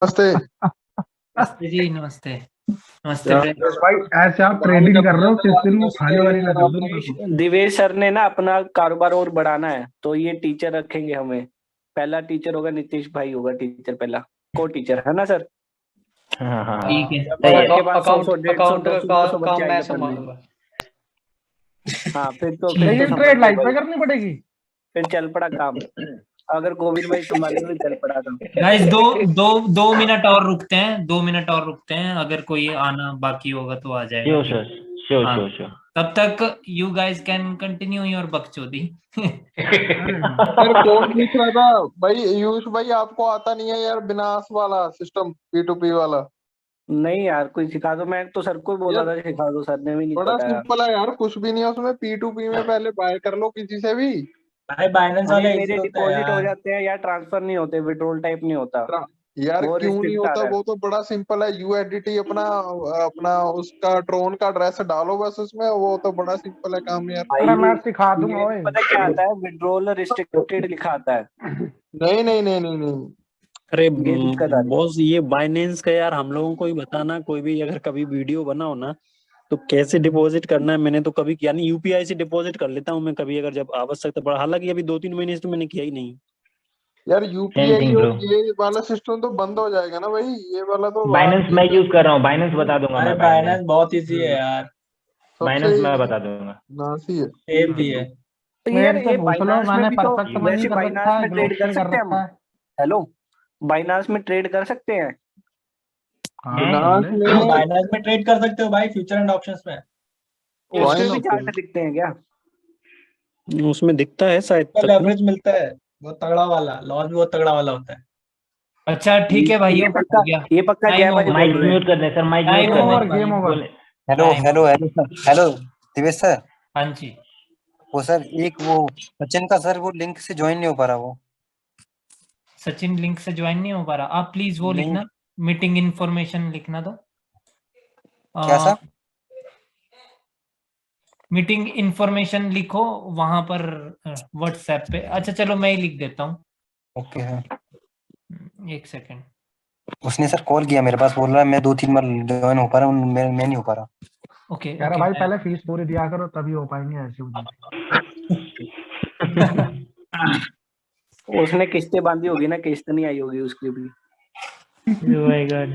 नमस्ते। नमस्ते जी, नमस्ते नमस्ते क्या फ्रेंड। भाई ऐसे आप ट्रेडिंग कर रहे हो, किस दिन वो खाली वाली ना कर दो मेरे को। दिवेश सर ने ना अपना कारोबार और बढ़ाना है, तो ये टीचर रखेंगे हमें। पहला टीचर होगा नीतीश भाई, होगा टीचर पहला, को टीचर है ना सर। हाँ हाँ ठीक है, जब सही है। आपके पास 100 अकाउंट 150 अकाउंट 200 का 200 बच्चे काम मैं आएंगे पढ़ने। संभालूंगा। हाँ, फिर तो ठीक लेकिन समझ ट्रेड लो लाइफ भाई, में करनी पड़ेगी। फिर चल पड़ा काम। अगर गोविंद भाई संभाले तो चल पड़ा काम। गाइस, दो दो 2 मिनट और रुकते हैं, 2 मिनट और रुकते हैं। अगर कोई आना बाकी होगा तो आ जाएगा, श्योर ठीक सर, है। श्योर हाँ, श्योर श्योर। तब तक you guys can continue your बकचोदी। अरे यार कौन पूछ रहा था भाई? यूश भाई आपको आता नहीं है यार विनाश वाला सिस्टम, P2P वाला? नहीं यार, कोई सिखा दो। मैं तो सर को ही बोला यार था सिखा दो, सर ने भी नहीं बड़ा बताया। सिंपल है यार, कुछ भी नहीं है उसमें। P2P में पहले बाय कर लो किसी से भी। भाई बाइनेंस भाई वाला इजी मेरे होता है डिपॉजिट हो यार। जाते हैं यार, ट्रांसफर नहीं होते, विड्रॉल टाइप नहीं होता। यार वो क्यों नहीं रिस्ट्रिक्ट आ होता? रहा है। वो तो बड़ा सिंपल है। USDT अपना अपना उसका ट्रोन का एड्रेस डालो बस उसमें, वो तो बड़ा सिंपल है काम यार। भाई अरे मैं सिखा दूंगा ये ओए। पता क्या आता है, विड्रॉल रिस्ट्रिक्टेड लिखा आता है। नहीं नहीं नहीं नहीं नहीं। अरे ये दिक्कत आ रही बॉस, ये बाइनेंस का यार हम लोगों को ही बताना। कोई भी अगर कभी वीडियो बनाओ ना, तो कैसे डिपॉजिट करना है। मैंने तो कभी यानी यूपीआई से डिपॉजिट कर लेता हूँ मैं कभी, अगर जब आवश्यकता पड़ा। हालांकि अभी 2-3 महीने से तो मैंने किया ही नहीं। यार सेम UPI थिंग और ब्रो। ये वाला सिस्टम तो बंद हो जाएगा ना भाई, ये वाला तो बाइनेंस मैं यूज कर रहा हूँ, बाइनेंस बता दूंगा भाई मैं। बाइनेंस बाइनेंस बहुत इजी है यार। सबसे बाइनेंस मैं बता दूंगा। नासी है। सेफ भी है। तो यार, मेरे से ये पूछ लो, बाइनांस में मैंने भी तो, परफेक्ट मनी वैसे कर बाइनांस रखा है, में ट्रेड कर ग्लोबल कर सकते हैं हम। रखा है। हेलो, बाइनांस में ट्रेड कर सकते हैं। हाँ कर बिनास ले। हाँ में बाइनेंस में ट्रेड कर सकते हो भाई, फ्यूचर एंड ऑप्शंस में। वाई उसमें भी नॉट? चार्ट दिखते हैं क्या? उसमें दिखता है शायद का तक ना। लेवरेज मिलता है, बहुत तगड़ा वाला लॉस भी बहुत तगड़ा वाला होता है। अच्छा ठीक है भाइयों, हो गया। ये पक्का टाइम 6 बजे ओवर, बोल माइक रहे हैं। म्यूट कर दे सर, माइक म्यूट टाइम कर गेम दे। ओवर ओवर, भाई, गेम ओवर। बोले। Hello time hello over. Hello sir, hello Divesh sir. हाँ जी। वो सर एक वो सचिन का सर वो लिंक से ज्वाइन नहीं हो पा रहा वो। सचिन लिंक से ज्वाइन नहीं हो पा रहा। आप प्लीज वो नहीं। लिखना, मीटिंग इन्फॉर्मेशन लिखना दो। क्या सर? मीटिंग इन्फॉर्मेशन लिखो वहां पर, व्हाट्सएप पे। अच्छा चलो, मैं ही लिख देता हूँ। Okay sir. एक सेकेंड। उसने सर कॉल किया मेरे पास, बोल रहा है मैं 2-3 बार ज्वाइन हो पा रहा हूँ, मैं नहीं हो पा रहा। ओके कह रहा ओके, भाई मैं पहले फीस पूरी दिया करो तभी हो पाएंगे, ऐसी वजह उसने किस्तें बांधी होगी ना, किस्त नहीं आई होगी उसकी भी। Oh my God.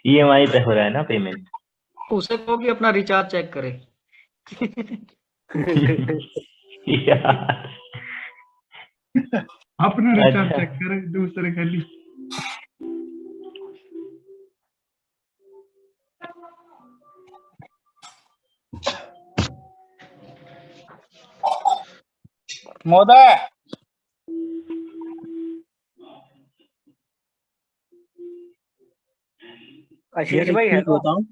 EMI पे हो रहा है ना पेमेंट। उसे कहो कि अपना रिचार्ज चेक करे। यार। से। अपना रिचार्ज अच्छा। चेक करे, दूसरे का नहीं। मोदा आशीष यार एक भाई चीज हेलो। बताऊं,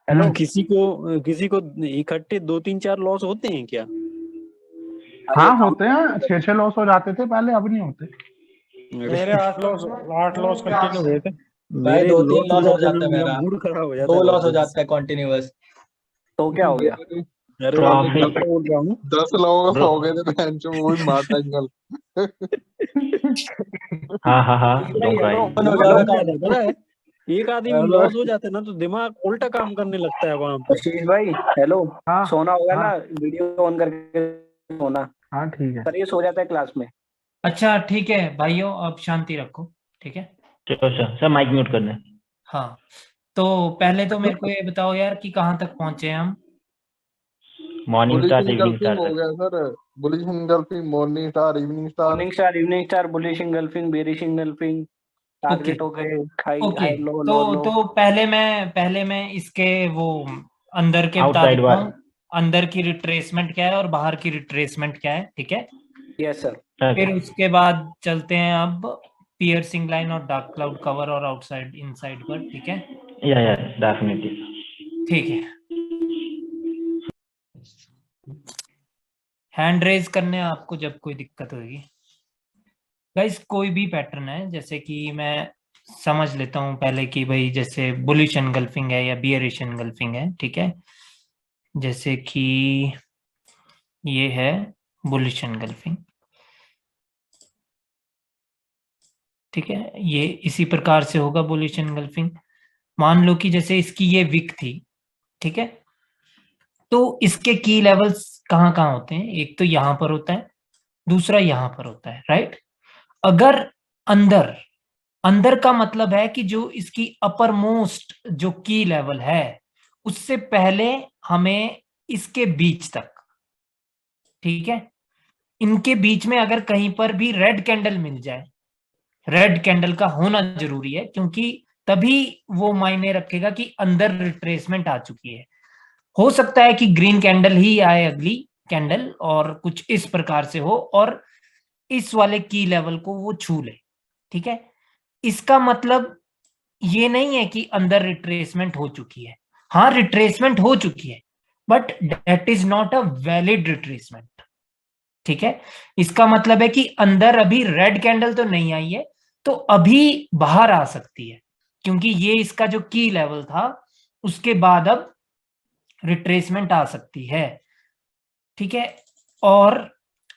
हेलो। किसी को इकट्ठे 2-3-4 लॉस होते हैं क्या? अरे हाँ हम होते हैं, 6-6 लॉस हो जाते थे पहले, अब नहीं होते। मेरे 8 लॉस कंटिन्यू हुए थे। भाई मेरे 2-3 लॉस हो लॉस हो जाते ना, जाता है मेरा मेरा। मूड खराब हो जाता 2 है बहुत लॉस हो जल्दी जाता से। है कॉन्टिन्यूअस। तो क्या हो गया? अरे मैं प्रॉफिट। बताता बोल रहा हूँ। 10 लोगों का ब्रो। हो गए थे बहन चो, वो भी मार डांगल। हाँ हाँ हाँ, भाई डोंट क्राई। हेलो। हो दिमाग जाएगा हिल काम। जाता है पता है। एक आदमी हेलो। लॉस हो जाता है ना, तो दिमाग उल्टा काम करने लगता है वहां पे। आशीष भाई हेलो। हाँ सोना होगा हाँ ना, वीडियो ऑन करके सोना। हाँ ठीक है। सर ये सो जाता है क्लास में। अच्छा ठीक है भाइयों, अब शांति रखो, ठीक है। चलो सर, सर माइक म्यूट कर दे। हाँ, तो पहले तो मेरे को ये बताओ यार कि कहाँ तक पहुंचे हैं हम। मॉर्निंग बुलिश स्टार से इवनिंग इनगल्फिंग स्टार हो तक। गया sir. Bullish engulfing, morning star, evening star. Morning star, evening star, bullish engulfing, bearish engulfing. Okay target हो गए, हाई ओके, हाई लो तो लो लो। तो पहले मैं इसके वो अंदर के बता आउटसाइड देता वार। हूँ। अंदर की रिट्रेसमेंट क्या है और बाहर की रिट्रेसमेंट क्या है, ठीक है। Yes sir. फिर उसके बाद चलते हैं अब पियर्सिंग लाइन और डार्क क्लाउड कवर और आउटसाइड इनसाइड पर, ठीक है। या डेफिनेटली। ठीक है, हैंड रेज करने आपको जब कोई दिक्कत होगी। गाइस कोई भी पैटर्न है, जैसे कि मैं समझ लेता हूँ पहले कि भाई जैसे बुलिश एनगल्फिंग है या बियरिश एनगल्फिंग है, ठीक है। जैसे कि ये है बुलिश एनगल्फिंग। ठीक है, ये इसी प्रकार से होगा बुलिश एनगल्फिंग। मान लो कि जैसे इसकी ये विक थी, ठीक है, तो इसके की लेवल्स कहाँ कहाँ होते हैं? एक तो यहां पर होता है, दूसरा यहां पर होता है, राइट। अगर अंदर, अंदर का मतलब है कि जो इसकी अपर मोस्ट जो की लेवल है उससे पहले हमें इसके बीच तक, ठीक है, इनके बीच में अगर कहीं पर भी रेड कैंडल मिल जाए, रेड कैंडल का होना जरूरी है, क्योंकि तभी वो मायने रखेगा कि अंदर रिट्रेसमेंट आ चुकी है। हो सकता है कि ग्रीन कैंडल ही आए अगली कैंडल और कुछ इस प्रकार से हो और इस वाले की लेवल को वो छू ले, ठीक है। इसका मतलब ये नहीं है कि अंदर रिट्रेसमेंट हो चुकी है। हाँ, रिट्रेसमेंट हो चुकी है, but that is not a valid retracement, ठीक है। इसका मतलब है कि अंदर अभी रेड कैंडल तो नहीं आई है, तो अभी बाहर आ सकती है, क्योंकि ये इसका जो की लेवल था उसके बाद अब रिट्रेसमेंट आ सकती है, ठीक है। और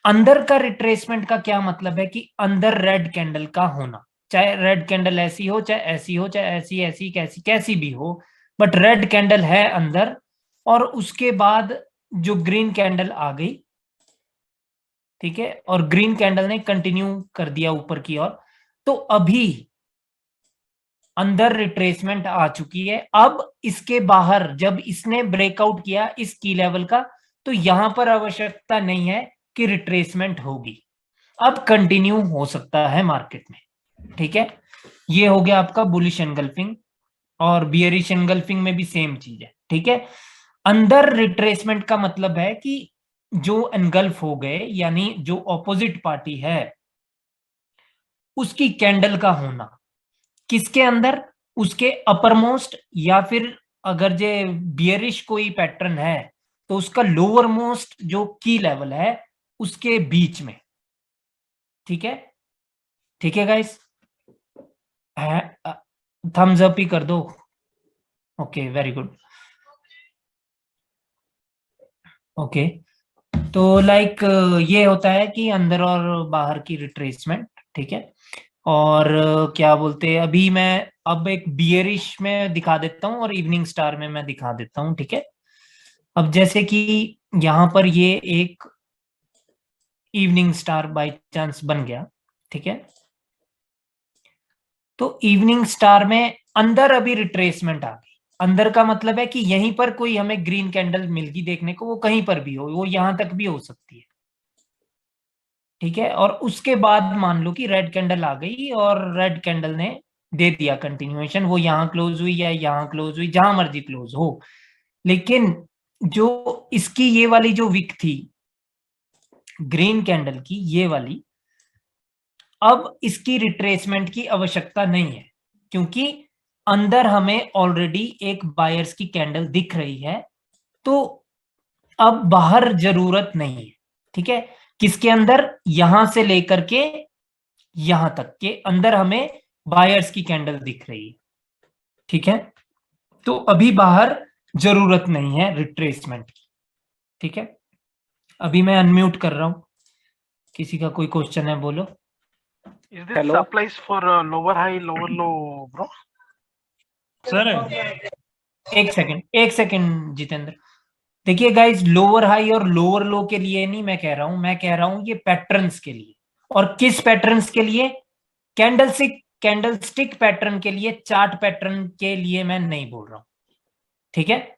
अंदर का रिट्रेसमेंट का क्या मतलब है कि अंदर रेड कैंडल का होना, चाहे रेड कैंडल ऐसी हो, चाहे ऐसी हो, चाहे ऐसी ऐसी कैसी कैसी भी हो, बट रेड कैंडल है अंदर, और उसके बाद जो ग्रीन कैंडल आ गई, ठीक है, और ग्रीन कैंडल ने कंटिन्यू कर दिया ऊपर की ओर, तो अभी अंदर रिट्रेसमेंट आ चुकी है। अब इसके बाहर जब इसने ब्रेकआउट किया इस की लेवल का, तो यहां पर आवश्यकता नहीं है कि रिट्रेसमेंट होगी, अब कंटिन्यू हो सकता है मार्केट में, ठीक है। ये हो गया आपका बुलिश एनगल्फिंग, और बियरिश एनगल्फिंग में भी सेम चीज है, ठीक है। अंदर रिट्रेसमेंट का मतलब है कि जो एनगल्फ हो गए, यानी जो ऑपोजिट पार्टी है उसकी कैंडल का होना, किसके अंदर? उसके अपर मोस्ट, या फिर अगर जे बियरिश कोई पैटर्न है तो उसका लोअर मोस्ट जो की लेवल है उसके बीच में, ठीक है। ठीक है गाइस, थम्स अप ही कर दो। Okay, very good. ओके, तो लाइक ये होता है कि अंदर और बाहर की रिट्रेसमेंट, ठीक है। और क्या बोलते हैं, अभी मैं अब एक बियरिश में दिखा देता हूँ और इवनिंग स्टार में मैं दिखा देता हूँ, ठीक है। अब जैसे कि यहां पर ये एक इवनिंग स्टार बाय चांस बन गया, ठीक है, तो इवनिंग स्टार में अंदर अभी रिट्रेसमेंट आ गई। अंदर का मतलब है कि यहीं पर कोई हमें ग्रीन कैंडल मिल गई देखने को, वो कहीं पर भी हो, वो यहां तक भी हो सकती है, ठीक है। और उसके बाद मान लो कि रेड कैंडल आ गई और रेड कैंडल ने दे दिया कंटिन्यूएशन, वो यहां क्लोज हुई या यहां क्लोज हुई, जहां मर्जी क्लोज हो, लेकिन जो इसकी ये वाली जो विक थी ग्रीन कैंडल की, ये वाली, अब इसकी रिट्रेसमेंट की आवश्यकता नहीं है, क्योंकि अंदर हमें ऑलरेडी एक बायर्स की कैंडल दिख रही है, तो अब बाहर जरूरत नहीं है, ठीक है। किसके अंदर? यहां से लेकर के यहां तक के अंदर हमें बायर्स की कैंडल दिख रही है, ठीक है। तो अभी बाहर जरूरत नहीं है रिट्रेसमेंट की, ठीक है। अभी मैं अनम्यूट कर रहा हूं, किसी का कोई क्वेश्चन है बोलो। Is this applies for lower high, lower low, bro? Sir एक सेकंड जितेंद्र, देखिए गाइस, लोअर हाई और लोअर लो के लिए नहीं मैं कह रहा हूं, मैं कह रहा हूं ये पैटर्न्स के लिए। और किस पैटर्न्स के लिए? कैंडलस्टिक पैटर्न के लिए, चार्ट पैटर्न के लिए मैं नहीं बोल रहा हूं, ठीक है।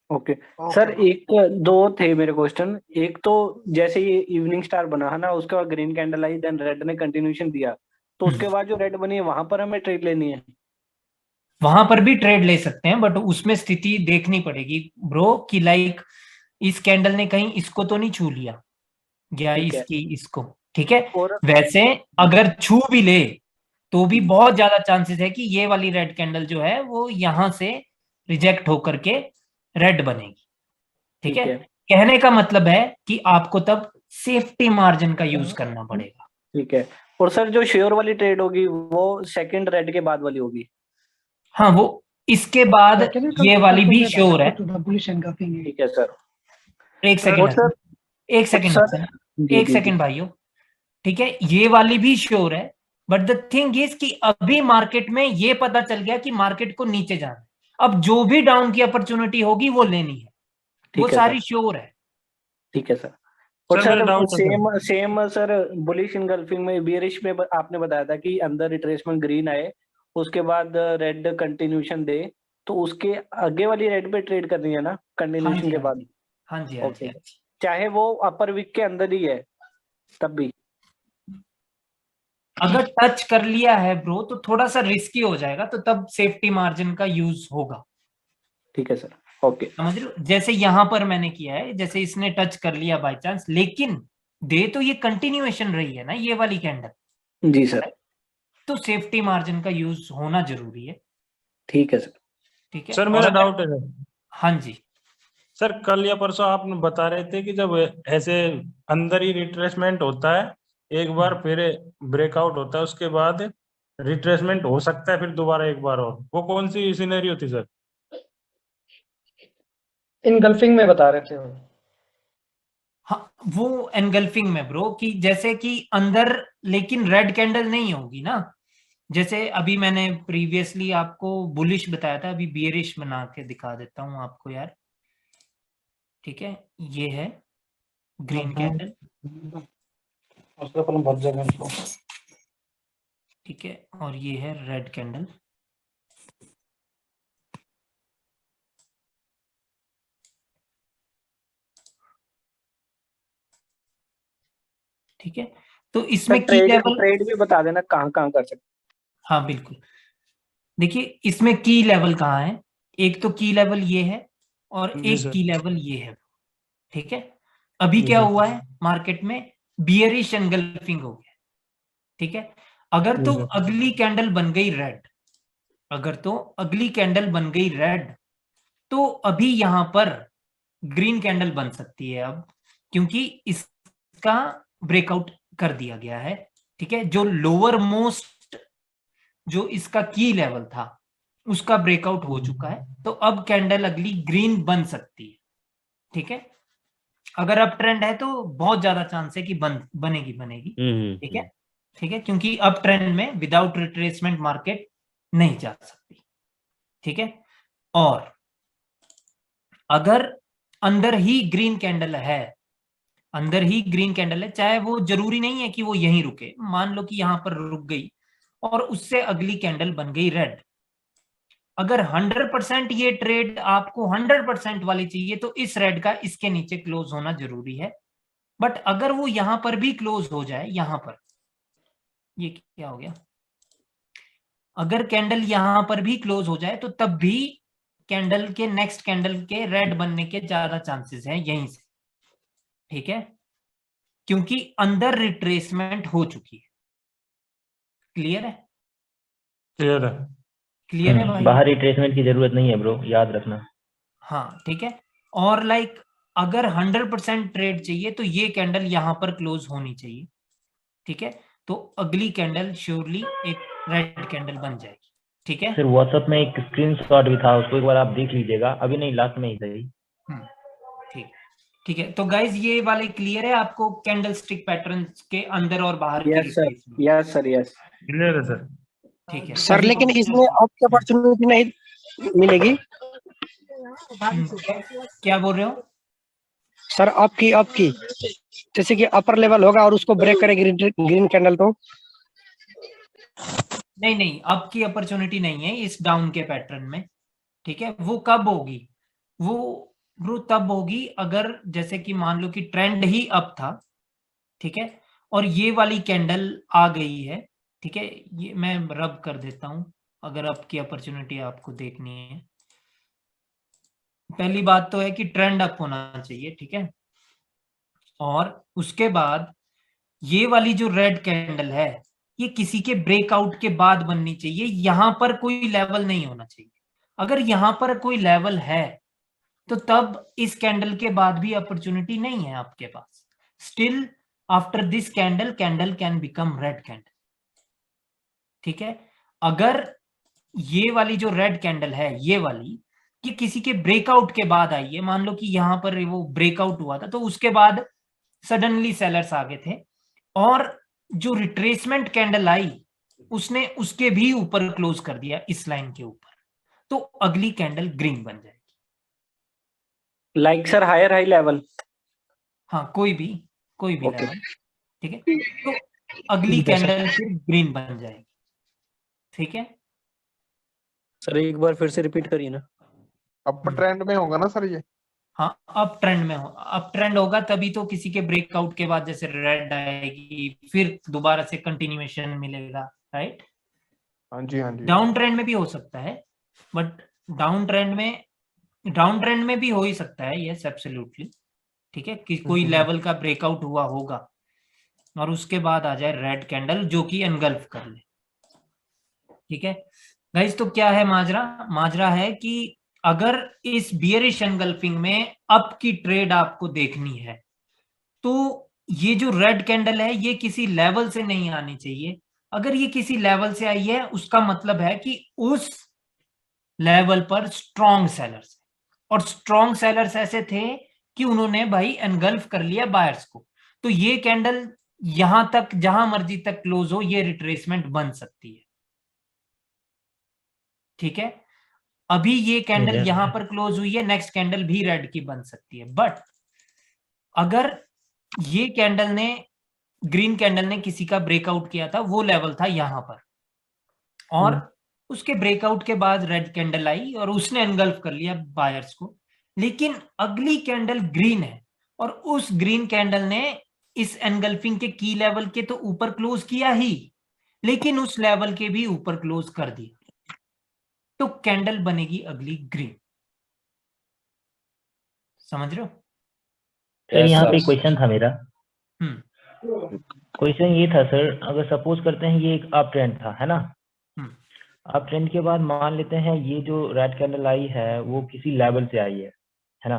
ओके सर, एक दो थे मेरे क्वेश्चन। एक तो जैसे ये इवनिंग स्टार बना है ना, उसके बाद ग्रीन कैंडल आई, देन रेड ने कंटिन्यूएशन दिया, तो उसके बाद जो रेड बनी है वहां पर हमें ट्रेड लेनी है? वहां पर भी ट्रेड ले सकते हैं, बट उसमें स्थिति देखनी पड़ेगी ब्रो कि लाइक इस कैंडल ने कहीं इसको तो नहीं छू लिया, या इसकी इसको, ठीक है। वैसे अगर छू भी ले तो भी बहुत ज्यादा चांसेस है कि ये वाली रेड कैंडल जो है वो यहां से रिजेक्ट होकर के रेड बनेगी, ठीक है। कहने का मतलब है कि आपको तब सेफ्टी मार्जिन का यूज करना पड़ेगा, ठीक है। और सर जो श्योर वाली ट्रेड होगी वो सेकंड रेड के बाद वाली होगी? हाँ, वो इसके बाद ये वाली भी श्योर है। ठीक है सर। एक सेकंड भाइयों, ठीक है, ये वाली भी श्योर है, बट द थिंग इज कि अभी मार्केट में ये पता चल गया कि मार्केट को नीचे जाना है, अब जो भी डाउन की अपॉर्चुनिटी होगी वो लेनी है, वो सारी श्योर है। ठीक है सर। और सर, मेरा सर doubt है सेम सर बुलिश इनगल्फिंग में बियरिश में आपने बताया था कि अंदर रिट्रेसमेंट ग्रीन आए, उसके बाद रेड कंटिन्यूशन दे, तो उसके आगे वाली रेड पे ट्रेड करनी है ना कंटिन्यूशन के बाद? हाँ जी, ओके, चाहे वो अपर वीक के अंदर ही है तब भी? अगर टच कर लिया है ब्रो तो थोड़ा सा रिस्की हो जाएगा, तो तब सेफ्टी मार्जिन का यूज होगा। ठीक है सर, ओके। समझ रहे हो, जैसे यहां पर मैंने किया है, जैसे इसने टच कर लिया बाय चांस, लेकिन दे तो ये कंटिन्यूएशन रही है ना ये वाली कैंडल। जी सर। तो सेफ्टी मार्जिन का यूज होना जरूरी है। ठीक है सर। ठीक है सर, मेरा डाउट है हाँ जी सर, कल या परसों आप बता रहे थे कि जब ऐसे अंदर ही रिट्रेसमेंट होता है एक बार, फिर ब्रेकआउट होता है, उसके बाद रिट्रेसमेंट हो सकता है फिर दोबारा एक बार और, वो कौन सी सिनेरियो थी सर? इनगल्फिंग में बता रहे थे वो। हाँ, वो एनगल्फिंग में ब्रो, कि जैसे कि अंदर लेकिन रेड कैंडल नहीं होगी ना, जैसे अभी मैंने प्रीवियसली आपको बुलिश बताया था, अभी बियरिश बना के दिखा देता हूं आपको यार। ठीक है, ये है ग्रीन कैंडल, ठीक है, और ये है रेड कैंडल। ठीक है, तो इसमें की लेवल ट्रेड भी बता देना कहाँ कहाँ कर सकते। हाँ बिल्कुल, देखिए इसमें की लेवल कहाँ है, एक तो की लेवल ये है और एक की लेवल ये है। ठीक है, अभी क्या हुआ है मार्केट में, बियरिश एनगल्फिंग हो गया। ठीक है, अगर तो अगली कैंडल बन गई रेड, अगर तो अगली कैंडल बन गई रेड, तो अभी यहां पर ग्रीन कैंडल बन सकती है अब, क्योंकि इसका ब्रेकआउट कर दिया गया है। ठीक है, जो लोअर मोस्ट जो इसका की लेवल था उसका ब्रेकआउट हो चुका है, तो अब कैंडल अगली ग्रीन बन सकती है। ठीक है, अगर अप ट्रेंड है तो बहुत ज्यादा चांस है कि बनेगी। ठीक है, ठीक है, क्योंकि अप ट्रेंड में विदाउट रिट्रेसमेंट मार्केट नहीं जा सकती। ठीक है, और अगर अंदर ही ग्रीन कैंडल है, अंदर ही ग्रीन कैंडल है, चाहे वो जरूरी नहीं है कि वो यहीं रुके, मान लो कि यहां पर रुक गई और उससे अगली कैंडल बन गई रेड, अगर 100% ये ट्रेड आपको 100% वाली चाहिए तो इस रेड का इसके नीचे क्लोज होना जरूरी है। बट अगर वो यहां पर भी क्लोज हो जाए, यहां पर ये क्या हो गया, अगर कैंडल यहां पर भी क्लोज हो जाए तो तब भी कैंडल के नेक्स्ट कैंडल के रेड बनने के ज्यादा चांसेस हैं यहीं से। ठीक है, क्योंकि अंदर रिट्रेसमेंट हो चुकी है। क्लियर है? क्लियर है। क्लियर है भाई? बाहर रिट्रेसमेंट की जरूरत नहीं है ब्रो, याद रखना। हाँ ठीक है, और लाइक अगर 100% ट्रेड चाहिए तो ये कैंडल यहां पर क्लोज होनी चाहिए। ठीक है, तो अगली कैंडल श्योरली एक रेड कैंडल बन जाएगी। ठीक है सर, व्हाट्सएप में एक स्क्रीनशॉट भी था, उसको एक बार आप देख लीजिएगा, अभी नहीं लास्ट में ही सही। ठीक, ठीक है, तो गाइज ये वाले क्लियर है आपको कैंडल स्टिक पैटर्न के अंदर और बाहर? Yes sir, yes sir, yes clear है सर। ठीक है सर, लेकिन इसमें आपकी अपॉर्चुनिटी नहीं मिलेगी। क्या बोल रहे हो सर? आपकी जैसे कि अपर लेवल होगा और उसको ब्रेक करेगी ग्रीन कैंडल, तो नहीं, आपकी अपॉर्चुनिटी नहीं है इस डाउन के पैटर्न में। ठीक है, वो कब होगी, वो तब होगी अगर जैसे कि मान लो कि ट्रेंड ही अप था, ठीक है, और ये वाली कैंडल आ गई है। ठीक है, ये मैं रब कर देता हूं अगर आपकी अपॉर्चुनिटी आपको देखनी है। पहली बात तो है कि ट्रेंड अप होना चाहिए। ठीक है, और उसके बाद ये वाली जो रेड कैंडल है ये किसी के ब्रेकआउट के बाद बननी चाहिए, यहां पर कोई लेवल नहीं होना चाहिए। अगर यहां पर कोई लेवल है तो तब इस कैंडल के बाद भी अपॉर्चुनिटी नहीं है आपके पास। Still after this candle can become red candle. ठीक है, अगर ये वाली जो रेड कैंडल है ये वाली कि किसी के ब्रेकआउट के बाद आई है, मान लो कि यहां पर वो ब्रेकआउट हुआ था तो उसके बाद सडनली सेलर्स आ गए थे, और जो रिट्रेसमेंट कैंडल आई उसने उसके भी ऊपर क्लोज कर दिया इस लाइन के ऊपर, तो अगली कैंडल ग्रीन बन जाएगी। Like sir higher high level, हाँ कोई भी Okay. लेवल, ठीक है, तो अगली कैंडल फिर ग्रीन बन जाएगी, ठीक है। सर एक बार फिर से रिपीट करिए ना। अप ट्रेंड में होगा ना सर ये? हाँ अप ट्रेंड में हो, अप ट्रेंड होगा तभी तो किसी के ब्रेकआउट के बाद जैसे रेड आएगी फिर दोबारा से कंटिन्यूएशन मिलेगा, राइट। हाँ जी हाँ जी। डाउन ट्रेंड में भी हो सकता है, बट डाउन ट्रेंड में भी हो ही सकता है, यस एब्सोल्युटली, ठीक है, कि कोई लेवल का ब्रेकआउट हुआ होगा और उसके बाद आ जाए रेड कैंडल जो कि एनगल्फ कर ले, ठीक है गाइस। तो क्या है माजरा है कि अगर इस बियरिश एनगल्फिंग में अप की ट्रेड आपको देखनी है तो ये जो रेड कैंडल है ये किसी लेवल से नहीं आनी चाहिए। अगर ये किसी लेवल से आई है उसका मतलब है कि उस लेवल पर स्ट्रॉन्ग सेलर्स, और स्ट्रॉन्ग सेलर्स ऐसे थे कि उन्होंने भाई एनगल्फ कर लिया बायर्स को, तो ये कैंडल यहां तक जहां मर्जी तक क्लोज हो ये रिट्रेसमेंट बन सकती है, ठीक है। अभी ये कैंडल यहां पर क्लोज हुई है, नेक्स्ट कैंडल भी रेड की बन सकती है, बट अगर ये कैंडल ने, ग्रीन कैंडल ने किसी का ब्रेकआउट किया था, वो लेवल था यहां पर, और उसके ब्रेकआउट के बाद रेड कैंडल आई और उसने एनगल्फ कर लिया बायर्स को, लेकिन अगली कैंडल ग्रीन है और उस ग्रीन कैंडल ने इस एनगल्फिंग के की लेवल के तो ऊपर क्लोज किया ही, लेकिन उस लेवल के भी ऊपर क्लोज कर दिया, तो कैंडल बनेगी अगली ग्रीन। समझ रहे हो? सर यहाँ पे क्वेश्चन था मेरा। हम्म क्वेश्चन ये था सर, अगर सपोज करते हैं ये एक अप ट्रेंड था, है ना, अप ट्रेंड के बाद मान लेते हैं ये जो रेड कैंडल आई है वो किसी लेवल से आई है ना,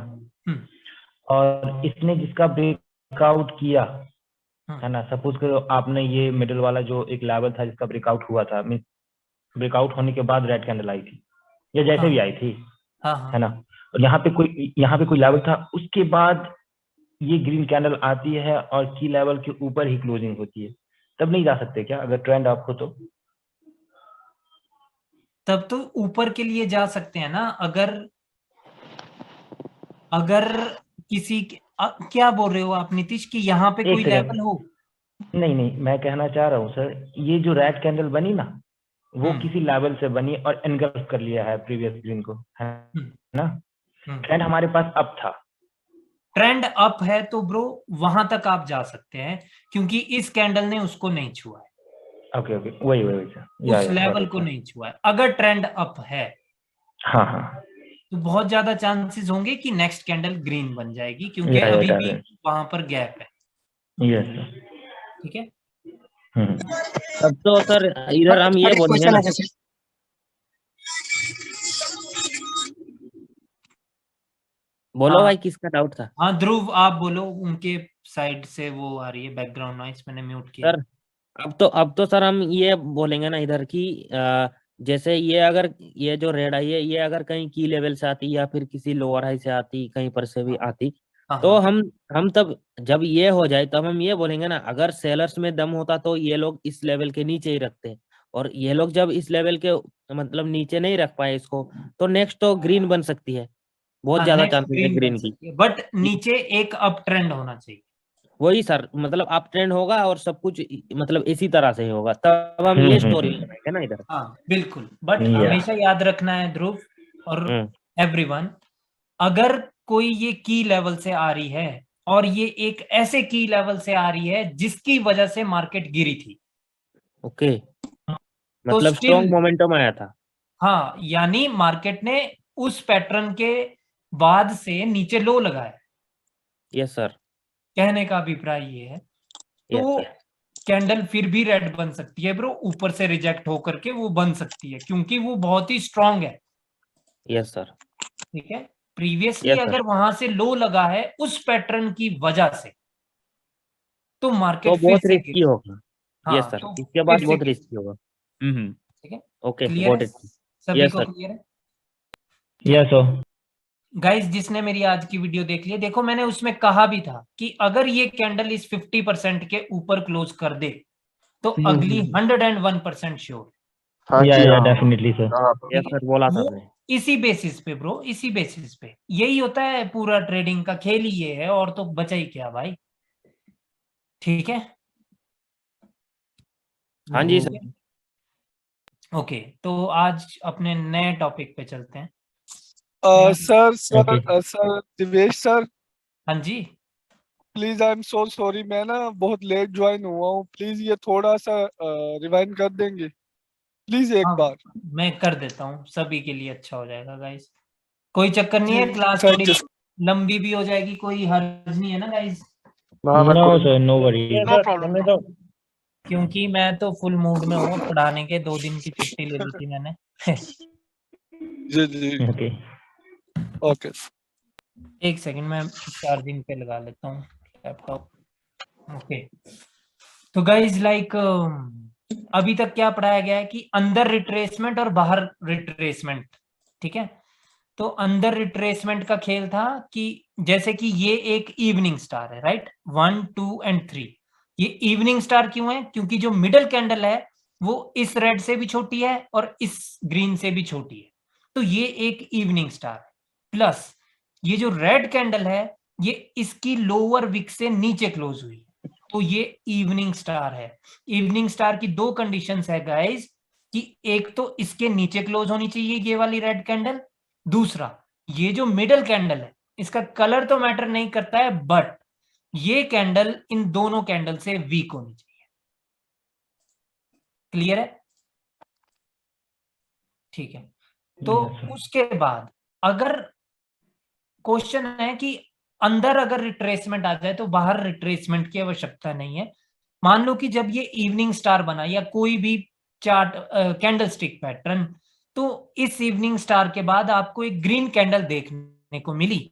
और इसने जिसका ब्रेकआउट किया, है ना, सपोज करो आपने ये मिडिल वाला जो एक लेवल था जिसका ब्रेकआउट हुआ था, ब्रेकआउट होने के बाद रेड कैंडल आई थी या जैसे भी आई थी, है ना, और यहाँ पे कोई लेवल था, उसके बाद ये ग्रीन कैंडल आती है और की लेवल के ऊपर ही क्लोजिंग होती है, तब नहीं जा सकते क्या अगर ट्रेंड अप हो तो? तब तो ऊपर के लिए जा सकते हैं ना, अगर किसी क्या बोल रहे हो आप नीतीश कि यहाँ पे कोई लेवल हो? नहीं, मैं कहना चाह रहा हूँ सर, ये जो रेड कैंडल बनी ना वो किसी लेवल से बनी और एनगल्फ कर लिया है प्रीवियस ग्रीन को, है ना, ट्रेंड हमारे पास अप था, ट्रेंड अप है तो ब्रो वहां तक आप जा सकते हैं क्योंकि इस कैंडल ने उसको नहीं छुआ है। ओके वही उस लेवल को नहीं छुआ है। अगर ट्रेंड अप है हाँ तो बहुत ज्यादा चांसेस होंगे कि नेक्स्ट कैंडल ग्रीन बन जाएगी क्योंकि अभी भी वहां पर गैप है। ठीक है, अब तो सर इधर हम ये बोलेंगे ना, बोलो भाई किसका डाउट था? हाँ ध्रुव आप बोलो, उनके साइड से वो आ रही है बैकग्राउंड नॉइस, मैंने म्यूट किया। सर अब तो सर हम ये बोलेंगे ना इधर की जैसे ये अगर ये जो रेड आई है ये अगर कहीं की लेवल से आती या फिर किसी लोअर हाई से आती, कहीं पर से भी आती, तो हम तब जब ये हो जाए तब हम ये बोलेंगे ना, अगर सेलर्स में दम होता तो ये लोग इस लेवल के नीचे ही रखते, और ये लोग जब इस लेवल के मतलब नीचे नहीं रख पाए इसको, तो नेक्स्ट तो ग्रीन बन सकती है, बहुत ज्यादा चांसेस है ग्रीन की, बट नीचे एक अप ट्रेंड होना चाहिए। वही सर, मतलब अप ट्रेंड होगा और सब कुछ मतलब इसी तरह से ही होगा, तब हम ये स्टोरी बनाएंगे ना इधर। हाँ बिल्कुल, बट हमेशा याद रखना है ध्रुव और एवरीवन, अगर कोई ये की लेवल से आ रही है और ये एक ऐसे की लेवल से आ रही है जिसकी वजह से मार्केट गिरी थी, ओके, मतलब स्ट्रॉन्ग मोमेंटम आया था, हाँ, यानी मार्केट ने उस पैटर्न के बाद से नीचे लो लगाया। यस सर, कहने का अभिप्राय ये है, तो कैंडल फिर भी रेड बन सकती है ब्रो, ऊपर से रिजेक्ट होकर के वो बन सकती है क्योंकि वो बहुत ही स्ट्रांग है। यस सर, ठीक है, प्रीवियसली अगर वहां से लो लगा है उस पैटर्न की वजह से तो मार्केट तो बहुत रिस्की होगा। यस सर, तो इसके बाद बहुत रिस्की होगा। ठीक है, ओके, क्लियर है सभी को? क्लियर है? Yes sir. गाइस जिसने मेरी आज की वीडियो देख ली, देखो मैंने उसमें कहा भी था कि अगर ये कैंडल इस 50% के ऊपर क्लोज कर दे तो अगली 101% श्योर। हाँ जी, हाँ डेफिनेटली सर। यस सर, बोला था वो आपने। इसी बेसिस पे ब्रो, इसी बेसिस पे यही होता है, पूरा ट्रेडिंग का खेल ही ये है, और तो बचा ही क्या भाई। ठीक है, हाँ जी सर। ओके, तो आज अपने नए टॉपिक पे चलते हैं। सर दिवेश सर, हाँ जी, please I am so sorry, मैं ना बहुत लेट ज्वाइन हुआ हूँ, प्लीज ये थोड़ा सा रिवाइंड कर देंगे प्लीज एक बार। मैं कर देता हूँ, सभी के लिए अच्छा हो जाएगा गाइस, कोई चक्कर नहीं है। जी, क्लास thank थोड़ी you, लंबी भी हो जाएगी, कोई हर्ज नहीं है ना guys. No sir, no worry. No problem. क्योंकि मैं तो फुल मूड में हूँ पढ़ाने के, 2 दिन की छुट्टी ले ली थी मैंने। जी जी ओके ओके। एक सेकंड, मैं चार्जिंग पे लगा लेता हूँ लैपटॉप। ओके, तो गाइज लाइक अभी तक क्या पढ़ाया गया है कि अंदर रिट्रेसमेंट और बाहर रिट्रेसमेंट। ठीक है, तो अंदर रिट्रेसमेंट का खेल था कि जैसे कि ये एक इवनिंग स्टार है, राइट, 1 2 एंड 3। ये इवनिंग स्टार क्यों है? क्योंकि जो मिडल कैंडल है वो इस रेड से भी छोटी है और इस ग्रीन से भी छोटी है, तो ये एक इवनिंग स्टार है। प्लस ये जो रेड कैंडल है ये इसकी लोअर विक से नीचे क्लोज हुई, तो ये इवनिंग स्टार है। इवनिंग स्टार की 2 कंडीशंस है गाइस, कि एक तो इसके नीचे क्लोज होनी चाहिए ये वाली रेड कैंडल, दूसरा ये जो मिडल कैंडल है इसका कलर तो मैटर नहीं करता है, बट ये कैंडल इन दोनों कैंडल से वीक होनी चाहिए। क्लियर है? ठीक है, तो उसके बाद अगर क्वेश्चन है कि अंदर अगर रिट्रेसमेंट आ जाए तो बाहर रिट्रेसमेंट की आवश्यकता नहीं है। मान लो कि जब ये इवनिंग स्टार बना या कोई भी चार्ट कैंडल स्टिक पैटर्न, तो इस इवनिंग स्टार के बाद आपको एक ग्रीन कैंडल देखने को मिली,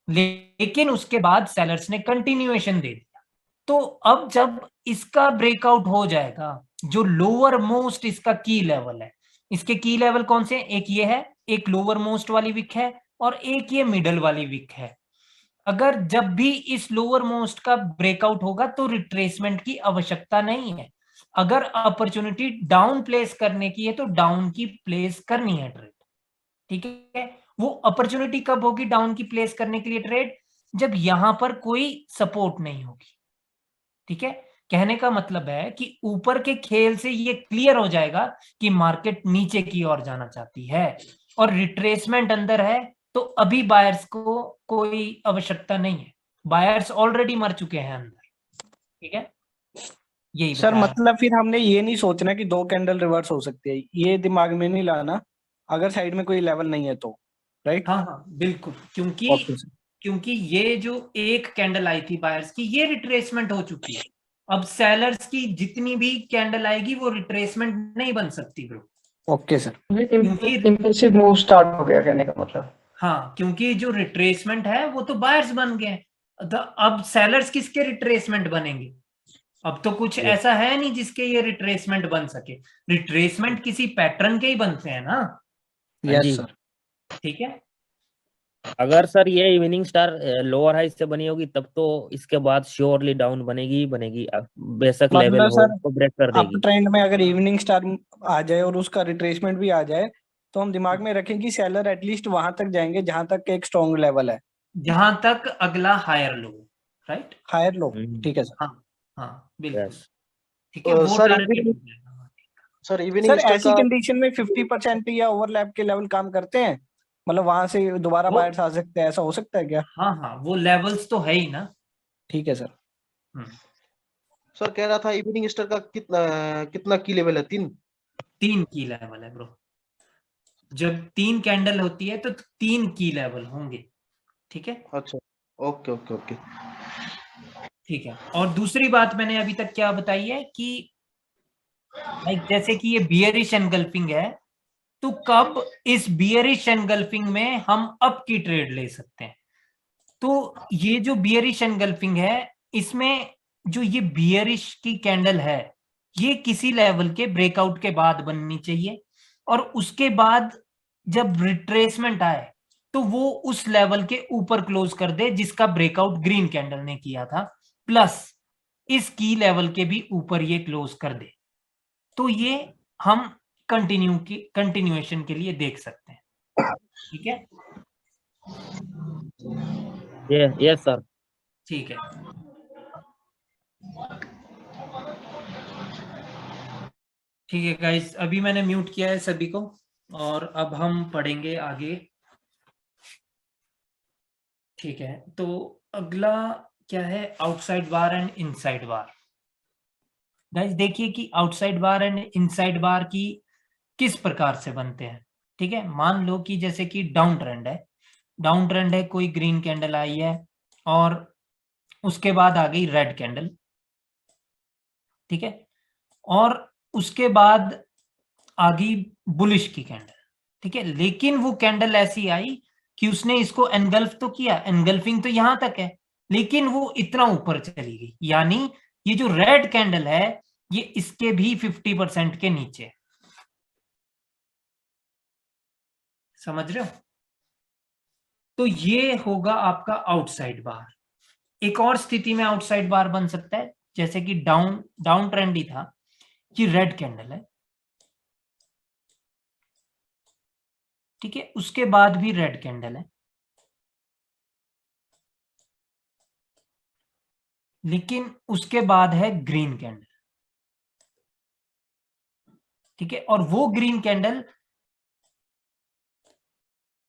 लेकिन उसके बाद सेलर्स ने कंटिन्यूएशन दे दिया। तो अब जब इसका ब्रेकआउट हो जाएगा, जो लोअर मोस्ट इसका की लेवल है, इसके की लेवल कौन से? एक ये है, एक लोअर मोस्ट वाली विक है, और एक ये मिडल वाली विक है। अगर जब भी इस लोअर मोस्ट का ब्रेकआउट होगा तो रिट्रेसमेंट की आवश्यकता नहीं है। अगर अपॉर्चुनिटी डाउन प्लेस करने की है तो डाउन की प्लेस करनी है ट्रेड। ठीक है, वो अपॉर्चुनिटी कब होगी डाउन की प्लेस करने के लिए ट्रेड? जब यहां पर कोई सपोर्ट नहीं होगी। ठीक है, कहने का मतलब है कि ऊपर के खेल से ये क्लियर हो जाएगा कि मार्केट नीचे की ओर जाना चाहती है और रिट्रेसमेंट अंदर है, तो अभी बायर्स को कोई आवश्यकता नहीं है, बायर्स ऑलरेडी मर चुके हैं अंदर। ठीक है, यही सर बताया। मतलब फिर हमने ये नहीं सोचना कि 2 कैंडल रिवर्स हो सकती है, ये दिमाग में नहीं लाना अगर साइड में कोई लेवल नहीं है तो, राइट? हाँ हाँ बिल्कुल, क्योंकि ये जो एक कैंडल आई थी बायर्स की, ये रिट्रेसमेंट हो चुकी है। अब सेलर्स की जितनी भी कैंडल आएगी वो रिट्रेसमेंट नहीं बन सकती bro. Okay sir, impulsive move start हो गया कहने का मतलब। हाँ, क्योंकि जो रिट्रेसमेंट है वो तो बायर्स बन गए, तो अब सेलर्स किसके रिट्रेसमेंट बनेंगे? अब तो कुछ ऐसा है नहीं जिसके ये रिट्रेसमेंट बन सके। रिट्रेसमेंट किसी पैटर्न के ही बनते हैं ना। Yes sir. ठीक है, अगर सर ये इवनिंग स्टार लोअर हाई से बनी होगी तब तो इसके बाद श्योरली डाउन बनेगी ही बनेगी, बेशक लेवल हो तो ब्रेक कर देगी। अप ट्रेंड में अगर इवनिंग स्टार आ जाए और उसका रिट्रेसमेंट भी आ जाए तो हम दिमाग में रखें कि सेलर एटलीस्ट वहां तक जाएंगे जहां तक एक स्ट्रॉन्ग लेवल है, जहां तक अगला higher low, right, higher low. ठीक है सर। हाँ हाँ बिल्कुल, ठीक है। वो सर ऐसी कंडीशन में 50% या ओवरलैप के लेवल काम करते हैं, मतलब वहां से दोबारा बायर्स आ सकते हैं, ऐसा हो सकता है क्या? हाँ हाँ, वो लेवल्स तो है ही ना। ठीक है सर। सर कह रहा था इवनिंग स्टार का कितना की लेवल है? 3 की लेवल है ब्रो। जब 3 कैंडल होती है तो 3 की लेवल होंगे। ठीक है, अच्छा, ओके ओके ओके, ठीक है। और दूसरी बात मैंने अभी तक क्या बताई है कि लाइक जैसे कि ये बियरिश एनगल्फिंग है, तो कब इस बियरिश एनगल्फिंग में हम अप की ट्रेड ले सकते हैं? तो ये जो बियरिश एनगल्फिंग है, इसमें जो ये बियरिश की कैंडल है ये किसी लेवल के ब्रेकआउट के बाद बननी चाहिए, और उसके बाद जब रिट्रेसमेंट आए तो वो उस लेवल के ऊपर क्लोज कर दे जिसका ब्रेकआउट ग्रीन कैंडल ने किया था, प्लस इस की लेवल के भी ऊपर ये क्लोज कर दे। तो ये हम कंटिन्यूएशन के लिए देख सकते हैं। ठीक है, यस सर। ठीक है, ठीक है गाइस, अभी मैंने म्यूट किया है सभी को और अब हम पढ़ेंगे आगे। ठीक है, तो अगला क्या है, outside bar and inside bar. Guys देखिए कि आउटसाइड बार एंड इनसाइड बार की किस प्रकार से बनते हैं। ठीक है, मान लो कि जैसे कि डाउन ट्रेंड है, कोई ग्रीन कैंडल आई है और उसके बाद आ गई रेड कैंडल। ठीक है, और उसके बाद आ गई बुलिश की कैंडल। ठीक है, लेकिन वो कैंडल ऐसी आई कि उसने इसको एनगल्फ तो किया, एनगल्फिंग तो यहां तक है, लेकिन वो इतना ऊपर चली गई, यानी ये जो रेड कैंडल है ये इसके भी 50% के नीचे। समझ रहे हो? तो ये होगा आपका आउटसाइड बार। एक और स्थिति में आउटसाइड बार बन सकता है, जैसे कि डाउन ट्रेंड ही था कि रेड कैंडल है, ठीक है, उसके बाद भी रेड कैंडल है, लेकिन उसके बाद है ग्रीन कैंडल। ठीक है, और वो ग्रीन कैंडल,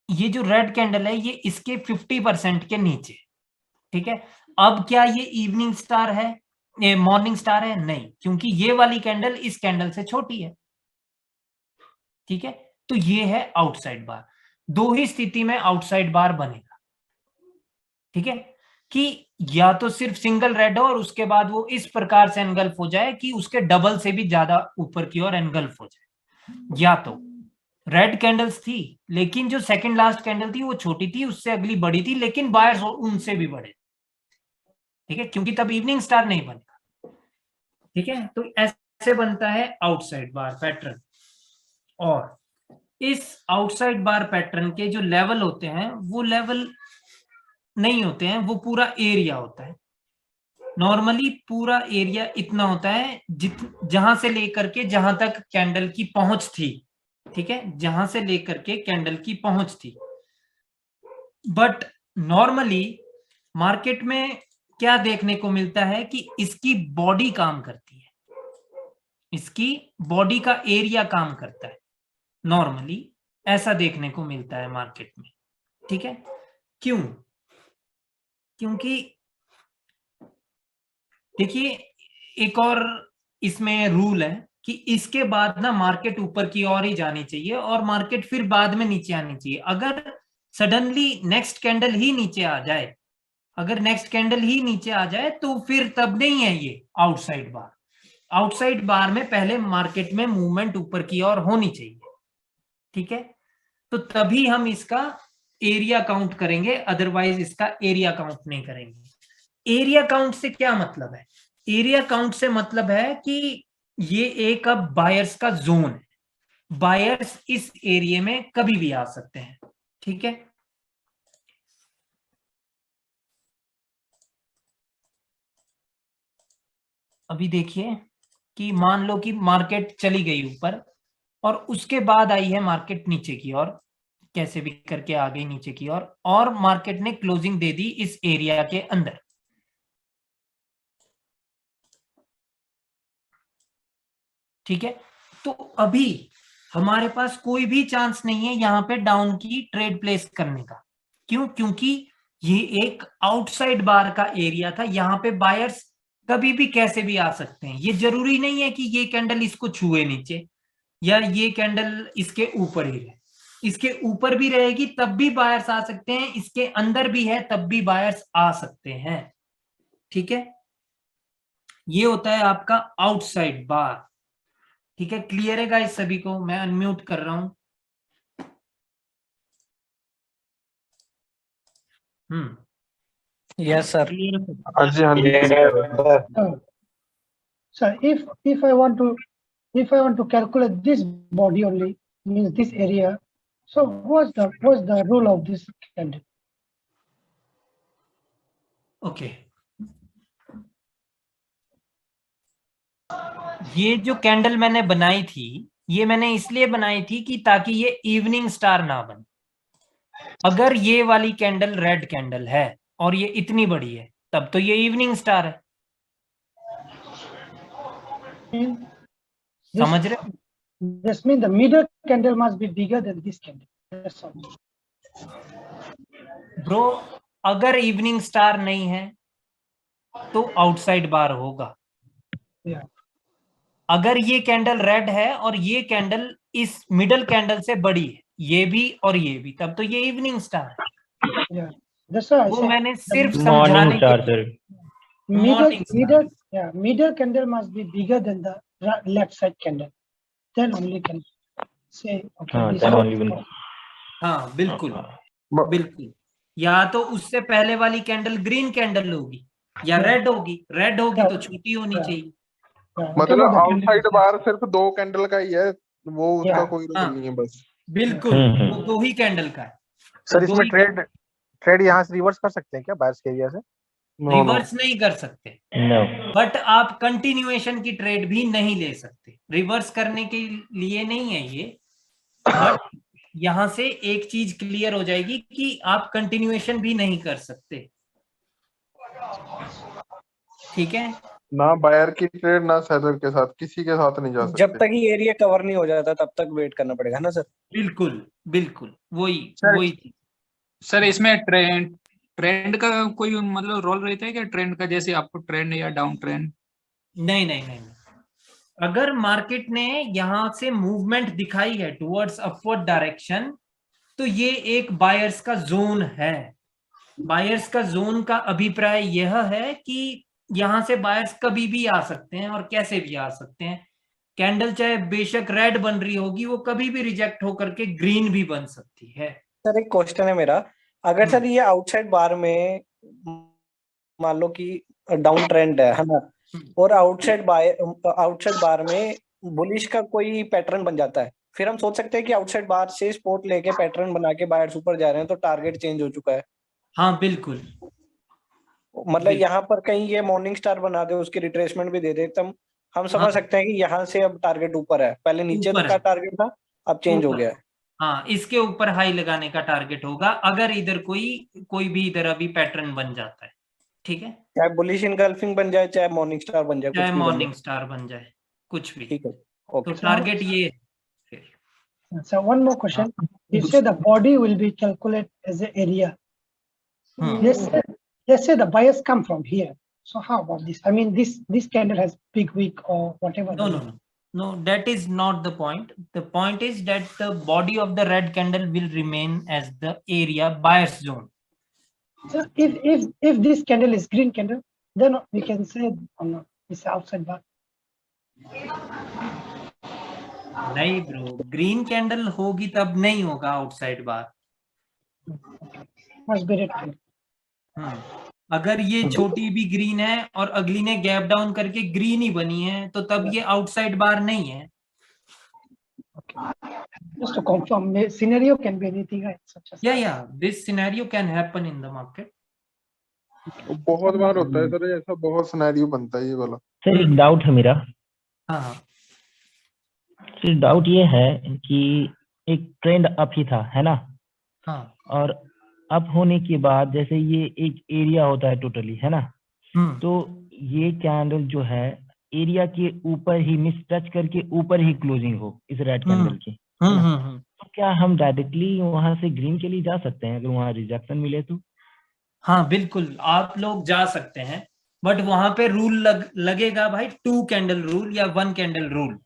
ये जो रेड कैंडल है ये इसके 50% के नीचे। ठीक है, अब क्या ये इवनिंग स्टार है, ये मॉर्निंग स्टार है? नहीं, क्योंकि ये वाली कैंडल इस कैंडल से छोटी है। ठीक है, तो ये है आउटसाइड बार। दो ही स्थिति में आउटसाइड बार बनेगा। ठीक है, कि या तो सिर्फ सिंगल रेड हो और उसके बाद वो इस प्रकार से एनगल्फ हो जाए कि उसके डबल से भी ज्यादा ऊपर की ओर एनगल्फ हो जाए, या तो रेड कैंडल्स थी लेकिन जो सेकंड लास्ट कैंडल थी वो छोटी थी, उससे अगली बड़ी थी, लेकिन बायर्स उनसे भी बड़े। ठीक है, क्योंकि तब इवनिंग स्टार नहीं बनेगा। ठीक है, तो ऐसे बनता है आउटसाइड बार पैटर्न। और इस आउटसाइड बार पैटर्न के जो लेवल होते हैं वो लेवल नहीं होते हैं, वो पूरा एरिया होता है। नॉर्मली पूरा एरिया इतना होता है जहां से लेकर के जहां तक कैंडल की पहुंच थी। ठीक है, जहां से लेकर के कैंडल की पहुंच थी। बट नॉर्मली मार्केट में क्या देखने को मिलता है कि इसकी बॉडी काम करती है, इसकी बॉडी का एरिया काम करता है। नॉर्मली ऐसा देखने को मिलता है मार्केट में। ठीक है, क्यों? क्योंकि देखिए एक और इसमें रूल है कि इसके बाद ना मार्केट ऊपर की ओर ही जानी चाहिए और मार्केट फिर बाद में नीचे आनी चाहिए। अगर सडनली नेक्स्ट कैंडल ही नीचे आ जाए, अगर नेक्स्ट कैंडल ही नीचे आ जाए तो फिर तब नहीं है ये आउटसाइड बार। आउटसाइड बार में पहले मार्केट में मूवमेंट ऊपर की ओर होनी चाहिए। ठीक है, तो तभी हम इसका एरिया काउंट करेंगे, अदरवाइज इसका एरिया काउंट नहीं करेंगे। एरिया काउंट से क्या मतलब है? एरिया काउंट से मतलब है कि ये एक अब बायर्स का जोन है, बायर्स इस एरिया में कभी भी आ सकते हैं। ठीक है, अभी देखिए कि मान लो कि मार्केट चली गई ऊपर और उसके बाद आई है मार्केट नीचे की ओर, कैसे भी करके आ गई नीचे की ओर, और मार्केट ने क्लोजिंग दे दी इस एरिया के अंदर। ठीक है, तो अभी हमारे पास कोई भी चांस नहीं है यहां पे डाउन की ट्रेड प्लेस करने का। क्यों? क्योंकि ये एक आउटसाइड बार का एरिया था, यहां पे बायर्स कभी भी कैसे भी आ सकते हैं। ये जरूरी नहीं है कि ये कैंडल इसको छुए नीचे या ये कैंडल इसके ऊपर ही रहे, इसके ऊपर भी रहेगी तब भी बायर्स आ सकते हैं, इसके अंदर भी है तब भी बायर्स आ सकते हैं। ठीक है, ये होता है आपका आउटसाइड बार। ठीक है, क्लियर है गाइस सभी को? मैं अनम्यूट कर रहा हूं। Yes sir. Sir, if I want to calculate this body only, means this area, so what's the rule of this candle? Okay. ये जो कैंडल मैंने बनाई थी, ये मैंने इसलिए बनाई थी कि ताकि ये इवनिंग स्टार ना बने। अगर ये वाली कैंडल रेड कैंडल है और ये इतनी बड़ी है, तब तो ये इवनिंग स्टार है। समझ रहे? This means the middle candle must be bigger than this candle. That's all. Bro, अगर इवनिंग स्टार नहीं है तो आउटसाइड बार होगा। Yeah. अगर ये कैंडल रेड है और ये कैंडल इस मिडल कैंडल से बड़ी है, ये भी और ये भी, तब तो ये इवनिंग स्टार है। Yeah. That's why I वो said मैंने सिर्फ मॉर्निंग समझाने स्टार के sir. middle candle must be bigger than the left side candle. Then only can say okay. हाँ, this then is- only will. हाँ बिल्कुल बिल्कुल। या तो उससे पहले वाली कैंडल ग्रीन कैंडल होगी या रेड होगी। रेड होगी तो छोटी होनी चाहिए। मतलब आउटसाइड बार सिर्फ 2 कैंडल का ही है, वो उसका कोई रोल नहीं है बस। बिल्कुल, वो 2 ही कैंडल का है। सर इसमें ट्रेड यहाँ से रिवर्स कर सकते हैं क्या बायर्स के एरिया से? रिवर्स नहीं कर सकते, No. बट आप कंटिन्यूएशन की ट्रेड भी नहीं ले सकते। रिवर्स करने के लिए नहीं है ये, बट यहां से एक चीज क्लियर हो जाएगी कि आप कंटिन्यूएशन भी नहीं कर सकते। ठीक है, ना बायर की ट्रेड ना सेलर के साथ, किसी के साथ नहीं जा सकते। जब तक ये एरिया कवर नहीं हो जाता तब तक वेट करना पड़ेगा ना सर? बिल्कुल बिल्कुल, वही चीज। सर इसमें ट्रेंड का कोई मतलब रोल रहता है क्या? ट्रेंड का, जैसे आपको ट्रेंड या डाउन ट्रेंड? नहीं नहीं नहीं, अगर मार्केट ने यहां से मूवमेंट दिखाई है टुवर्ड्स अपवर्ड डायरेक्शन, तो ये एक बायर्स का जोन है। बायर्स का जोन का अभिप्राय यह है कि यहां से बायर्स कभी भी आ सकते हैं और कैसे भी आ सकते हैं। कैंडल चाहे बेशक रेड बन रही होगी, वो कभी भी रिजेक्ट होकर के ग्रीन भी बन सकती है। सर एक क्वेश्चन है मेरा, अगर सर ये आउटसाइड बार में मान लो कि डाउन ट्रेंड है ना, और आउटसाइड बार में बुलिश का कोई पैटर्न बन जाता है, फिर हम सोच सकते हैं कि आउटसाइड बार से सपोर्ट लेके पैटर्न बना के बायर्स ऊपर जा रहे हैं, तो टारगेट चेंज हो चुका है। हाँ बिल्कुल, मतलब यहाँ पर कहीं ये मॉर्निंग स्टार बना दे, उसकी रिट्रेसमेंट भी दे दे, तब हम समझ सकते हैं कि यहाँ से अब टारगेट ऊपर है। पहले नीचे का टारगेट था, अब चेंज हो गया है। हाँ, इसके ऊपर हाई लगाने का टारगेट होगा अगर इधर कोई भी इधर अभी पैटर्न बन जाता है। ठीक है, चाहे बुलिश इनगल्फिंग बन जाए, चाहे मॉर्निंग स्टार बन जाए, चाहे मॉर्निंग स्टार बन जाए, कुछ भी। ठीक है, तो टारगेट ये है। So one more question. You say the body will be calculated as an area. Let's say the buyers come from here. So how about this? I mean, this candle has big wick or whatever. No, that is not the point. The point is that the body of the red candle will remain as the area buyer's zone. So if this candle is green candle, then we can say it's outside bar. नहीं bro, green candle होगी तब नहीं होगा outside बार। अगर ये छोटी भी green है और अगली ने गैप डाउन करके ग्रीन ही बनी है, तो तब ये आउटसाइड बार नहीं है। Just to confirm, scenario can be anything, right? Such as yeah, this scenario can happen in the market. बहुत बार होता है सर, ऐसा बहुत सिनेरियो बनता है ये वाला। सर एक डाउट है मेरा। हाँ सर डाउट ये है कि एक ट्रेंड अप ही था, है ना? हाँ। और अप होने के बाद जैसे ये एक एरिया होता है टोटली, है ना? तो ये कैंडल जो है एरिया के ऊपर ही मिस टच करके ऊपर ही क्लोजिंग हो इस रेड कैंडल की, तो क्या हम डायरेक्टली वहां से ग्रीन के लिए जा सकते हैं अगर वहां रिजेक्शन मिले तो? हाँ बिल्कुल, आप लोग जा सकते हैं, बट वहां पे रूल लगेगा भाई, 2 कैंडल रूल या 1 कैंडल रूल।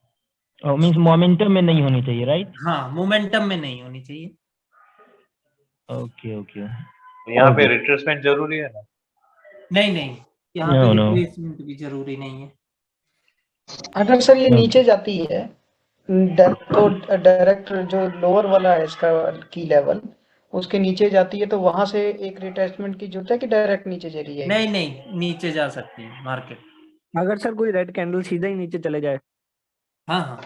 मींस मोमेंटम में नहीं होनी चाहिए, राइट? हाँ, मोमेंटम में नहीं होनी चाहिए। ओके। यहाँ पे रिट्रेसमेंट जरूरी है ना? नहीं, यहाँ पे रिट्रेसमेंट भी जरूरी नहीं है। अगर सर ये नीचे जाती है तो डायरेक्ट जो लोअर वाला है इसका की लेवल, उसके नीचे जाती है, तो वहां से एक रिट्रेसमेंट की जरूरत है कि डायरेक्ट नीचे जा रही है? नहीं, नीचे जा सकती है मार्केट। अगर सर कोई रेड कैंडल सीधा ही नीचे चले जाए, हाँ,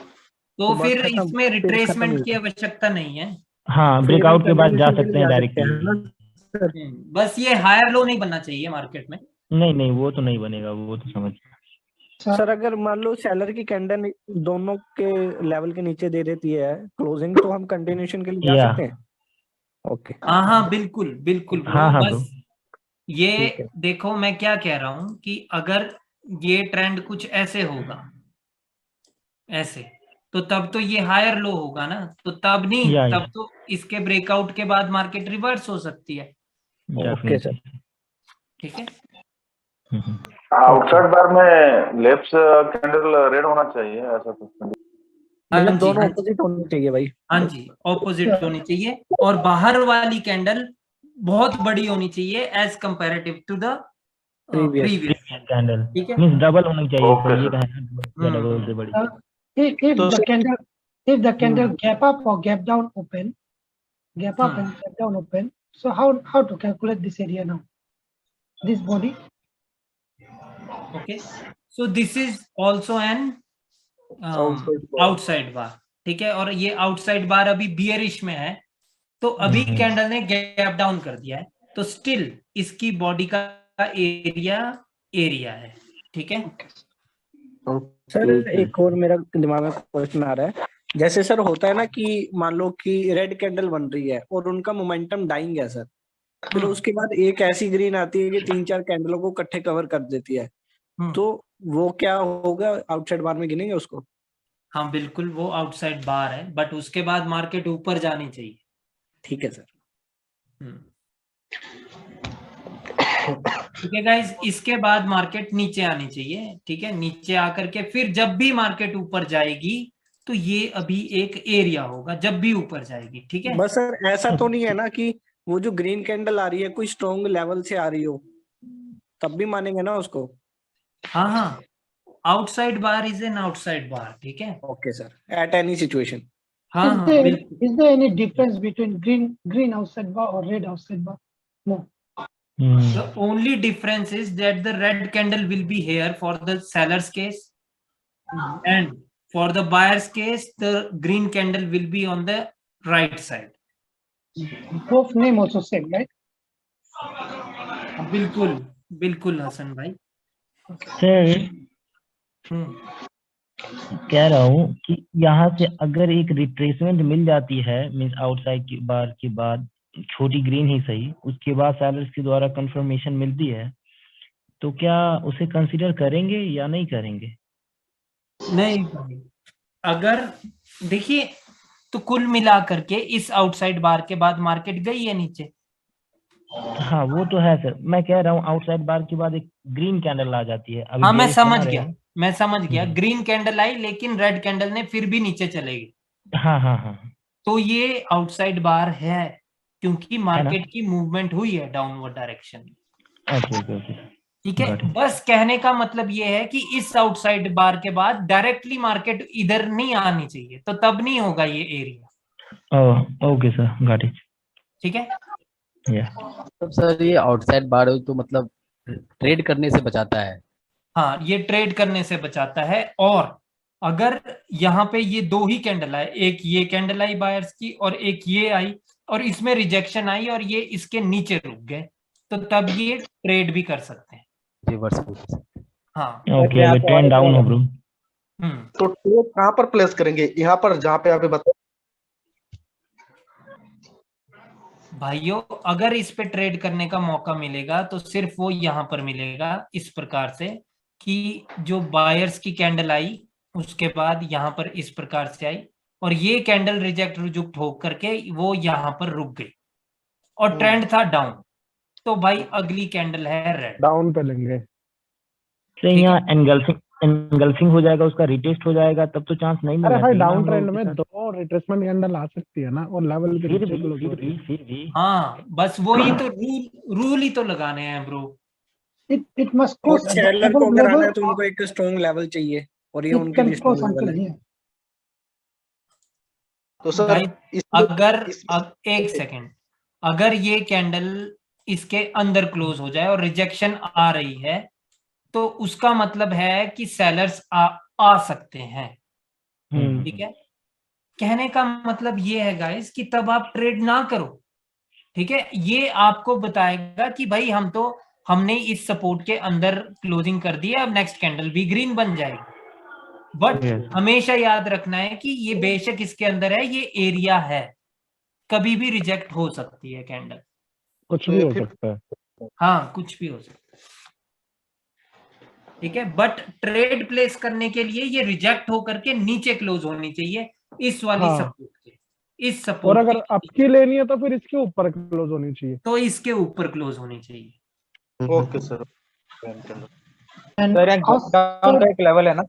तो फिर इसमें रिट्रेसमेंट की आवश्यकता नहीं है। हाँ, ब्रेकआउट के बाद जा सकते हैं डायरेक्टली। बस ये हायर लो नहीं बनना चाहिए मार्केट में। नहीं, वो तो नहीं बनेगा, वो तो समझ। सर अगर मान लो सेलर की कैंडल दोनों के लेवल के नीचे दे देती है क्लोजिंग, तो हम कंटिन्यूशन के लिए जा सकते हैं? ओके हाँ बिल्कुल बिल्कुल ब्रो। हाँ बस ये देखो मैं क्या कह रहा हूँ कि अगर ये ट्रेंड कुछ ऐसे होगा, ऐसे, तो तब तो ये हायर लो होगा ना, तो तब नहीं, तब तो इसके ब्रेकआउट के बाद मार्केट रिवर्स हो सकती है। ओके सर, ठीक है। आउटसाइड बार में लेफ्ट कैंडल रेड होना चाहिए, ऐसा कुछ मतलब दोनों ऑपोजिट होनी चाहिए भाई। हाँ जी, ऑपोजिट होनी चाहिए, और बाहर वाली कैंडल बहुत बड़ी होनी चाहिए as comparative to the previous candle. ठीक है, मींस डबल होनी चाहिए सर, ये कहना डबल से बड़ी। If the candle gap up or gap down open, gap up and gap down open, so how to calculate this area now, this body? Okay, so this is also an outside bar, ठीक है, और ये outside बार अभी bearish में है, तो अभी candle ने गैप डाउन कर दिया है, तो स्टिल इसकी बॉडी का एरिया है। ठीक है सर, एक और मेरा दिमाग में क्वेश्चन आ रहा है, जैसे सर होता है ना कि मान लो कि रेड कैंडल बन रही है और उनका मोमेंटम डाइंग है सर, फिर उसके बाद एक ऐसी ग्रीन आती है कि 3-4 कैंडलों को इकट्ठे कवर कर देती है, तो वो क्या होगा, आउटसाइड बार में गिनेंगे उसको? हाँ बिल्कुल, वो आउटसाइड बार है, बट उसके बाद मार्केट ऊपर जानी चाहिए। ठीक है सर। ठीक है गाइस, इसके बाद मार्केट नीचे आनी चाहिए। ठीक है, नीचे आकर के फिर जब भी मार्केट ऊपर जाएगी तो ये अभी एक एरिया होगा जब भी ऊपर जाएगी। ठीक है, बस सर ऐसा तो नहीं है ना कि वो जो ग्रीन कैंडल आ रही है कोई स्ट्रॉन्ग लेवल से आ रही हो, तब भी मानेंगे ना उसको? हाँ, outside bar is an outside bar. ठीक है, okay sir, at any situation. हाँ, is there any difference between green outside bar or red outside bar? No. The only difference is that the red candle will be here for the seller's case, and for the buyer's case the green candle will be on the right side. Both name also same, right? बिल्कुल बिल्कुल हसन भाई। Sir कह रहा हूँ कि यहाँ से अगर एक रिट्रेसमेंट मिल जाती है, मींस आउटसाइड की बार के बाद छोटी ग्रीन ही सही, उसके बाद सेलर्स के द्वारा कंफर्मेशन मिलती है, तो क्या उसे कंसीडर करेंगे या नहीं करेंगे? नहीं, अगर देखिए तो कुल मिला करके इस आउटसाइड बार के बाद मार्केट गई है नीचे। हाँ वो तो है सर, मैं कह रहा हूँ आउटसाइड बार के बाद एक ग्रीन कैंडल आ जाती है। अभी हाँ मैं समझ गया, ग्रीन कैंडल आई लेकिन रेड कैंडल ने फिर भी नीचे चलेगी। हाँ, तो ये आउटसाइड बार है, क्योंकि मार्केट की मूवमेंट हुई है डाउनवर्ड डायरेक्शन में। ओके। ठीक है, बस कहने का मतलब ये है कि इस आउटसाइड बार के बाद डायरेक्टली मार्केट इधर नहीं आनी चाहिए, तो तब नहीं होगा ये area. Okay sir, got it. ठीक है, तो सर ये आउटसाइड बार तो मतलब ट्रेड करने से बचाता है? हाँ, ये ट्रेड करने से बचाता है, और अगर यहाँ पे ये दो ही कैंडल आए, एक ये कैंडल आई बायर्स की और एक ये आई, और इसमें रिजेक्शन आई और ये इसके नीचे रुक गए, तो तब ये ट्रेड भी कर सकते हैं, रिवर्स। हाँ ओके, ट्रेंड डाउन हो ब्रो। तो ट्रेड कहाँ पर प्लेस करेंगे? यहाँ पर जहाँ पे आप बता भाइयों, अगर इस पे ट्रेड करने का मौका मिलेगा तो सिर्फ वो यहाँ पर मिलेगा, इस प्रकार से कि जो बायर्स की कैंडल आई उसके बाद यहाँ पर इस प्रकार से आई, और ये कैंडल रिजेक्ट हो करके वो यहाँ पर रुक गई, और ट्रेंड था डाउन, तो भाई अगली कैंडल है रेड, डाउन पे लेंगे। तो यहाँ एनगल्फिंग हो जाएगा, उसका रिटेस्ट हो जाएगा, तब तो चांस नहीं मिलेगा। अरे भाई डाउन ट्रेंड में दो रिट्रेसमेंट कैंडल आ सकती है ना, और लेवल के फिर भी हाँ, बस वही तो रूल ही तो लगाने हैं bro. It must cross seller को अगर आना है तो उनको एक स्ट्रॉन्ग लेवल चाहिए, और ये उनके लिए स्ट्रॉन्ग लेवल है। तो सर अगर एक सेकेंड, अगर ये कैंडल इसके अंदर क्लोज हो जाए और रिजेक्शन आ रही है, तो उसका मतलब है कि सेलर्स आ सकते हैं। ठीक है, कहने का मतलब ये है गाइस कि तब आप ट्रेड ना करो। ठीक है, ये आपको बताएगा कि भाई हम तो हमने इस सपोर्ट के अंदर क्लोजिंग कर दी है, अब नेक्स्ट कैंडल भी ग्रीन बन जाएगी। बट हमेशा याद रखना है कि ये बेशक इसके अंदर है, ये एरिया है, कभी भी रिजेक्ट हो सकती है कैंडल, कुछ भी हो सकता है। हाँ कुछ भी हो सकता है, ठीक है। बट ट्रेड प्लेस करने के लिए ये रिजेक्ट होकर के नीचे क्लोज होनी चाहिए इस वाली सपोर्ट के, इस सपोर्ट। और अगर आपकी लेनी है तो फिर इसके ऊपर क्लोज होनी चाहिए, तो इसके ऊपर क्लोज होनी चाहिए। Okay sir. सर एक लेवल है ना।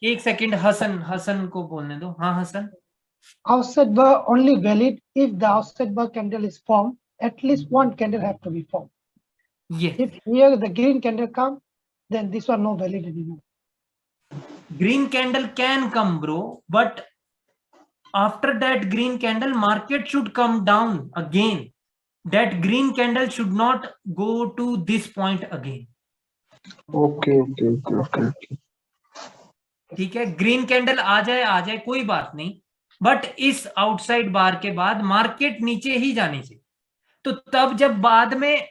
एक सेकंड, हसन को बोलने दो। हाँ Hasan. Outside bar only valid if the outside bar candle is formed. At least one candle have to be formed. Yes. If here the green candle come, then this one no valid anymore. Green candle can come, bro, but after that green candle, market should come down again. That green candle should not go to this point again. Okay. ठीक है, green candle आ जाए कोई बात नहीं, but इस outside बार के बाद market नीचे ही जानी चाहिए। तो तब जब बाद में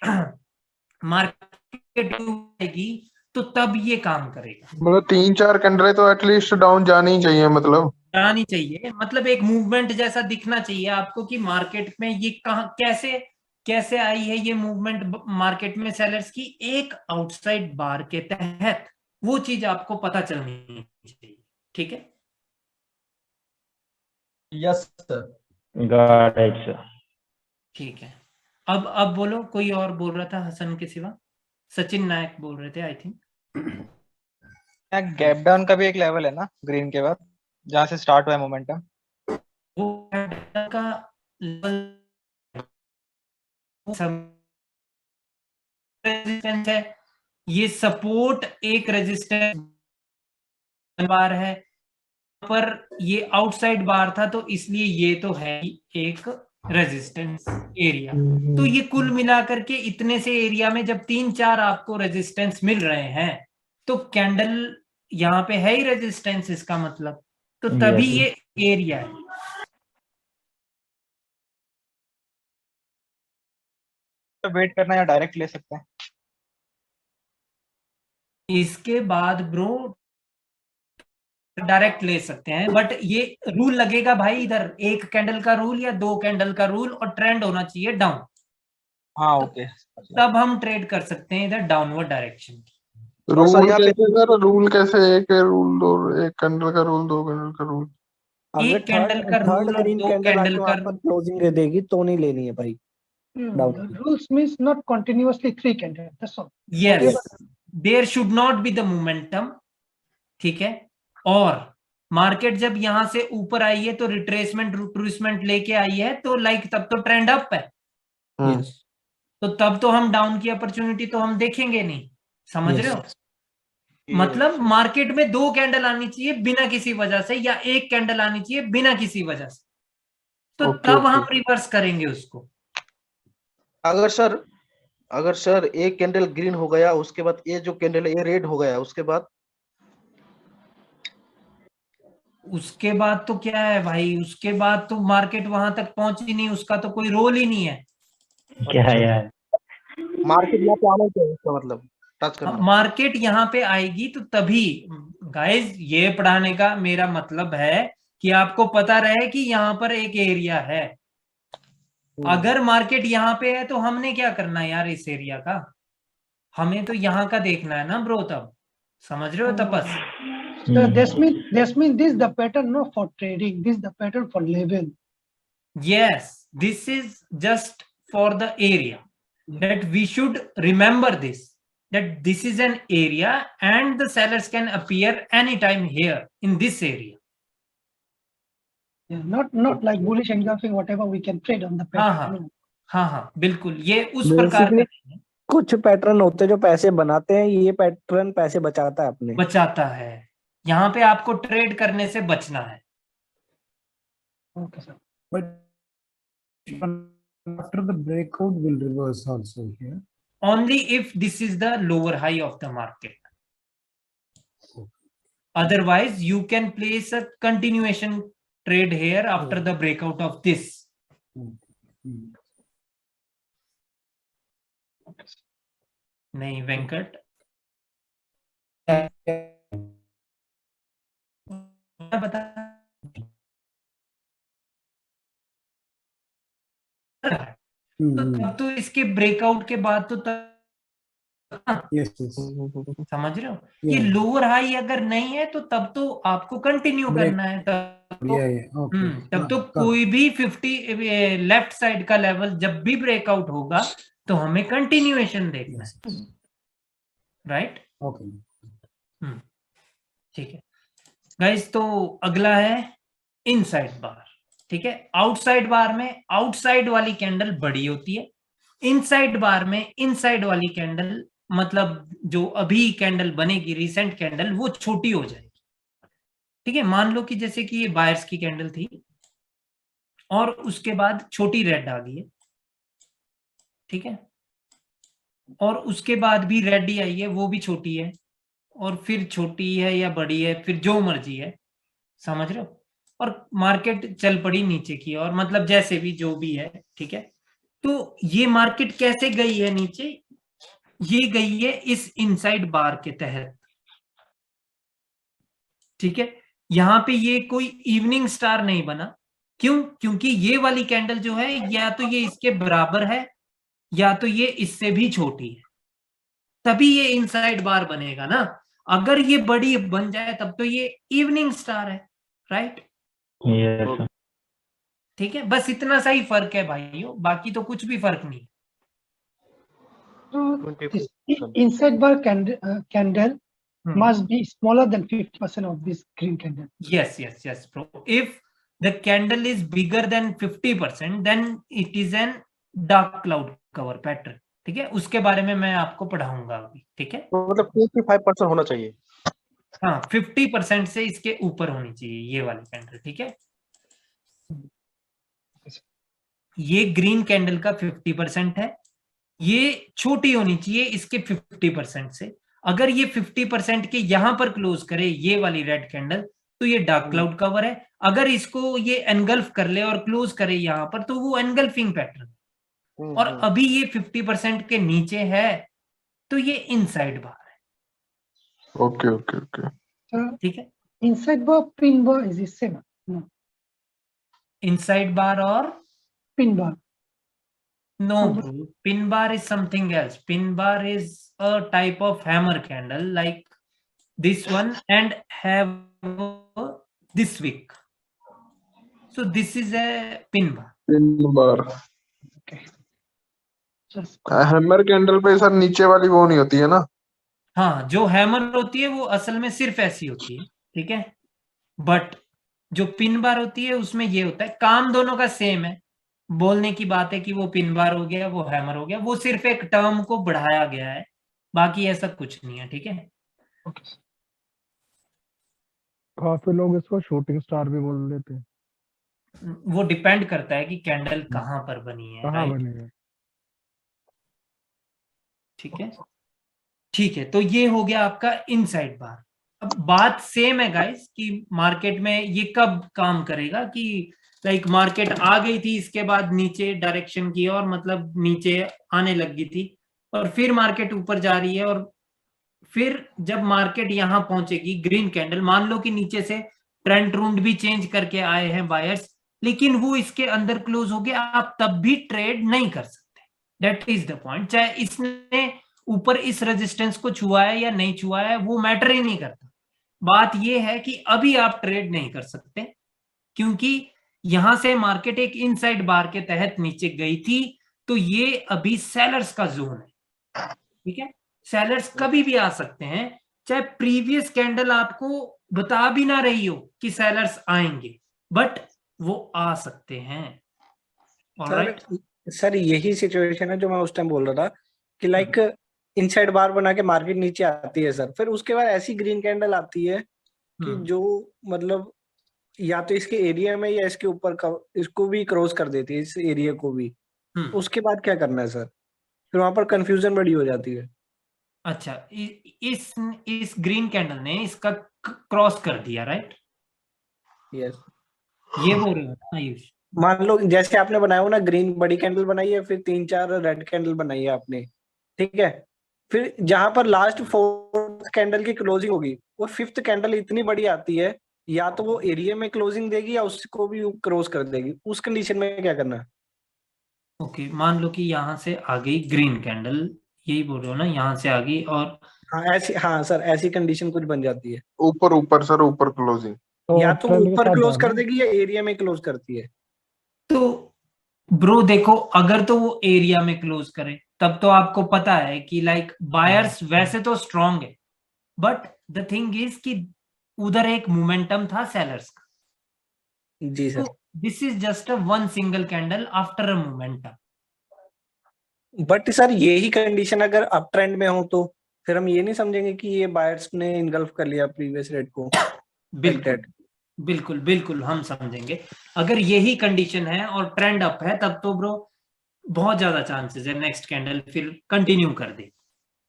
मार्केट आएगी तो तब ये काम करेगा। मतलब 3-4 कैंडल तो एटलीस्ट डाउन जानी चाहिए, मतलब जानी चाहिए, मतलब एक मूवमेंट जैसा दिखना चाहिए आपको कि मार्केट में ये कहां कैसे आई है ये मूवमेंट मार्केट में सेलर्स की, एक आउटसाइड बार के तहत, वो चीज आपको पता चलनी चाहिए। ठीक है, yes sir, got it sir. ठीक है। अब बोलो, कोई और बोल रहा था हसन के सिवा? सचिन नायक बोल रहे थे आई थिंक। गैप डाउन का भी एक लेवल है ना ग्रीन के बाद, जहां से स्टार्ट हुआ है मोमेंटम। वो का लेवल रेजिस्टेंस है, ये सपोर्ट एक रेजिस्टेंस बार है, पर ये आउटसाइड बार था तो इसलिए ये तो है एक रेजिस्टेंस एरिया। तो ये कुल मिलाकर के इतने से एरिया में जब 3-4 आपको रेजिस्टेंस मिल रहे हैं तो कैंडल यहाँ पे है ही रेजिस्टेंस, इसका मतलब तो तभी ये एरिया है। तो वेट करना या डायरेक्ट ले सकते हैं? इसके बाद ब्रो डायरेक्ट ले सकते हैं, बट ये रूल लगेगा भाई इधर, एक कैंडल का रूल या 2 कैंडल का रूल, और ट्रेंड होना चाहिए डाउन। हाँ ओके, तब हम ट्रेड कर सकते हैं इधर डाउनवर्ड डायरेक्शन की। रूल कैसे सर? रूल कैसे? एक रूल, 2 एक कैंडल का रूल, 2 कैंडल का रूल। एक कैंडल का रूल और 2 कैंडल का क्लोजिंग दे देगी तो नहीं लेनी है भाई। Rules means not continuously 3 candles. That's all. Yes, there should not be the momentum. ठीक है, और मार्केट जब यहां से ऊपर आई है तो रिट्रेसमेंट लेके आई है, तो लाइक तब तो ट्रेंड अप है। Yes. तो तब तो हम डाउन की अपॉर्चुनिटी तो हम देखेंगे नहीं, समझ रहे हो? मतलब मार्केट में 2 कैंडल आनी चाहिए बिना किसी वजह से, या 1 कैंडल आनी चाहिए बिना किसी वजह से, तो तब हम रिवर्स करेंगे उसको। अगर सर एक कैंडल ग्रीन हो गया, उसके बाद ये जो कैंडल है ये रेड हो गया, उसके बाद तो क्या है भाई, उसके बाद तो मार्केट वहां तक पहुंची नहीं, उसका तो कोई रोल ही नहीं है। क्या है यार, मार्केट यहाँ पे आना चाहिए, इसका मतलब टच करना। मार्केट यहाँ पे आएगी तो तभी, गाइस ये पढ़ाने का मेरा मतलब है कि आपको पता रहे कि यहाँ पर एक एरिया है। अगर मार्केट यहाँ पे है तो हमने क्या करना है यार इस एरिया का, हमें तो यहाँ का देखना है ना ब्रो, तब समझ रहे हो तपस? So this means this is the pattern not for trading, this is the pattern for level. Yes, this is just for the area, that we should remember this, that this is an area and the sellers can appear anytime here in this area. Yeah, not like bullish engulfing, whatever we can trade on the pattern. हाँ, बिल्कुल, ये उस प्रकार का कुछ pattern होते हैं जो पैसे बनाते हैं, ये पैटर्न पैसे बचाता है अपने, बचाता है। यहाँ पे आपको ट्रेड करने से बचना है। Okay, sir. But after the breakout will reverse also here. Only if this is the lower high of the market. Otherwise, you can place a continuation trade here after the breakout of this. नहीं वेंकट, बता तब तो इसके breakout के बाद तो समझ रहे हो, ये लोअर हाई अगर नहीं है तो तब तो आपको कंटिन्यू करना है, तब तो कोई भी 50 लेफ्ट साइड का लेवल जब भी ब्रेकआउट होगा तो हमें कंटिन्यूएशन देखना है, राइट। ठीक है गाइस, तो अगला है इनसाइड बार। ठीक है, आउटसाइड बार में आउटसाइड वाली कैंडल बड़ी होती है, इनसाइड बार में इनसाइड वाली कैंडल, मतलब जो अभी कैंडल बनेगी रिसेंट कैंडल, वो छोटी हो जाएगी। ठीक है, मान लो कि जैसे कि ये बायर्स की कैंडल थी और उसके बाद छोटी रेड आ गई है, ठीक है, और उसके बाद भी रेड ही आई है, वो भी छोटी है, और फिर छोटी है या बड़ी है, फिर जो मर्जी है, समझ रहे हो, और मार्केट चल पड़ी नीचे की, और मतलब जैसे भी जो भी है, ठीक है। तो ये मार्केट कैसे गई है नीचे, ये गई है इस इनसाइड बार के तहत। ठीक है, यहां पे ये कोई इवनिंग स्टार नहीं बना, क्यों? क्योंकि ये वाली कैंडल जो है या तो ये इसके बराबर है या तो ये इससे भी छोटी है, तभी ये इनसाइड बार बनेगा ना। अगर ये बड़ी बन जाए तब तो ये इवनिंग स्टार है, राइट। ठीक है, बस इतना सा ही फर्क है भाइयों, बाकी तो कुछ भी फर्क नहीं। Inside bar candle must be smaller than 50% of this green candle. Yes, bro. If the candle is bigger than 50%, then it is an dark cloud cover pattern. ठीक है, उसके बारे में मैं आपको पढ़ाऊंगा अभी। ठीक है, तो मतलब 55% होना चाहिए। हाँ, 50% से इसके ऊपर होनी चाहिए ये वाली कैंडल। ठीक है, ये ग्रीन कैंडल का 50% है, ये छोटी होनी चाहिए इसके 50% से। अगर ये 50% के यहां पर क्लोज करे ये वाली रेड कैंडल, तो ये डार्क क्लाउड कवर है। अगर इसको ये एनगल्फ कर ले और क्लोज करे यहां पर, तो वो एनगल्फिंग पैटर्न। और अभी ये 50% के नीचे है, तो ये इनसाइड बार है। ओके ठीक है, inside bar pin bar is the same. Inside bar और pin bar, no, pin bar is something else. Pin bar is a type of hammer candle like this one and have this wick. So this is a pin bar. Okay. Hammer candle पे sir नीचे वाली वो नहीं होती है ना? हाँ, जो हैमर होती है वो असल में सिर्फ ऐसी होती है, ठीक है। बट जो पिन बार होती है उसमें ये होता है, काम दोनों का सेम है। बोलने की बात है कि वो पिन बार हो गया, वो हैमर हो गया, वो सिर्फ एक टर्म को बढ़ाया गया है, बाकी ऐसा कुछ नहीं है। ठीक है, काफी लोग इसको शूटिंग स्टार भी बोल देते हैं। वो डिपेंड करता है कि कैंडल कहां पर बनी है, कहां बनी है। ठीक है, तो ये हो गया आपका इनसाइड बार। अब बात सेम है गाइस कि मार्केट में ये कब काम करेगा, कि लाइक मार्केट आ गई थी, इसके बाद नीचे डायरेक्शन की और मतलब नीचे आने लग गई थी, और फिर मार्केट ऊपर जा रही है, और फिर जब मार्केट यहां पहुंचेगी ग्रीन कैंडल, मान लो कि नीचे से ट्रेंड रूंड भी चेंज करके आए हैं बायर्स, लेकिन वो इसके अंदर क्लोज हो गया, आप तब भी ट्रेड नहीं कर सकते। That is the point. चाहे इसने ऊपर इस रेजिस्टेंस को छुआ है या नहीं छुआ है, वो मैटर ही नहीं करता। बात ये है कि अभी आप ट्रेड नहीं कर सकते, क्योंकि यहां से मार्केट एक इनसाइड बार के तहत नीचे गई थी, तो ये अभी सेलर्स का जोन है। ठीक है, सेलर्स कभी भी आ सकते हैं, चाहे प्रीवियस कैंडल आपको बता भी ना रही हो कि सेलर्स आएंगे, बट वो आ सकते हैं। सर यही सिचुएशन है जो मैं उस टाइम बोल रहा था कि लाइक इनसाइड बार बना के मार्केट नीचे आती है सर, फिर उसके बाद ऐसी ग्रीन कैंडल आती है कि जो मतलब या तो इसके एरिया में या इसके ऊपर इसको भी क्रॉस कर देती है, इस एरिया को भी। उसके बाद क्या करना है सर? फिर वहां पर कंफ्यूजन बड़ी हो जाती है। अच्छा, इस ग्रीन कैंडल ने इसका क्रॉस कर दिया, राइट? यस, ये बोल रहे हो आयुष? मान लो जैसे आपने बनाया हो ना, ग्रीन बड़ी कैंडल बनाई है, फिर 3-4 रेड कैंडल बनाई है आपने, ठीक है। फिर जहां पर लास्ट 4th कैंडल की क्लोजिंग होगी वो 5th कैंडल इतनी बड़ी आती है, या तो वो एरिया में क्लोजिंग देगी या उसको भी क्रॉस कर देगी। उस कंडीशन में क्या करना है? ओके, मान लो कि यहाँ से आ गई ग्रीन कैंडल, यही बोल रहे हो ना, यहाँ से आ गई और हाँ सर, ऐसी कंडीशन कुछ बन जाती है। ऊपर सर, ऊपर क्लोजिंग या तो ऊपर क्लोज कर देगी या एरिया में क्लोज करती है। तो ब्रो देखो, अगर तो वो एरिया में क्लोज करे तब तो आपको पता है कि लाइक बायर्स वैसे तो स्ट्रांग है, बट द थिंग इज कि उधर एक मोमेंटम था सेलर्स का। जी sir. This is just a one single candle after a momentum. But sir यही कंडीशन अगर अप ट्रेंड में हो तो फिर हम ये नहीं समझेंगे कि ये बायर्स ने इनगल्फ कर लिया प्रीवियस रेट को। बिल्कुल बिल्कुल बिल्कुल हम समझेंगे। अगर यही कंडीशन है और ट्रेंड अप है तब तो ब्रो बहुत ज्यादा चांसेस है नेक्स्ट कैंडल फिर कंटिन्यू कर दे,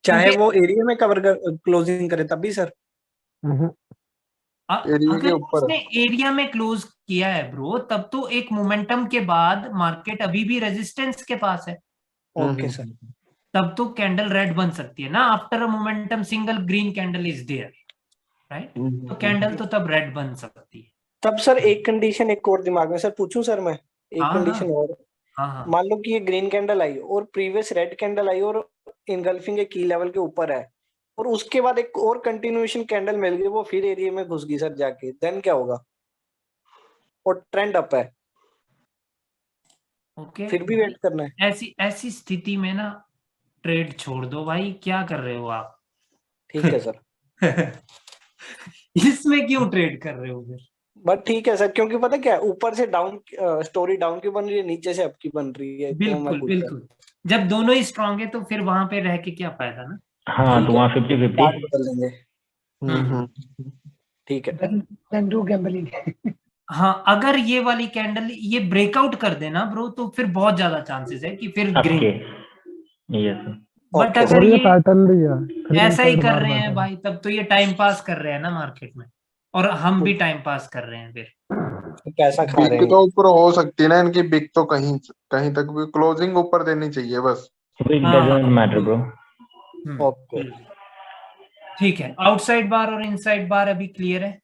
चाहे वो एरिया में कवर कर क्लोजिंग करे तब भी सर। अगर उसने एरिया में क्लोज किया है ब्रो तब तो एक मोमेंटम के बाद मार्केट अभी भी रेजिस्टेंस के पास है। Okay sir. तब तो कैंडल रेड बन सकती है ना, after a momentum single green candle is there, right? तो कैंडल तो तब रेड बन सकती है। तब सर एक कंडीशन एक और दिमाग में सर पूछूं सर मैं, एक कंडीशन और। मान लो कि ये ग्रीन कैंडल आई और प्रीवियस रेड कैंडल आई और इनगल्फिंग के की लेवल के ऊपर है और उसके बाद एक और कंटिन्यूएशन कैंडल मिल गई, वो फिर एरिया में घुस गई सर जाके, देन क्या होगा? और ट्रेंड अप है। ओके, फिर भी वेट करना है। ऐसी स्थिति में ना ट्रेड छोड़ दो भाई, क्या कर रहे हो आप? ठीक है सर। इसमें क्यों ट्रेड कर रहे हो फिर? बट ठीक है सर, क्योंकि पता क्या, ऊपर से डाउन स्टोरी डाउन की बन रही है, नीचे से अप की बन रही है। बिल्कुल बिल्कुल, जब दोनों ही स्ट्रांग है तो फिर वहां पे रह के क्या फायदा ना। हाँ, तो वहाँ 50-50 बदल देंगे। ठीक है। Then do gambling. हाँ, अगर ये वाली कैंडल ये ब्रेकआउट कर देना ब्रो तो फिर बहुत ज्यादा चांसेस है कि फिर ग्रीन। बट अगर ये पैटर्न भी है ऐसा ही कर रहे हैं भाई तब तो ये टाइम पास कर रहे हैं ना मार्केट में, और हम भी टाइम पास कर रहे हैं फिर। पैसा खा रहे हैं। तो ऊपर हो सकती है ना इनकी बिग, तो कहीं कहीं तक भी क्लोजिंग ऊपर देनी चाहिए बस। Matter bro. ओके ठीक है, आउटसाइड बार और इनसाइड बार अभी क्लियर है?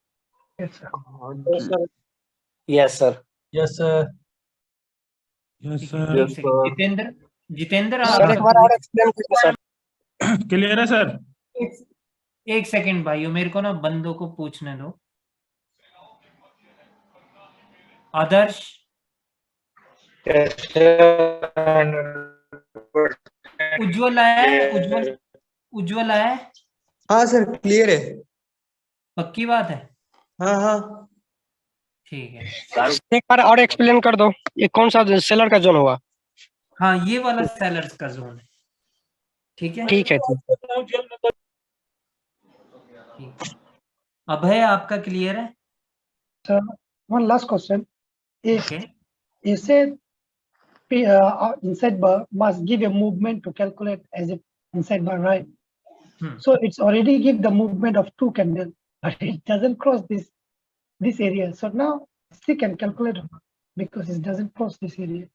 Yes sir. Yes sir. Yes sir. Jitendra sir एक बार और एक्सप्लेन कीजिए सर। क्लियर है सर? एक सेकंड भाइयों, मेरे को ना बंदों को पूछने दो। आदर्श, उज्जवल आया है? उज्जवल आया है? हाँ सर क्लियर है। पक्की बात है? हाँ ठीक है। एक बार और एक्सप्लेन कर दो, ये कौन सा सेलर का जोन हुआ? हाँ, ये वाला सेलर्स का जोन है। ठीक है ठीक है। अभय आपका क्लियर है? Sir, one last question. If you said inside bar must give a movement to calculate as a inside bar, right? So it's already give the movement of two candles, but it doesn't cross this area. So now she can calculate because it doesn't cross this area.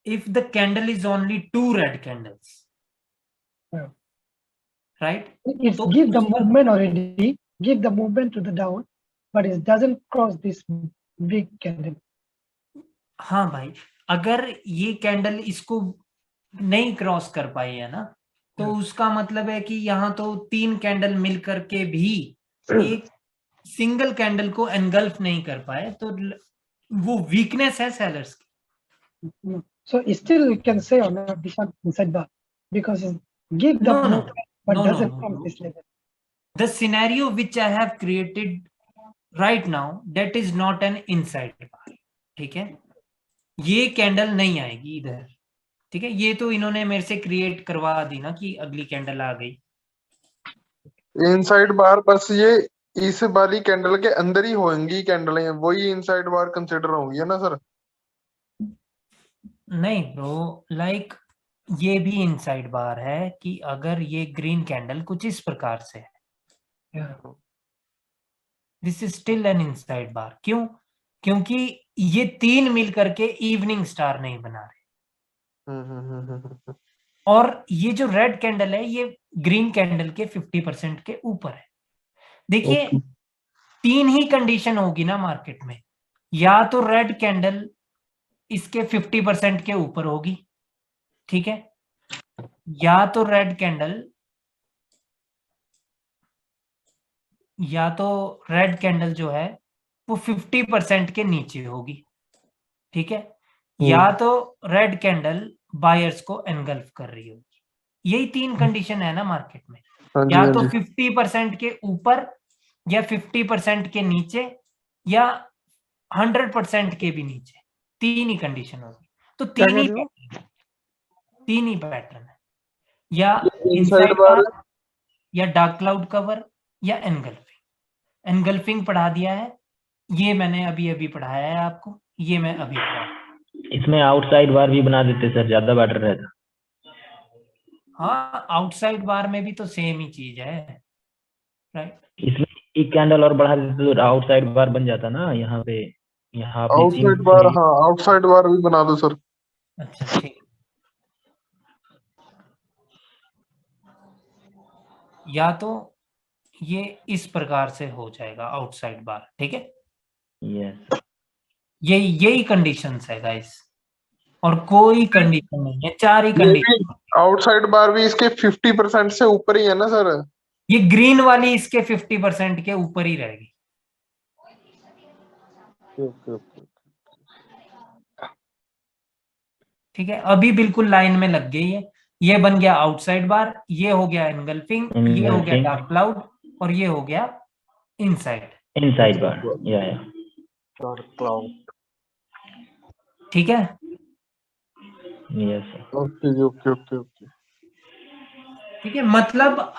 If the candle is only two red candles, right? It's give the movement already, give the movement to the down, but it doesn't cross this big candle. हाँ भाई, अगर ये candle इसको नहीं cross कर पाई है ना, तो उसका मतलब है कि यहाँ तो तीन कैंडल मिल करके भी एक सिंगल कैंडल को एनगल्फ नहीं कर पाए, तो वो वीकनेस है सेलर्स की। So still you can say on this one inside bar because it give the movement but doesn't come this level. The scenario which I have created right now, that is not an inside bar. ठीक है, ये candle नहीं आएगी इधर। ठीक है, ये तो इन्होंने मेरे से क्रिएट करवा दी ना कि अगली कैंडल आ गई। इनसाइड बार बस ये इस वाली कैंडल के अंदर ही होंगी कैंडलें, वही इनसाइड बार कंसिडर होंगी, है ना सर? नहीं ब्रो, लाइक ये भी इनसाइड बार है कि अगर ये ग्रीन कैंडल कुछ इस प्रकार से है, this is still an inside bar. क्यों? क्योंकि ये तीन मिल करके इवनिंग स्टार नहीं बना रहे। और ये जो रेड कैंडल है ये ग्रीन कैंडल के 50% के ऊपर है। देखिए तीन ही कंडीशन होगी ना मार्केट में, या तो रेड कैंडल इसके 50% के ऊपर होगी, ठीक है, या तो रेड कैंडल जो है वो 50% के नीचे होगी, ठीक है, या तो रेड कैंडल बायर्स को एनगल्फ कर रही होगी। यही तीन कंडीशन है ना मार्केट में, या तो 50% के ऊपर, या 50% के नीचे, या 100% के भी नीचे। तीन ही कंडीशन होगी। तो तीन ही पैटर्न है, या इनसाइड बार, या डार्क क्लाउड कवर, या एनगल्फिंग। एनगल्फिंग पढ़ा दिया है, ये मैंने अभी पढ़ाया है आपको, ये मैं अभी पढ़ा। इसमें आउटसाइड बार भी बना देते सर, ज्यादा बेटर रहता। हाँ, आउटसाइड बार में भी तो सेम ही चीज है, राइट। इसमें एक कैंडल और बढ़ा देते तो आउटसाइड बार बन जाता ना। यहाँ पे आउटसाइड बार, हाँ आउटसाइड बार भी बना दो सर। अच्छा ठीक, या तो ये इस प्रकार से हो जाएगा आउटसाइड बार, ठीक है। यस, यही कंडीशंस है गाइस, और कोई कंडीशन नहीं है, चार ही कंडीशन। आउटसाइड बार भी इसके 50% से ऊपर ही है ना सर? ये ग्रीन वाली इसके 50% के ऊपर ही रहेगी। ठीक है, अभी बिल्कुल लाइन में लग गई है। ये बन गया आउटसाइड बार, ये हो गया एनगल्फिंग, ये हो गया डार्क क्लाउड, और ये हो गया इनसाइड बार, या डार्क क्लाउड। ठीक है, यस ओके। ठीक है। मतलब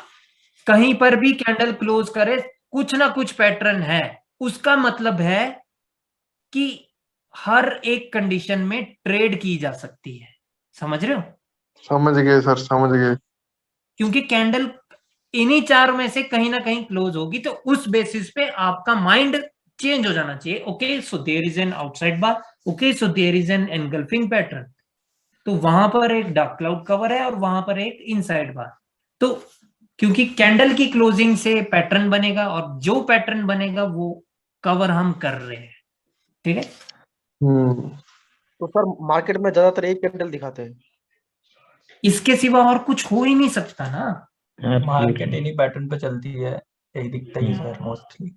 कहीं पर भी कैंडल क्लोज करे, कुछ ना कुछ पैटर्न है, उसका मतलब है कि हर एक कंडीशन में ट्रेड की जा सकती है। समझ रहे हो? समझ गए सर, समझ गए। क्योंकि कैंडल इन्हीं चार में से कहीं ना कहीं क्लोज होगी, तो उस बेसिस पे आपका माइंड चेंज हो जाना चाहिए। Okay, so there is an outside bar, okay so there is an engulfing pattern, तो वहां पर एक डार्क क्लाउड कवर है और वहां पर एक इनसाइड बार। तो क्योंकि कैंडल की क्लोजिंग से पैटर्न बनेगा, और जो पैटर्न बनेगा वो कवर हम कर रहे हैं, ठीक है। तो सर मार्केट में ज्यादातर एक कैंडल दिखाते हैं, इसके सिवा और कुछ हो ही नहीं सकता ना। मार्केट इन्हीं पैटर्न पे चलती है, यही दिखता ही सर मोस्टली,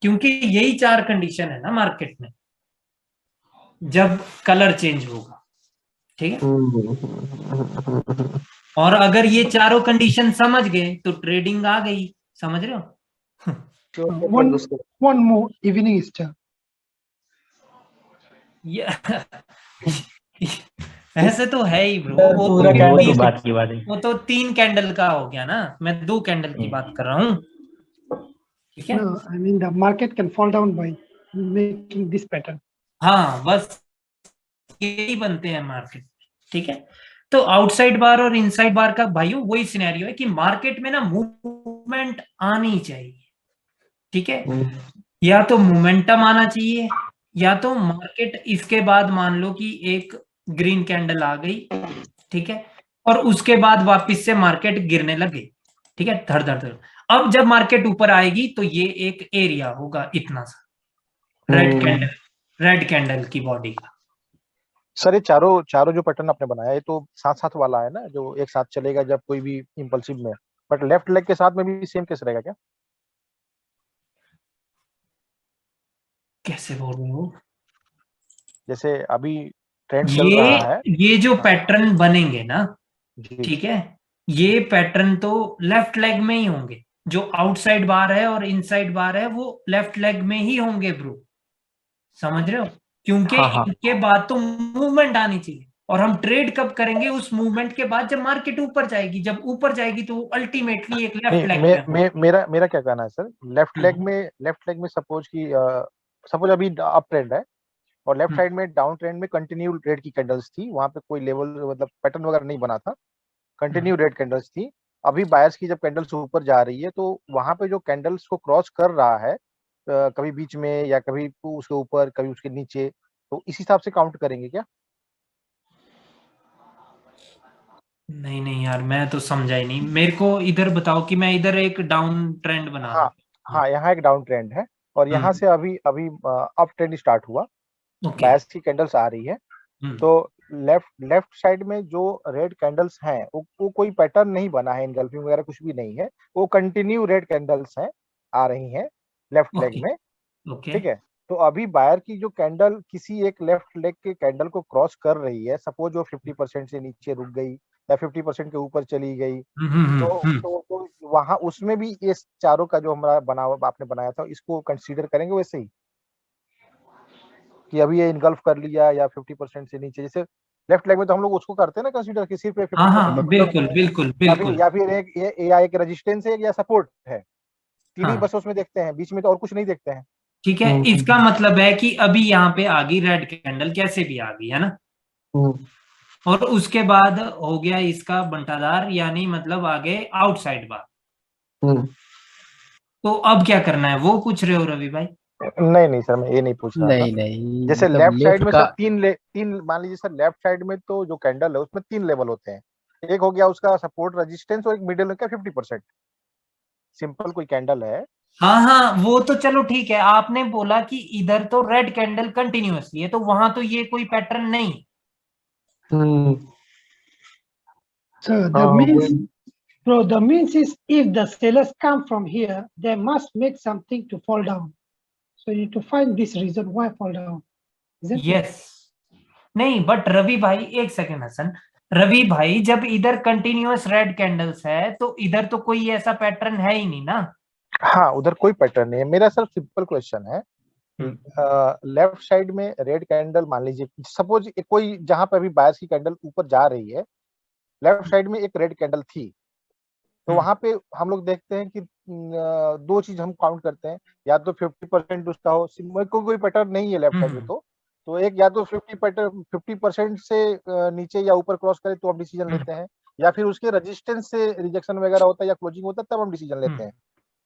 क्योंकि यही चार कंडीशन है ना मार्केट में जब कलर चेंज होगा, ठीक है। और अगर ये चारों कंडीशन समझ गए तो ट्रेडिंग आ गई। समझ रहे हो? one more evening star. ऐसे तो है ही ब्रो, वो तो 3 कैंडल का हो गया ना, मैं 2 कैंडल की बात कर रहा हूँ, ठीक है। No, I mean the market can fall down by making this pattern. हाँ, बस यही बनते हैं मार्केट, ठीक है। तो आउटसाइड बार और इनसाइड बार का भाइयों वही सिनेरियो है कि मार्केट में ना मूवमेंट आनी चाहिए, ठीक है। या तो मोमेंटम आना चाहिए, या तो मार्केट इसके बाद मान लो कि एक ग्रीन कैंडल आ गई, ठीक है, और उसके बाद वापस से मार्केट गिरने लगे, ठीक है, धड़ धड़ धड़। अब जब मार्केट ऊपर आएगी तो ये एक एरिया होगा इतना सा, रेड कैंडल की बॉडी का। सर ये चारों जो पैटर्न आपने बनाया है तो साथ साथ वाला है ना, जो एक साथ चलेगा जब कोई भी इंपल्सिव में, बट लेफ्ट लेग के साथ में भी सेम केस रहेगा क्या? कैसे बोल रहे हो? जैसे अभी ट्रेंड चल रहा है, ये जो पैटर्न बनेंगे ना, ठीक है, ये पैटर्न तो लेफ्ट लेग में ही होंगे। जो आउटसाइड बार है और इनसाइड बार है वो लेफ्ट लेग में ही होंगे ब्रो, समझ रहे हो? क्योंकि इनके बाद तो मूवमेंट आनी चाहिए, और हम ट्रेड कब करेंगे? उस मूवमेंट के बाद, जब मार्केट ऊपर जाएगी। जब ऊपर जाएगी तो अल्टीमेटली एक लेफ्ट लेग मेरा क्या कहना है सर, लेफ्ट लेग में सपोज अभी अप ट्रेंड है और लेफ्ट साइड में डाउन ट्रेंड में कंटिन्यू रेड की कैंडल्स थी, वहां पे कोई लेवल मतलब पैटर्न वगैरह नहीं बना था, कंटिन्यू रेड कैंडल्स थी। अभी बायर्स की जब कैंडल्स ऊपर जा रही है तो वहां पे जो कैंडल्स को क्रॉस कर रहा है, कभी बीच में या कभी उसके ऊपर कभी उसके नीचे, तो इस हिसाब से काउंट करेंगे क्या? नहीं नहीं यार, मैं तो समझा ही नहीं। मेरे को इधर बताओ कि मैं इधर एक डाउन ट्रेंड बना रहा हाँ हाँ, यहाँ एक डाउन ट्रेंड है और यहाँ से अभी अभी अप ट्रेंड स्टार्ट हुआ, बायर्स की कैंडल्स आ रही है। तो लेफ्ट साइड में जो रेड कैंडल्स हैं वो कोई पैटर्न नहीं बना है, इनगल्फिंग वगैरह कुछ भी नहीं है, वो कंटिन्यू रेड कैंडल्स हैं, आ रही हैं लेफ्ट लेग में। ठीक है, तो अभी बायर की जो कैंडल किसी एक लेफ्ट लेग के कैंडल को क्रॉस कर रही है, सपोज वो 50% से नीचे रुक गई या 50% के ऊपर चली गई, तो वहां उसमें भी इस चारों का जो हमारा आपने बनाया था इसको कंसीडर करेंगे वैसे ही कि अभी ये इनगल्फ कर लिया या 50% से नीचे, जैसे लेफ्ट लेग में तो हम लोग उसको करते हैं ना कंसीडर कि सिर्फ 50% बिल्कुल बिल्कुल बिल्कुल, या फिर एक एक रेजिस्टेंस है या सपोर्ट है, तीन ही बस उसमें देखते हैं, बीच में तो और कुछ नहीं देखते हैं। ठीक है, इसका मतलब है कि अभी यहाँ पे आ गई रेड कैंडल, कैसे भी आ गई है ना, और उसके बाद हो गया इसका बंटादार, यानी मतलब आगे आउटसाइड बार। तो अब क्या करना है, वो पूछ रहे हो रवि भाई? नहीं सर, मैं ये नहीं पूछ रहा था। नहीं, जैसे मतलब लेफ्ट साइड में का... सर तीन मान लीजिए सर, लेफ्ट साइड में तो जो कैंडल है उसमें 3 लेवल होते हैं, एक हो गया उसका सपोर्ट रेजिस्टेंस और एक मिडिल में क्या 50%, सिंपल कोई कैंडल है। हाँ, वो तो चलो ठीक है। आपने बोला कि इधर तो रेड कैंडल कंटिन्यूअसली है, तो वहां तो ये कोई पैटर्न नहीं। So the means is if the sellers come from here, they must make something to fall down. So you need to find this reason why fall down. Yes. नहीं, but Ravi भाई एक सेकेंड हसन, रवि भाई जब इधर continuous red candles है तो इधर तो कोई ऐसा पैटर्न है ही नहीं ना। हाँ, उधर कोई पैटर्न नहीं है। मेरा सर सिंपल क्वेश्चन है, लेफ्ट साइड में रेड कैंडल मान लीजिए, सपोज कोई जहां पे अभी बायर्स की कैंडल ऊपर जा रही है, लेफ्ट साइड में एक रेड कैंडल थी, तो वहां पे हम लोग देखते हैं कि 2 चीज हम काउंट करते हैं, या तो 50% उसका हो, कोई पैटर्न नहीं है लेफ्ट साइड में, तो एक या तो 50% से नीचे या ऊपर क्रॉस करे तो हम डिसीजन लेते हैं, या फिर उसके रेजिस्टेंस से रिजेक्शन वगैरह होता है या क्लोजिंग होता है तब हम डिसीजन लेते हैं।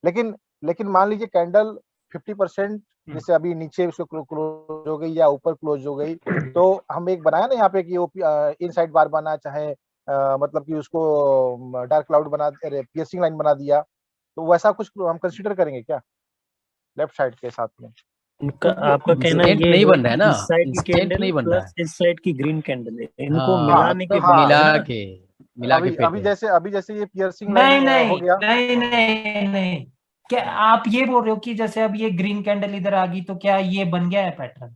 लेकिन मान लीजिए कैंडल 50% जैसे अभी नीचे उसको क्लोज हो गई या ऊपर क्लोज हो गई, तो हम एक बनाया ना यहाँ पे कि वो इनसाइड बार बना, चाहे मतलब कि उसको डार्क क्लाउड बना, पियर्सिंग लाइन बना दिया, तो वैसा कुछ हम कंसीडर करेंगे क्या लेफ्ट साइड के साथ में? आपका कहना ये नहीं बन रहा है ना, इस साइड की कैंडल नहीं बन रहा है, इस साइड की ग्रीन कैंडल है, इनको मिलाने के मिला के अभी जैसे ये पियर्सिंग नहीं हो गया। नहीं, क्या आप ये बोल रहे हो कि जैसे अब ये ग्रीन कैंडल इधर आ गई तो क्या ये बन गया है पैटर्न?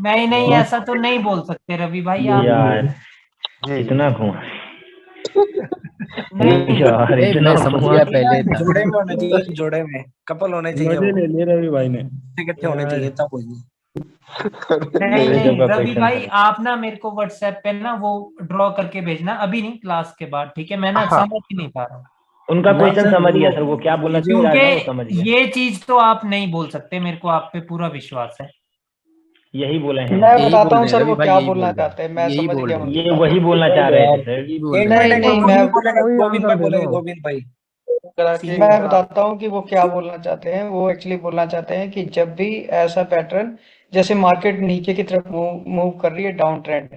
नहीं, ऐसा तो नहीं बोल सकते रवि भाई आप यार, इतना घुमा मैं समझ गया पहले था। जोड़े में होने चाहिए, जोड़े में कपल होने चाहिए, मजे ले ले रवि भाई ने, इकट्ठे होने चाहिए तब कोई नहीं रवि भाई, आप ना मेरे को व्हाट्सएप पे ना वो ड्रॉ करके भेजना, अभी नहीं, क्लास के बाद, ठीक है? मैं ना समझ ही नहीं पा रहा हूँ उनका क्वेश्चन, समझ गया सर वो क्या बोलना चाह रहा है, समझ गया। ये चीज तो आप नहीं बोल सकते, मेरे को आप पे पूरा विश्वास है। यही बोले हैं, मैं बताता हूँ सर वो क्या बोलना चाहते हैं, मैं समझ गया। ये वही बोलना चाह रहे थे सर। नहीं, गोविंद भाई मैं बताता हूँ कि वो क्या बोलना चाहते हैं। वो एक्चुअली बोलना चाहते हैं कि जब भी ऐसा पैटर्न, जैसे मार्केट नीचे की तरफ मूव कर रही है डाउन ट्रेंड,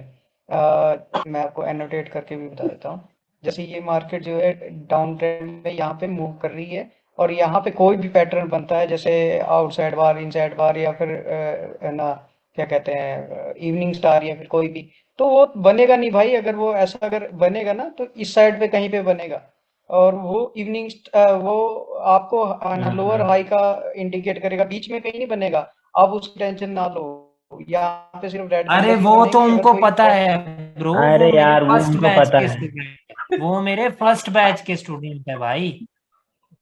मैं आपको एनोटेट करके भी बता देता हूँ। जैसे ये मार्केट जो है डाउन ट्रेंड में यहाँ पे मूव कर रही है, और यहाँ पे कोई भी पैटर्न बनता है, जैसे आउटसाइड बार, इनसाइड बार, या फिर ना क्या कहते हैं इवनिंग स्टार, या फिर कोई भी, तो वो बनेगा नहीं भाई। अगर वो ऐसा अगर बनेगा ना तो इस साइड पे कहीं पे बनेगा, और वो इवनिंग वो आपको लोअर हाई का इंडिकेट करेगा, बीच में कहीं नहीं बनेगा। आप उसकी टेंशन ना लो, यहाँ पे सिर्फ रेड। अरे वो तो उनको पता है ब्रो, अरे यार वो उनको पता है, वो मेरे फर्स्ट बैच के स्टूडेंट है भाई,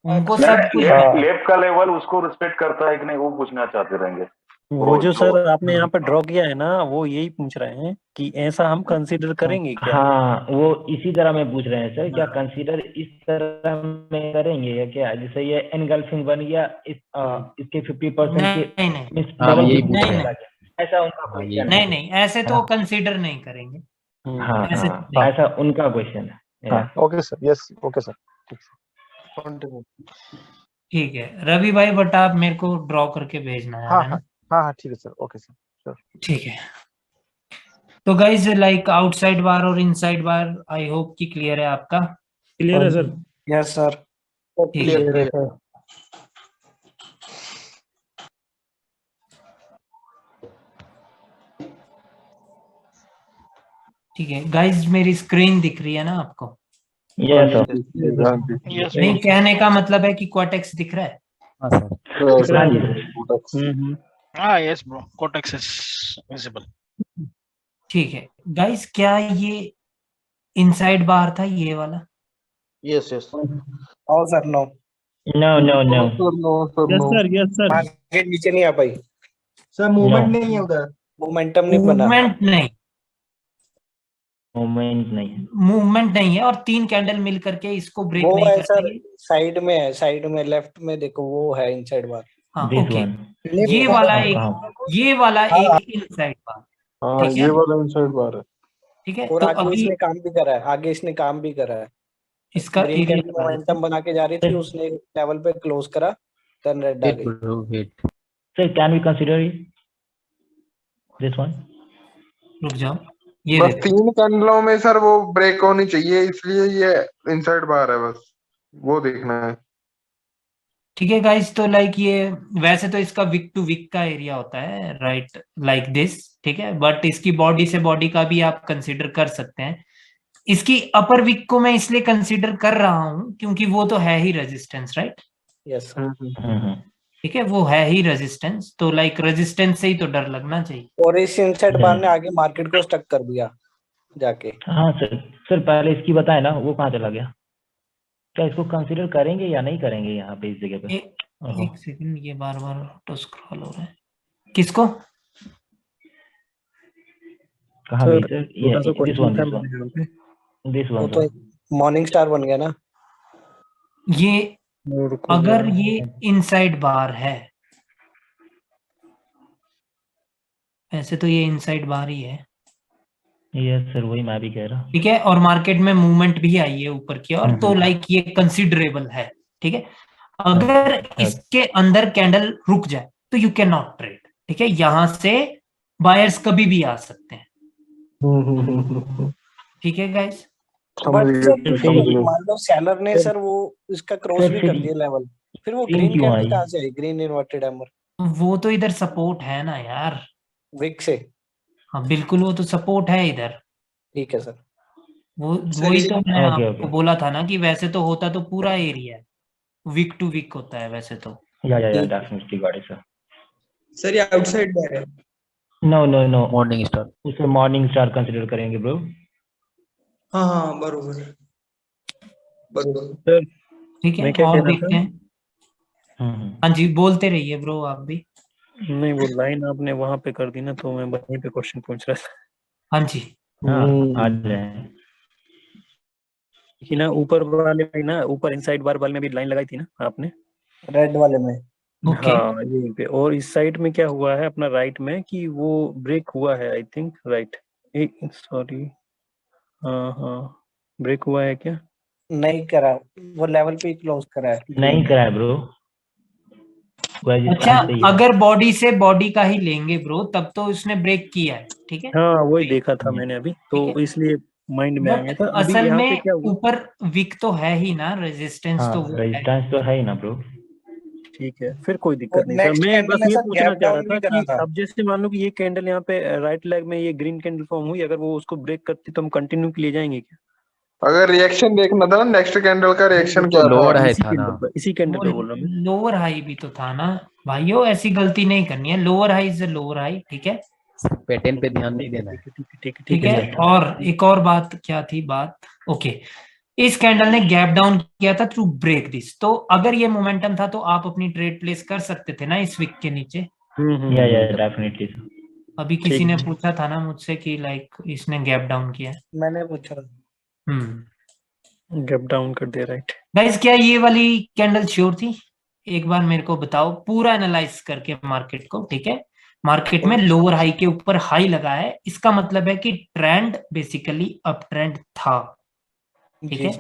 उनको सब कुछ लेफ्ट का लेवल उसको रिस्पेक्ट करता है कि नहीं, वो पूछना चाहते रहेंगे। वो जो सर आपने यहाँ पर ड्रॉ किया है ना, वो यही पूछ रहे हैं कि ऐसा हम कंसीडर करेंगे क्या? हाँ, वो इसी तरह में पूछ रहे हैं सर, क्या कंसीडर इस तरह में करेंगे या क्या? जैसे ये एनगल्फिंग बन गया, इसके 50% ऐसा उनका क्वेश्चन। नहीं, ऐसे तो कंसीडर नहीं करेंगे। हाँ, ऐसा उनका क्वेश्चन है। Okay sir, yes okay sir, ठीक है रवि भाई, बट आप मेरे को ड्रॉ करके भेजना है। हाँ ठीक है सर, ओके सर, ठीक है। तो गाइज लाइक आउटसाइड बार और इनसाइड बार आई होप कि क्लियर है आपका। क्लियर है सर। Yes sir. ठीक है। क्लियर है। ठीक है गाइज, मेरी स्क्रीन दिख रही है ना आपको? Yes sir. नहीं, कहने का मतलब है कि क्वाटेक्स दिख रहा है। हाँ yes bro, Quotex is visible. ठीक है गाइज, क्या ये इनसाइड बार था ये वाला? Yes yes. No sir no. No no no. Yes sir. Market नीचे नहीं आ पाई सर, मूवमेंट नहीं है उधर, मोमेंटम नहीं बना। मूवमेंट नहीं, मूवमेंट नहीं है और 3 कैंडल मिल करके इसको ब्रेक वो नहीं है कर सर, पाएंगे। साइड में है, साइड में लेफ्ट में देखो वो है इनसाइड बार। हाँ This ओके, one. ये वाला एक इनसाइड बार। हाँ ठीक है, ये वाला इनसाइड बार है। ठीक है। और तो आगे अभी इसने काम भी करा है, आगे इसने काम भी करा है। इसका ग्रीन एरिया कैंडल मोमेंटम बना के जा रही थी, उसने लेवल पे क्लोज करा, टर्न रेड आ गई। Sir, can we consider it? This one? रुक जाओ, ये बस देखो 3 कैंडलों में सर वो ब्रेक होनी चाहिए, इसलिए ये इनसाइड बार है, बस वो देखना है। ठीक है गाइस। तो लाइक ये वैसे तो इसका विक टू विक का एरिया होता है, राइट, लाइक दिस, ठीक है। बट इसकी बॉडी से बॉडी का भी आप कंसीडर कर सकते हैं। इसकी अपर विक को मैं इसलिए कंसीडर कर रहा हूं क्योंकि वो तो है ही रेजिस्टेंस, राइट? यस। ठीक है, वो है ही रेजिस्टेंस, तो लाइक रेजिस्टेंस से ही तो डर लगना चाहिए। और इस इनसाइड बार ने आगे मार्केट को स्टक कर दिया जाके। हाँ सर पहले इसकी बताए ना, वो कहाँ चला गया? क्या इसको कंसीडर करेंगे या नहीं करेंगे यहाँ पे इस जगह पे? एक सेकंड, ये बार बार ऑटो स्क्रॉल हो रहा है। किसको? कहाँ गई सर? ये दिस वन तो मॉर्निंग स्टार बन गया ना। ये अगर ये इनसाइड बार है, ऐसे तो ये इनसाइड बार ही है। यस सर, वही मैं भी कह रहा हूँ। ठीक है, और मार्केट में मूवमेंट भी आई है ऊपर की ओर, तो लाइक ये कंसिडरेबल है। ठीक है, अगर इसके अंदर कैंडल रुक जाए तो यू कैन नॉट ट्रेड। ठीक है, यहां से बायर्स कभी भी आ सकते हैं। ठीक है गाइस, मान लो सेलर ने सर वो इसका क्रॉस भी कर दिया लेवल, फिर वो ग्रीन कैंडल कहाँ से आई? ग्रीन इन्वर्टेड हैमर, वो तो इधर सपोर्ट है ना यार, विक से। हाँ बिल्कुल, वो तो सपोर्ट है इधर। ठीक है सर, वही तो मैंने आपको बोला था ना कि वैसे तो होता तो पूरा एरिया है, वीक टू वीक होता है वैसे तो। या definitely got it sir. Sir ये आउटसाइड बार है। नो मॉर्निंग स्टार, उसे मॉर्निंग स्टार कंसीडर करेंगे ब्रो। हाँ बरोबर। ठीक है, और देखते हैं। हाँ जी, बोलते रहिए ब्रो आप भी। नहीं, वो लाइन आपने वहां पे कर दी ना, तो मैं वहीं पे क्वेश्चन पूछ रहा था। हाँ जी, आ जाए कि ना ऊपर वाले में ना, ऊपर इनसाइड बार वाले में भी लाइन लगाई थी ना आपने, रेड वाले में। हाँ यहीं पे। और इस साइड में क्या हुआ है अपना राइट में कि वो ब्रेक हुआ है, आई थिंक राइट। सॉरी, हाँ ब्रेक हुआ है क्या? नहीं करा, वो लेवल पे क्लोज करा है। नहीं करा है ब्रो। अच्छा, अगर बॉडी से बॉडी का ही लेंगे ब्रो, तब तो उसने ब्रेक किया है। ठीक है, हाँ वही देखा था मैंने अभी, तो इसलिए माइंड में आ गया था। असल में ऊपर विक तो है ही ना, रेजिस्टेंस तो रेजिस्टेंस तो है ही ना ब्रो। ठीक है, फिर कोई दिक्कत नहीं सर। मैं बस ये पूछना चाह रहा था कि अब जैसे मान लो कि ये कैंडल यहाँ पे राइट लेग में ये ग्रीन कैंडल फॉर्म हुई, अगर वो उसको ब्रेक करती तो हम कंटिन्यू के लिए जाएंगे क्या? अगर रिएक्शन देखना था ना, नेक्स्ट कैंडल का रिएक्शन क्या लोअर था? हाई था ना, इसी कैंडल पे बोल रहा हूं। लोअर हाई भी तो था ना भाइयों, ऐसी गलती नहीं करनी है। Lower high is lower high, ठीक है, पैटर्न पे ध्यान नहीं देना है। ठीक है। और एक और बात क्या थी बात, ओके, इस कैंडल ने गैप डाउन किया था टू ब्रेक दिस, तो अगर ये मोमेंटम था तो आप अपनी ट्रेड प्लेस कर सकते थे ना इस विक के नीचे। या डेफिनेटली। अभी किसी ने पूछा था ना मुझसे कि लाइक इसने गैप डाउन किया, मैंने पूछा। गैप डाउन कर दिया, राइट। गाइस, क्या ये वाली कैंडल श्योर थी? एक बार मेरे को बताओ पूरा एनालाइज करके मार्केट को। ठीक है, मार्केट में लोअर हाई के ऊपर हाई लगा है, इसका मतलब है कि ट्रेंड बेसिकली अप ट्रेंड था। ठीक है,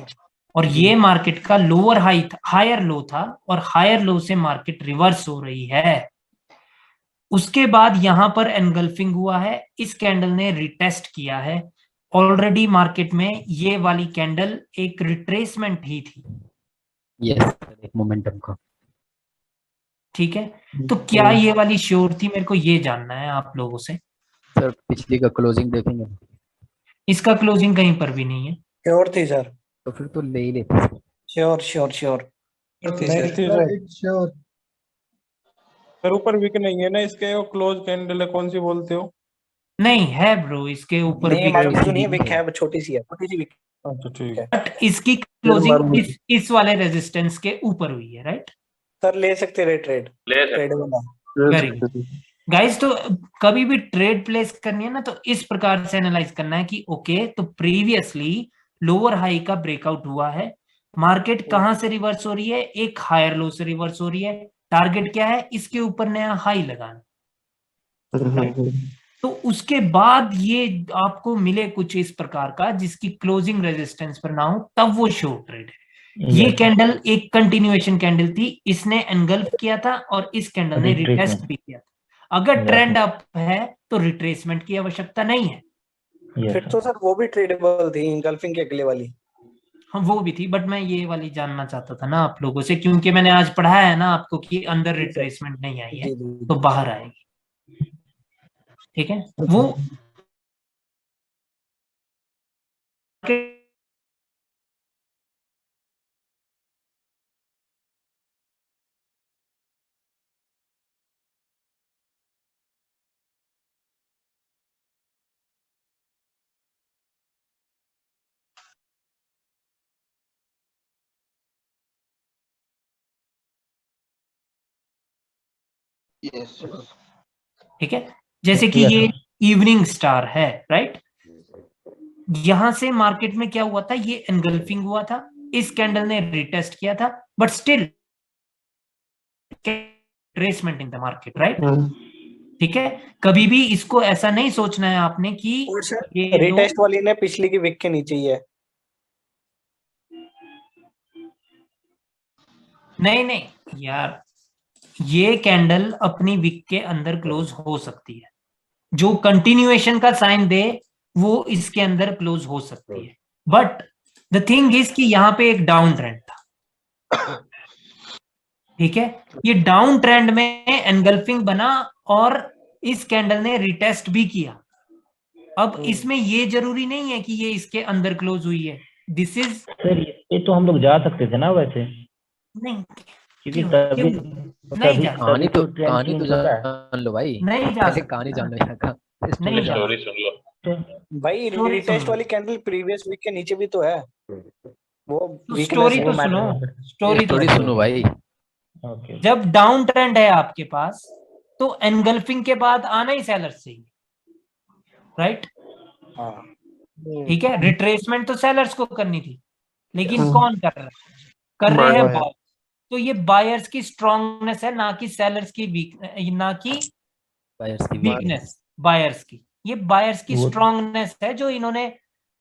और ये मार्केट का लोअर हाई था, हायर लो था, और हायर लो से मार्केट रिवर्स हो रही है। उसके बाद यहां पर एनगल्फिंग हुआ है, इस कैंडल ने रिटेस्ट किया है। ऑलरेडी मार्केट में ये वाली कैंडल एक रिट्रेसमेंट ही थी। यस, एक मोमेंटम का। ठीक है, तो क्या ये वाली श्योर थी? मेरे को ये जानना है आप लोगों से। सर पिछली का क्लोजिंग देखेंगे? इसका क्लोजिंग कहीं पर भी नहीं है। श्योर थी सर। तो फिर तो ले ही लेते। Sure sure sure sure. Sir ऊपर विक नहीं है ना इसके, वो क्लोज कैंडल है, कौन सी बोलते हो? नहीं है ब्रो, इसके ऊपर नहीं, मार्केट तो नहीं है, विक है, छोटी सी है, छोटी सी विक। अच्छा ठीक है। बट इसकी क्लोजिंग इस वाले रेजिस्टेंस के ऊपर हुई है, राइट? सर ले सकते हैं ट्रेड, ट्रेड बना। Very good guys. तो कभी भी ट्रेड प्लेस करनी है ना, तो इस प्रकार से एनालाइज करना है कि ओके, तो प्रीवियसली लोअर हाई का ब्रेकआउट हुआ है, मार्केट कहां से रिवर्स हो रही है? एक हायर लो से रिवर्स हो रही है। टारगेट क्या है? इसके ऊपर नया हाई लगाना। तो उसके बाद ये आपको मिले कुछ इस प्रकार का जिसकी क्लोजिंग रेजिस्टेंस पर ना हो, तब वो शॉर्ट ट्रेड है। ये कैंडल एक कंटिन्यूएशन कैंडल थी, इसने एनगल्फ किया था और इस कैंडल ने रिटेस्ट भी किया था। अगर ट्रेंड अप है तो रिट्रेसमेंट की आवश्यकता नहीं है। फिर तो सर वो भी ट्रेडेबल थी, एनगल्फिंग के अगले वाली। हाँ वो भी थी, बट मैं ये वाली जानना चाहता था ना आप लोगों से, क्योंकि मैंने आज पढ़ाया है ना आपको कि अंदर रिट्रेसमेंट नहीं आई है तो बाहर आएगी। ठीक है, वो ठीक है, जैसे कि ये इवनिंग स्टार है, राइट? यहां से मार्केट में क्या हुआ था? ये एनगल्फिंग हुआ था, इस कैंडल ने रिटेस्ट किया था, but still tradesman in the market, right? ठीक है, कभी भी इसको ऐसा नहीं सोचना है आपने कि ये रिटेस्ट वाली ने पिछली की विक के नीचे ही है। नहीं यार, ये कैंडल अपनी विक के अंदर क्लोज हो सकती है। जो कंटिन्यूएशन का साइन दे वो इसके अंदर क्लोज हो सकती है, बट द थिंग इज कि यहां पे एक डाउन ट्रेंड था। ठीक है, ये डाउन ट्रेंड में एनगल्फिंग बना और इस कैंडल ने रिटेस्ट भी किया। अब इसमें ये जरूरी नहीं है कि ये इसके अंदर क्लोज हुई है। दिस इज सर ये तो हम लोग जा सकते थे ना वैसे। नहीं, क्योंकि कहानी तो जान लो भाई, नहीं जा सकते। कहानी जान लो यहाँ का, नहीं स्टोरी सुन लो। भाई रिटेस्ट वाली कैंडल प्रीवियस वीक के नीचे भी तो है। वो स्टोरी तो सुनो, स्टोरी सुनो भाई। जब डाउन ट्रेंड है आपके पास तो एनगल्फिंग के बाद आना ही सेलर से ही, राइट? ठीक है, रिट्रेसमेंट तो सेलर्स को करनी थी, लेकिन कौन कर रहा है? कर रहे हैं बायर्स। तो ये बायर्स की स्ट्रांगनेस है, ना कि सेलर्स की ना कि वीकनेस। बायर्स की, ये बायर्स की स्ट्रांगनेस है जो इन्होंने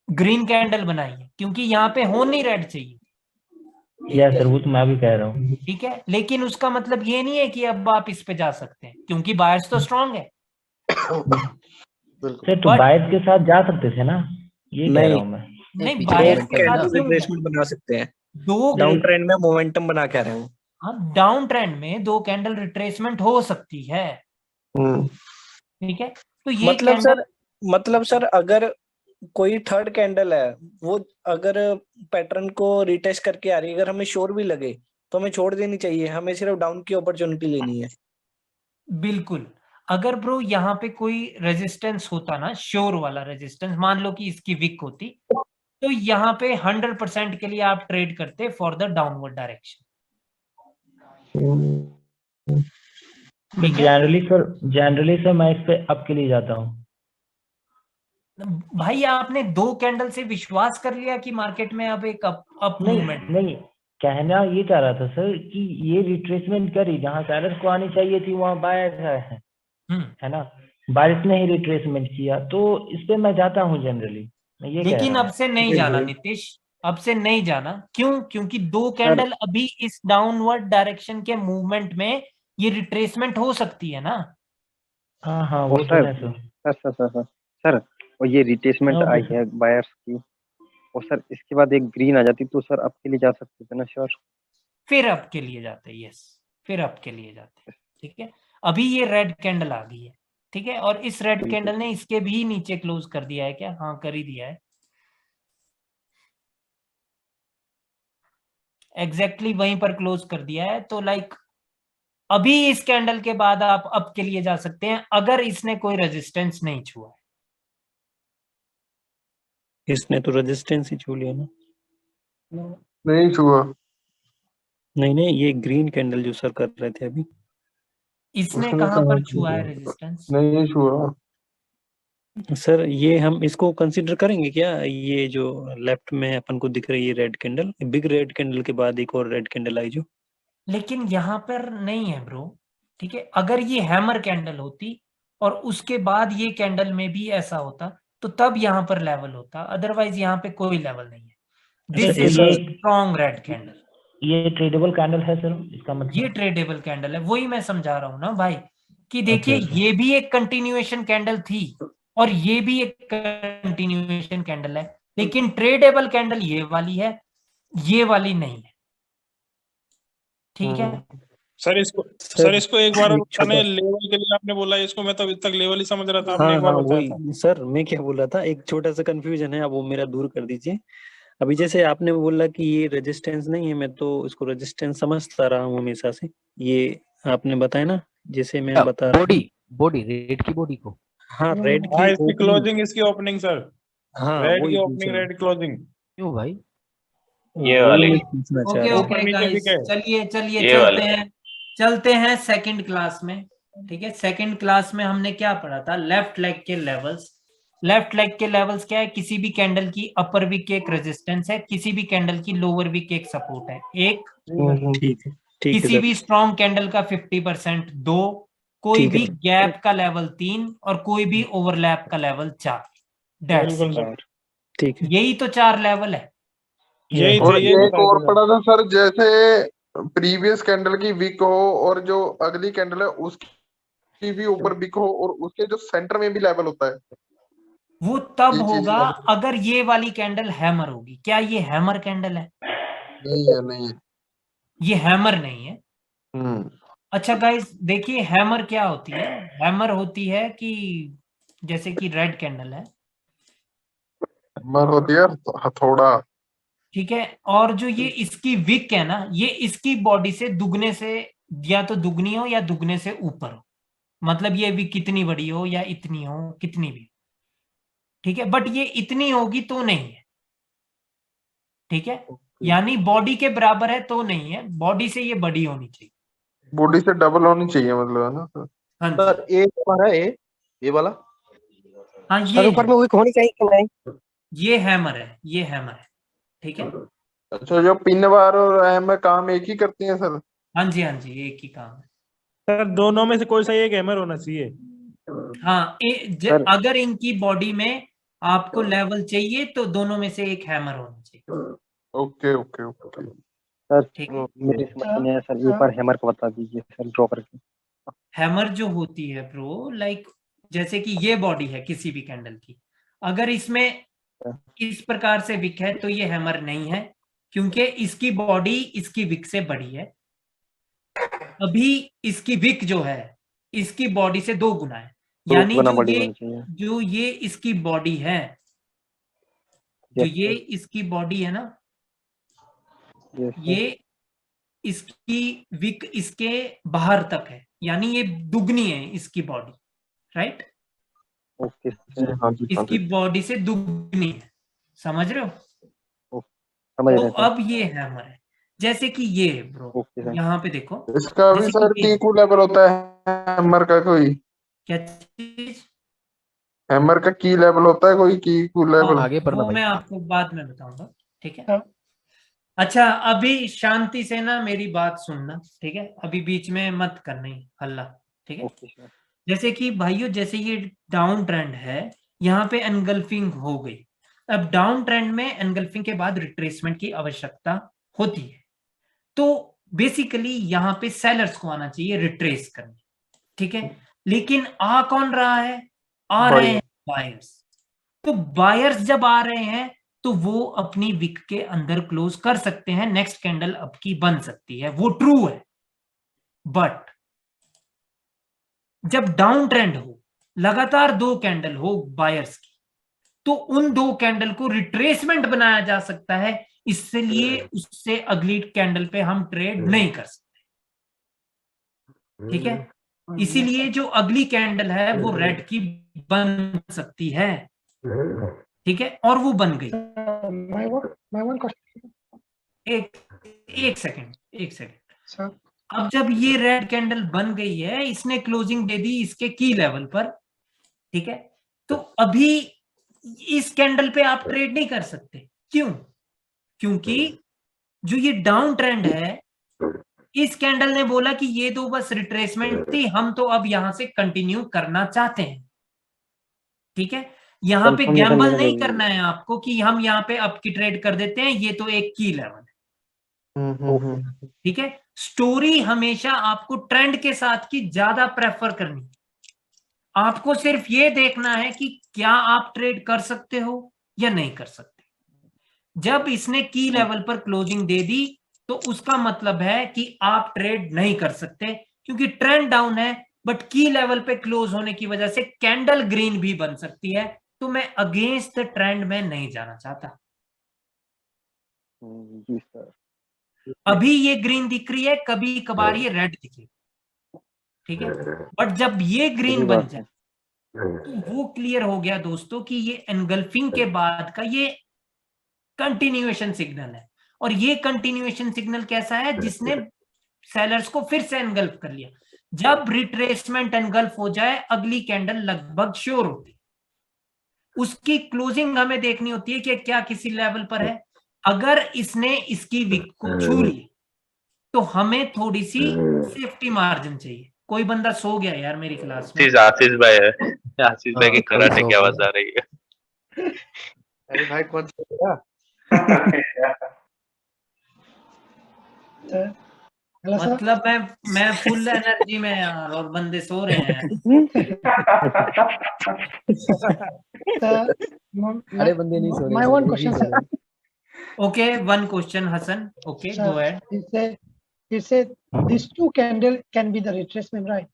ग्रीन कैंडल बनाई है, क्योंकि यहाँ पे होन नहीं रेड चाहिए। या सर वो तो मैं भी कह रहा हूँ। ठीक है, लेकिन उसका मतलब ये नहीं है कि अब आप इस पे जा सकते हैं, क्योंकि बायर्स तो स्ट्रांग है। सर तो बायर्स के साथ जा सकते थे ना, ये कह रहा हूँ मैं। नहीं, बायर्स के साथ रिट्रेसमेंट बना सकते हैं। दो डाउन ट्रेंड में मोमेंटम बना के आ रहे हैं। हाँ, डाउन ट्रेंड में दो कैंडल रिट्रेसमेंट हो सकती है। ठीक है, तो ये मतलब सर अगर कोई थर्ड कैंडल है, वो अगर पैटर्न को रिटेस्ट करके आ रही है, अगर हमें श्योर भी लगे तो हमें छोड़ देनी चाहिए, हमें सिर्फ डाउन की अपॉर्चुनिटी लेनी है। बिल्कुल, अगर ब्रो यहाँ पे कोई रेजिस्टेंस होता ना, श्योर वाला रेजिस्टेंस, मान लो कि इसकी विक होती, तो यहाँ पे 100% के लिए आप ट्रेड करते for the downward direction. Generally sir मैं इस पे अप के लिए जाता हूँ। भाई आपने दो कैंडल से विश्वास कर लिया कि मार्केट में अब एक अप मूवमेंट। नहीं, कहना ये चाह रहा था सर कि ये रिट्रेसमेंट करी, जहां सेलर्स को आनी चाहिए थी वहां बायर्स है ना, बायर्स ने ही रिट्रेसमेंट किया, तो इस पे मैं जाता हूँ जनरली। लेकिन अब से नहीं जाना नीतीश, अब से नहीं जाना। क्यों? क्योंकि दो कैंडल अभी इस डाउनवर्ड डायरेक्शन के मूवमेंट में ये रिट्रेसमेंट हो सकती है ना। हाँ वो वो तो सर है सर। सर और ये रिट्रेसमेंट हाँ आई ओके है बायर्स की, और सर इसके बाद एक ग्रीन आ जाती तो सर अब के लिए जा सकते थे ना श्योर। फिर अप के लिए जाते हैं, यस, फिर अप के लिए जाते हैं। ठीक है, अभी ये रेड कैंडल आ गई है, ठीक है, और इस रेड कैंडल ने इसके भी नीचे क्लोज कर दिया है क्या? हाँ कर ही दिया है, एग्जैक्टली वहीं पर क्लोज कर दिया है। तो लाइक अभी इस कैंडल के बाद आप अप के लिए जा सकते हैं अगर इसने कोई रेजिस्टेंस नहीं छुआ। इसने तो रेजिस्टेंस ही छू लिया ना। नहीं छुआ, नहीं नहीं, ये ग्रीन कैंडल जो सर कर रहे थे अभी, इसने उसने कहां पर कहा छुआ है रेजिस्टेंस? नहीं छुआ। सर ये हम इसको कंसीडर करेंगे क्या? ये जो लेफ्ट में अपन को दिख रही है red candle, big red candle के बाद एक और रेड कैंडल आई जो, लेकिन यहां पर नहीं है ब्रो, ठीक है। अगर ये हैमर कैंडल होती और उसके बाद ये कैंडल में भी ऐसा होता तो तब यहां पर लेवल होता, अदरवाइज यहां पे कोई लेवल नहीं है। दिस इज ये स्ट्रॉन्ग रेड कैंडल। ये ट्रेडेबल कैंडल है सर, इसका मतलब? ये ट्रेडेबल कैंडल है, वही मैं समझा रहा हूं ना भाई, कि देखिए ओके। ये भी एक कंटिन्यूएशन कैंडल थी और ये भी एक कंटिन्यूएशन कैंडल है, लेकिन ट्रेडेबल कैंडल ये वाली है, ये वाली नहीं है, ठीक है। सर इसको एक बार बताने, लेवल के लिए आपने बोला, इसको मैं तो अभी तक लेवल ही समझ रहा था, आपने एक बार बताया था। वही सर मैं क्या बोल रहा था, एक छोटा सा कंफ्यूजन है, अब वो मेरा दूर कर दीजिए। अभी जैसे आपने बोला कि ये रेजिस्टेंस नहीं है, मैं तो इसको रेजिस्टेंस समझता रहा हूँ हमेशा से, ये आपने बताया ना, जैसे मैं बता रहा बॉडी रेड की बॉडी को, हाँ रेड की हाँ, इसकी opening, क्लोजिंग, इसकी ओपनिंग सर, हाँ रेड वही की पूछ ओपनिंग, रहा रेड क्लोजिंग। क्यों भाई? ये वाली मैं पूछना चाह ओके रहा हूँ। ओके गाइस, चलिए चलिए ये वाले। चलते हैं सेकंड क्लास में, ठीक है। सेकंड क्लास में हमने क्या पढ़ा था? लेफ्ट लेग के लेवल्स। लेफ्ट लेग के लेवल्स क्या है? किसी भी कैंडल की अपर वीक एक रेजिस्टेंस है, किसी भी कैंडल की लोअर वीक एक सपोर्ट है, एक ठीक है किसी सर, भी स्ट्रॉन्ग कैंडल का 50% 2, कोई ठीक है भी गैप का लेवल 3 और कोई भी ओवरलैप का लेवल 4। बिल्कुल सर, ठीक है, यही तो 4 लेवल है। यही और चाहिए एक और पढ़ा था सर, जैसे प्रीवियस कैंडल की विक हो और जो अगली कैंडल है उसकी भी ऊपर विक हो और उसके जो सेंटर में भी लेवल होता है, वो तब ये चीज होगा अगर ये वाली कैंडल हैमर होगी। क्या ये हैमर कैंडल है? नहीं है। ये हैमर नहीं है। अच्छा गाइस देखिए, हैमर क्या होती है? हैमर होती है कि जैसे कि रेड कैंडल है, हैमर होती है हथौड़ा, ठीक है, और जो ये इसकी विक है ना, ये इसकी बॉडी से दुगने से, या तो दुगनी हो या दुगने से ऊपर हो, मतलब ये विक कितनी बड़ी हो या इतनी हो, कितनी भी, ठीक है, बट ये इतनी होगी तो नहीं है, ठीक है, यानी बॉडी के बराबर है तो नहीं है, बॉडी से ये बड़ी होनी चाहिए, बॉडी से डबल होनी चाहिए, मतलब है ना सर? हाँ जी। सर ए हमारा ये वाला, हाँ सर ये ऊपर है, में विक होनी चाहिए कि नहीं? ये हैमर है, ये हैमर है, ठीक है। अच्छा, जो पिन बार और हैमर काम एक ही करती हैं सर? हाँ जी हाँ जी, एक ही काम है सर, दोनों में से कोई सा एक हैमर होना चाहिए। हाँ। अगर इनकी बॉडी में आपको लेवल चाहिए तो दोनों में से एक हैमर होना चाहिए। ओके ओके ओके सर ठीक है। मेरे समझ में नहीं आया सर, एक बार हैमर को बता दीजिए सर, ड्रॉ करके। हैमर जो होती है ब्रो, लाइक जैसे कि ये बॉडी है किसी भी कैंडल की, अगर इसमें इस प्रकार से विक है तो ये हैमर नहीं है, क्योंकि इसकी बॉडी इसकी विक से बड़ी है। अभी इसकी विक जो है इसकी बॉडी से 2 गुना है, यानी जो ये इसकी बॉडी है, जो ये इसकी बॉडी है ना, ये इसकी विक इसके बाहर तक है, यानी ये दुगनी है इसकी बॉडी, राइट? ओके इसकी बॉडी से दुगनी है, समझ रहे हो? तो अब ये हैमर है, जैसे कि ये ब्रो यहाँ पे देखो, इसका भी सर की लेवल होता है हैमर का? कोई क्या चीज? हैमर का की लेवल होता है कोई? की लेवल आगे पढ़ना वो मैं आपको बाद में बताऊंगा, ठीक है। अच्छा अभी शांति से ना मेरी बात सुनना, ठीक है, अभी बीच में मत करना ही हल्ला, ठीक है। जैसे कि भाइयों, जैसे ये डाउन ट्रेंड है, यहाँ पे एनगल्फिंग हो गई। अब डाउन ट्रेंड में एनगल्फिंग के बाद रिट्रेसमेंट की आवश्यकता होती है, तो बेसिकली यहाँ पे सेलर्स को आना चाहिए रिट्रेस करने, ठीक है। लेकिन आ कौन रहा है? आ रहे हैं बायर्स। तो बायर्स जब आ रहे हैं तो वो अपनी विक के अंदर क्लोज कर सकते हैं, नेक्स्ट कैंडल अप की बन सकती है, वो ट्रू है। बट जब डाउन ट्रेंड हो, लगातार 2 कैंडल हो बायर्स की, तो उन 2 कैंडल को रिट्रेसमेंट बनाया जा सकता है, इसलिए उससे अगली कैंडल पे हम ट्रेड नहीं कर सकते। ठीक है, इसीलिए जो अगली कैंडल है वो रेड की बन सकती है। ठीक है, और वो बन गई। एक सेकंड। अब जब ये रेड कैंडल बन गई है, इसने क्लोजिंग दे दी इसके की लेवल पर, ठीक है, तो अभी इस कैंडल पे आप ट्रेड नहीं कर सकते। क्यों? क्योंकि जो ये डाउन ट्रेंड है, इस कैंडल ने बोला कि ये तो बस रिट्रेसमेंट थी, हम तो अब यहां से कंटिन्यू करना चाहते हैं। ठीक है, यहां पे गैम्बल नहीं करना है आपको कि हम यहां पे अप की ट्रेड कर देते हैं, ये तो एक की लेवल है। ठीक है, स्टोरी हमेशा आपको ट्रेंड के साथ की ज्यादा प्रेफर करनी। आपको सिर्फ ये देखना है कि क्या आप ट्रेड कर सकते हो या नहीं कर सकते। जब इसने की लेवल पर क्लोजिंग दे दी तो उसका मतलब है कि आप ट्रेड नहीं कर सकते, क्योंकि ट्रेंड डाउन है, बट की लेवल पे क्लोज होने की वजह से कैंडल ग्रीन भी बन सकती है। तो मैं अगेंस्ट ट्रेंड में नहीं जाना चाहता। जी सर। अभी ये ग्रीन दिख रही है, कभी कभार ये रेड दिखे, ठीक है, बट जब ये ग्रीन बन जाए तो वो क्लियर हो गया दोस्तों कि ये एनगल्फिंग के बाद का ये कंटिन्यूएशन सिग्नल है। और ये कंटिन्यूएशन सिग्नल कैसा है? जिसने सेलर्स को फिर से एनगल्फ कर लिया। जब रिट्रेसमेंट एनगल्फ हो जाए, अगली कैंडल लगभग श्योर होती है। उसकी क्लोजिंग हमें देखनी होती है कि क्या किसी लेवल पर है। अगर इसने इसकी विक को छू ली तो हमें थोड़ी सी सेफ्टी मार्जिन चाहिए। कोई बंदा सो गया यार मेरी क्लास में। आशीष भाई है, आशीष भाई की कराटे की आवाज आ रही है। अरे भाई कौन सा मतलब मैं फुल एनर्जी में यार, और बंदे सो रहे हैं। अरे बंदे नहीं सो रहे। My one question, sir. Okay, one question, Hassan. Okay, Sir, go ahead. You said these 2 candle can be the retracement, right?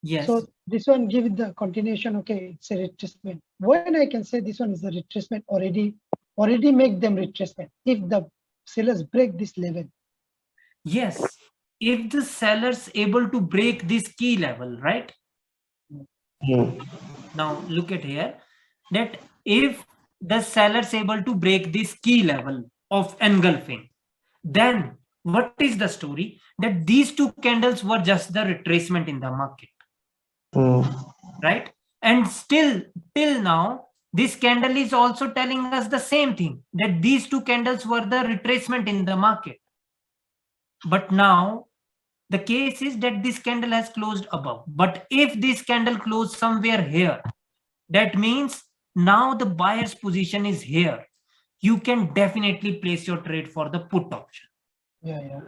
Yes. So this one give it the continuation. Okay, it's a retracement. When I can say this one is a retracement, already make them retracement if the sellers break this level. Yes, if the sellers able to break this key level, right? Now look at here, that if the sellers able to break this key level of engulfing, then what is the story? That these 2 candles were just the retracement in the market, right? And still till now this candle is also telling us the same thing, that these 2 candles were the retracement in the market. But now the case is that this candle has closed above. But if this candle closed somewhere here, that means now the buyer's position is here. You can definitely place your trade for the put option. Yeah.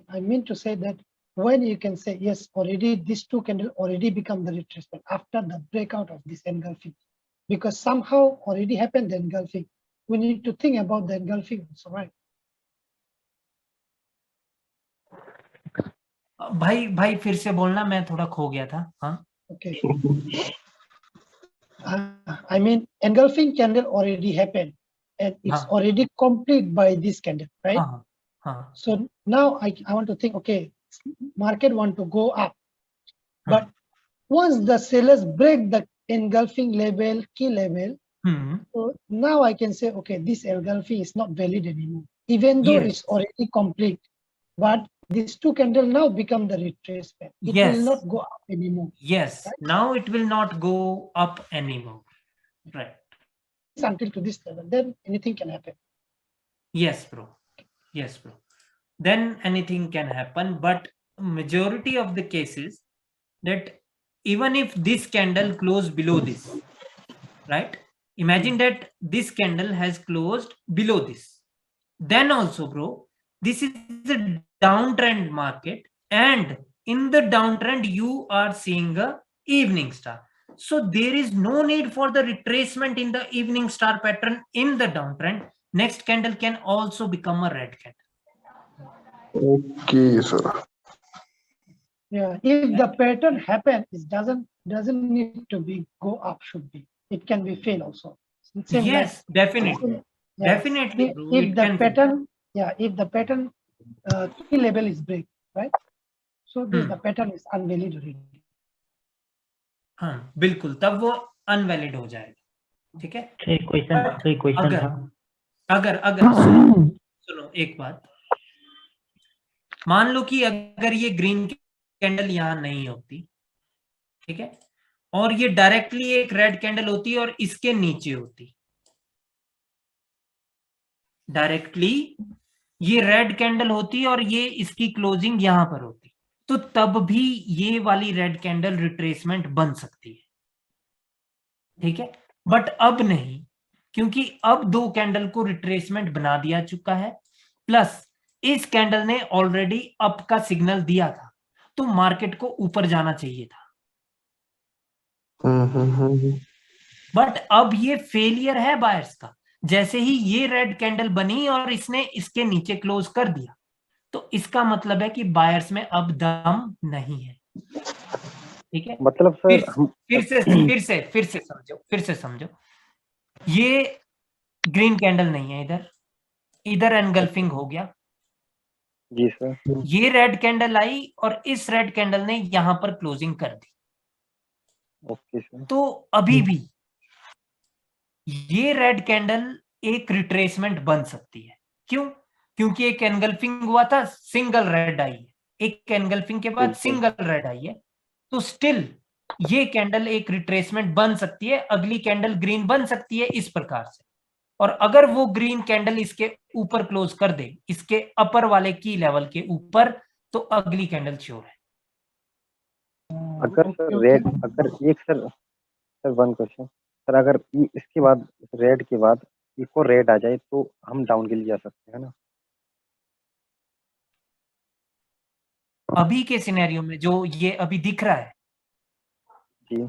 I mean to say that when you can say yes, already these 2 candle already become the retracement after the breakout of this engulfing, because somehow already happened the engulfing. We need to think about the engulfing also, right? भाई फिर से बोलना, मैं थोड़ा खो गया था। हाँ, okay. I mean engulfing candle already happened and it's already complete by this candle, right? So now I want to think, okay, market want to go up, but once the sellers break the engulfing level, key level, so now I can say, okay, this engulfing is not valid anymore, even though it's already complete. But these 2 candles now become the retracement. It will not go up anymore. Yes, right? Now it will not go up anymore. Right. Until to this level, then anything can happen. Yes, bro. Yes, bro. Then anything can happen, but majority of the cases that even if this candle closed below this, right? Imagine that this candle has closed below this. Then also, bro, this is a downtrend market, and in the downtrend you are seeing a evening star. So there is no need for the retracement in the evening star pattern in the downtrend. Next candle can also become a red candle. Okay, sir. Yeah, if the pattern happens, it doesn't need to be go up. Should be. It can be fail also. Same Yes, like, definitely. yeah. Definitely. If the pattern, yeah, if the pattern key level is break, right? So this the pattern is unvalid already. हाँ बिल्कुल, तब वो invalid हो जाएगा। ठीक है। Question था। अगर सुनो एक बात, मान लो कि अगर ये ग्रीन कैंडल यहां नहीं होती, ठीक है, और ये डायरेक्टली एक रेड कैंडल होती और इसके नीचे होती, डायरेक्टली ये रेड कैंडल होती और ये इसकी क्लोजिंग यहां पर होती, तो तब भी ये वाली रेड कैंडल रिट्रेसमेंट बन सकती है। ठीक है, बट अब नहीं, क्योंकि अब दो कैंडल को रिट्रेसमेंट बना दिया चुका है, प्लस इस कैंडल ने ऑलरेडी अप का सिग्नल दिया था, तो मार्केट को ऊपर जाना चाहिए था। बट अब ये फेलियर है बायर्स का। जैसे ही ये रेड कैंडल बनी और इसने इसके नीचे क्लोज कर दिया, तो इसका मतलब है कि बायर्स में अब दम नहीं है। ठीक है, मतलब सर फिर से समझो, ये ग्रीन कैंडल नहीं है, इधर एनगल्फिंग हो गया जी सर। ये रेड कैंडल आई और इस रेड कैंडल ने यहां पर क्लोजिंग कर दी। Okay sir. तो अभी भी ये रेड कैंडल एक रिट्रेसमेंट बन सकती है। क्यों? क्योंकि एक एनगल्फिंग हुआ था, सिंगल रेड आई है, एक एनगल्फिंग के बाद सिंगल रेड आई है, तो स्टिल ये कैंडल एक रिट्रेसमेंट बन सकती है, अगली कैंडल ग्रीन बन सकती है इस प्रकार से। और अगर वो ग्रीन कैंडल इसके ऊपर क्लोज कर दे, इसके अपर वाले की लेवल के ऊपर, तो अगली कैंडल श्योर है। अगर सर रेड, अगर एक सर वन क्वेश्चन सर, अगर इसके बाद रेड के बाद एक और रेड आ जाए तो हम डाउन के लिए जा सकते हैं ना? अभी के सिनेरियो में जो ये अभी दिख रहा है जी,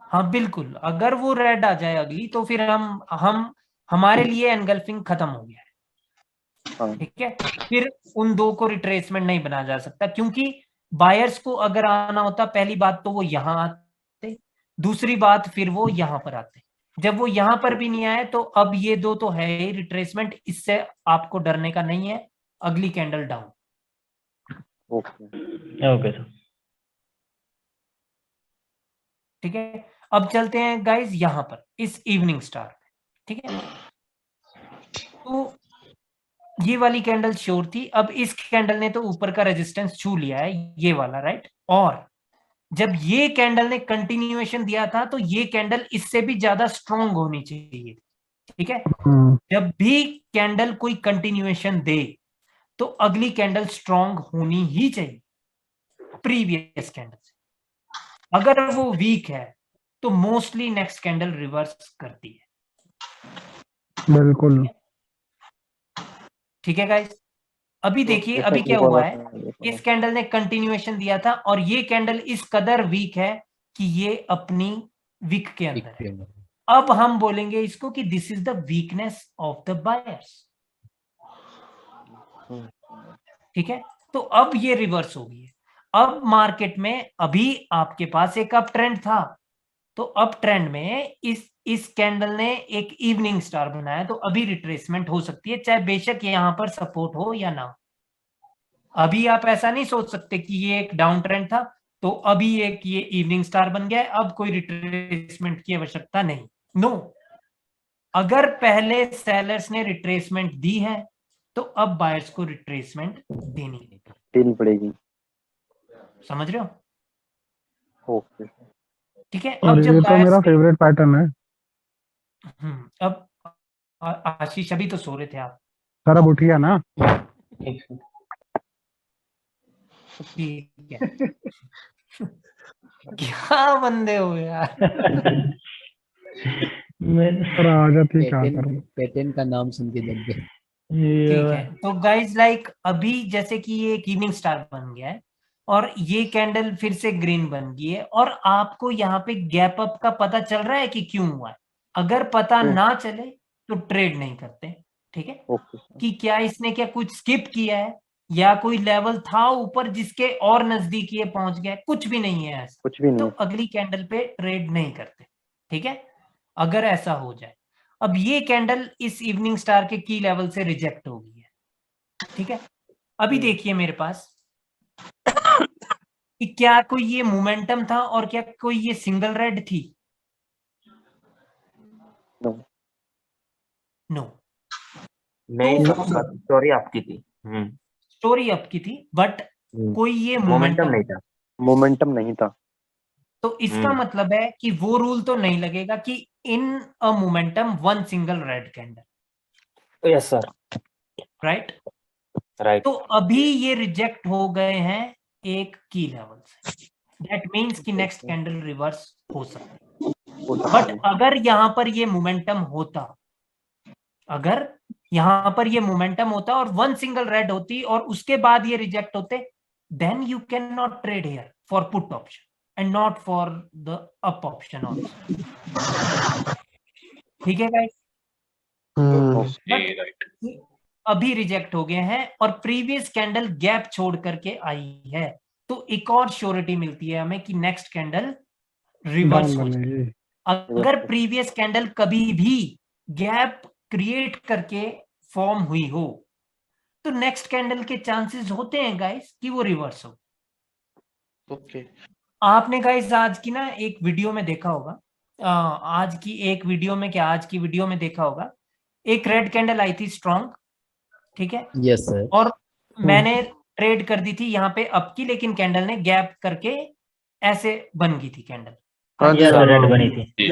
हाँ बिल्कुल, अगर वो रेड आ जाए अगली, तो फिर हम हमारे लिए एनगल्फिंग खत्म हो गया है। ठीक है, फिर उन दो को रिट्रेसमेंट नहीं बना जा सकता, क्योंकि बायर्स को अगर आना होता, पहली बात तो वो यहां आते, दूसरी बात फिर वो यहां पर आते। जब वो यहां पर भी नहीं आए, तो अब ये दो तो है ही रिट्रेसमेंट, इससे आपको डरने का नहीं है। अगली कैंडल डाउन। ओके सर, ठीक है, अब चलते हैं गाइस यहां पर इस इवनिंग स्टार पे। ठीक है, तो ये वाली कैंडल श्योर थी, अब इस कैंडल ने तो ऊपर का रेजिस्टेंस छू लिया है, ये वाला, राइट। और जब ये कैंडल ने कंटिन्यूएशन दिया था, तो ये कैंडल इससे भी ज्यादा स्ट्रॉन्ग होनी चाहिए। ठीक है, जब भी कैंडल कोई कंटिन्यूएशन दे, तो अगली कैंडल स्ट्रॉन्ग होनी ही चाहिए प्रीवियस कैंडल से। अगर वो वीक है, तो मोस्टली नेक्स्ट कैंडल रिवर्स करती है। बिल्कुल ठीक है गाइस, अभी देखिए अभी क्या हुआ है। इस कैंडल ने कंटिन्यूएशन दिया था, और ये कैंडल इस कदर वीक है कि ये अपनी वीक के अंदर है। अब हम बोलेंगे इसको कि this is the weakness of the buyers. ठीक है, तो अब ये रिवर्स हो गई है। अब मार्केट में अभी आपके पास एक अप ट्रेंड था, तो अप ट्रेंड में इस कैंडल ने एक इवनिंग स्टार बनाया, तो अभी रिट्रेसमेंट हो सकती है, चाहे बेशक यहां पर सपोर्ट हो या ना। अभी आप ऐसा नहीं सोच सकते कि ये एक डाउन ट्रेंड था, तो अभी एक ये इवनिंग स्टार बन गया है, अब कोई रिट्रेसमेंट की आवश्यकता नहीं। नो, अगर पहले सेलर्स ने रिट्रेसमेंट दी है, तो अब बायर्स को रिट्रेसमेंट देनी पड़ेगी। समझ रहे हो? ओके, ठीक है। अब जब ये तो मेरा फेवरेट पैटर्न है। अब आशीष, अभी तो सो रहे थे आप। सर अब उठिया ना। ठीक है। क्या बंदे हो यार। पैटर्न का नाम सुन के जग गए। ठीक है, तो गाइज लाइक अभी जैसे कि ये एक इवनिंग स्टार बन गया है, और ये कैंडल फिर से ग्रीन बन गई है और आपको यहाँ पे गैप अप का पता चल रहा है कि क्यों हुआ है। अगर पता ना चले तो ट्रेड नहीं करते, ठीक है? कि क्या इसने क्या कुछ स्किप किया है या कोई लेवल था ऊपर जिसके और नजदीक ये पहुंच गया, कुछ भी नहीं है ऐसा, कुछ भी नहीं तो है। अगली कैंडल पे ट्रेड नहीं करते, ठीक है? अगर ऐसा हो जाए। अब ये कैंडल इस इवनिंग स्टार के की लेवल से रिजेक्ट हो गई है, ठीक है? अभी देखिए मेरे पास कि क्या कोई ये मोमेंटम था और क्या कोई ये सिंगल रेड थी? नो नहीं, स्टोरी आपकी थी। स्टोरी आपकी थी, बट कोई ये मोमेंटम नहीं था। मोमेंटम नहीं था। तो इसका मतलब है कि वो रूल तो नहीं लगेगा कि in a momentum one single red candle. Yes sir. Right right. तो अभी ये रिजेक्ट हो गए हैं एक की लेवल से, दैट मीन्स कि नेक्स्ट कैंडल रिवर्स हो सकता है। बट अगर यहां पर ये मोमेंटम होता, अगर यहां पर ये मोमेंटम होता और वन सिंगल रेड होती और उसके बाद ये रिजेक्ट होते, then you can not trade here for put option and not for the up option also, ठीक है गाइस? अभी रिजेक्ट हो गए हैं और प्रीवियस कैंडल गैप छोड़ करके आई है, तो एक और श्योरिटी मिलती है हमें कि नेक्स्ट कैंडल रिवर्स हो जाए। अगर प्रीवियस कैंडल कभी भी गैप क्रिएट करके फॉर्म हुई हो तो नेक्स्ट कैंडल के चांसेस होते हैं गाइस कि वो रिवर्स हो। ओके। आपने गाइस आज की ना एक वीडियो में देखा होगा, आज की वीडियो में देखा होगा, एक रेड कैंडल आई थी स्ट्रॉन्ग, ठीक है? Yes sir. और मैंने ट्रेड कर दी थी यहाँ पे अप की, लेकिन कैंडल ने गैप करके ऐसे बन गई थी कैंडल, रेड बनी थी,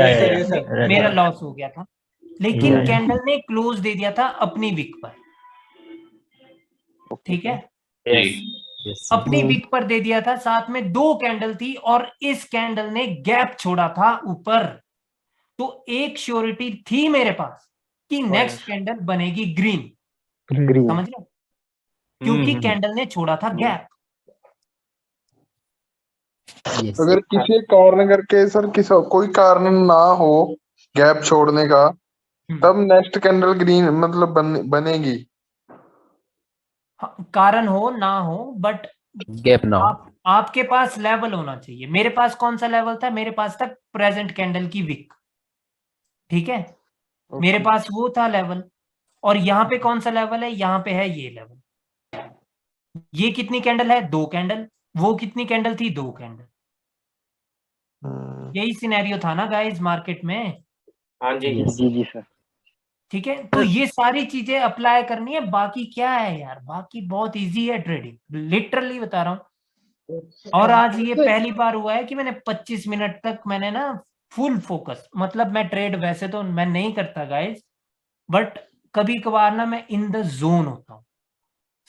मेरा लॉस हो गया था, लेकिन कैंडल ने क्लोज दे दिया था अपनी विक पर, ठीक है? अपनी विक पर दे दिया था, साथ में 2 कैंडल थी और इस कैंडल ने गैप छोड़ा था ऊपर, तो एक श्योरिटी थी मेरे पास कि नेक्स्ट कैंडल बनेगी ग्रीन, समझ रहे? क्योंकि कैंडल ने छोड़ा था गैप। अगर किसी कारण करके सर कोई कारण ना हो गैप छोड़ने का, तब नेक्स्ट कैंडल ग्रीन मतलब बनेगी। कारण हो ना हो, बट गैप ना हो, आपके पास लेवल होना चाहिए। मेरे पास कौन सा लेवल था? मेरे पास था प्रेजेंट कैंडल की विक, ठीक है? मेरे पास वो था लेवल, और यहाँ पे कौन सा लेवल है? यहाँ पे है ये लेवल। ये कितनी कैंडल है? 2 कैंडल। वो कितनी कैंडल थी? 2 कैंडल। यही सिनेरियो था ना गाइस मार्केट में? हाँ जी जी सर। ठीक है, तो ये सारी चीजें अप्लाई करनी है। बाकी क्या है यार, बाकी बहुत इजी है ट्रेडिंग, लिटरली बता रहा हूँ। और आज ये पहली बार हुआ है कि मैंने 25 मिनट तक मैंने ना फुल फोकस, मतलब मैं ट्रेड वैसे तो मैं नहीं करता गाइस, बट कभी कभार ना मैं इन द जोन होता हूँ,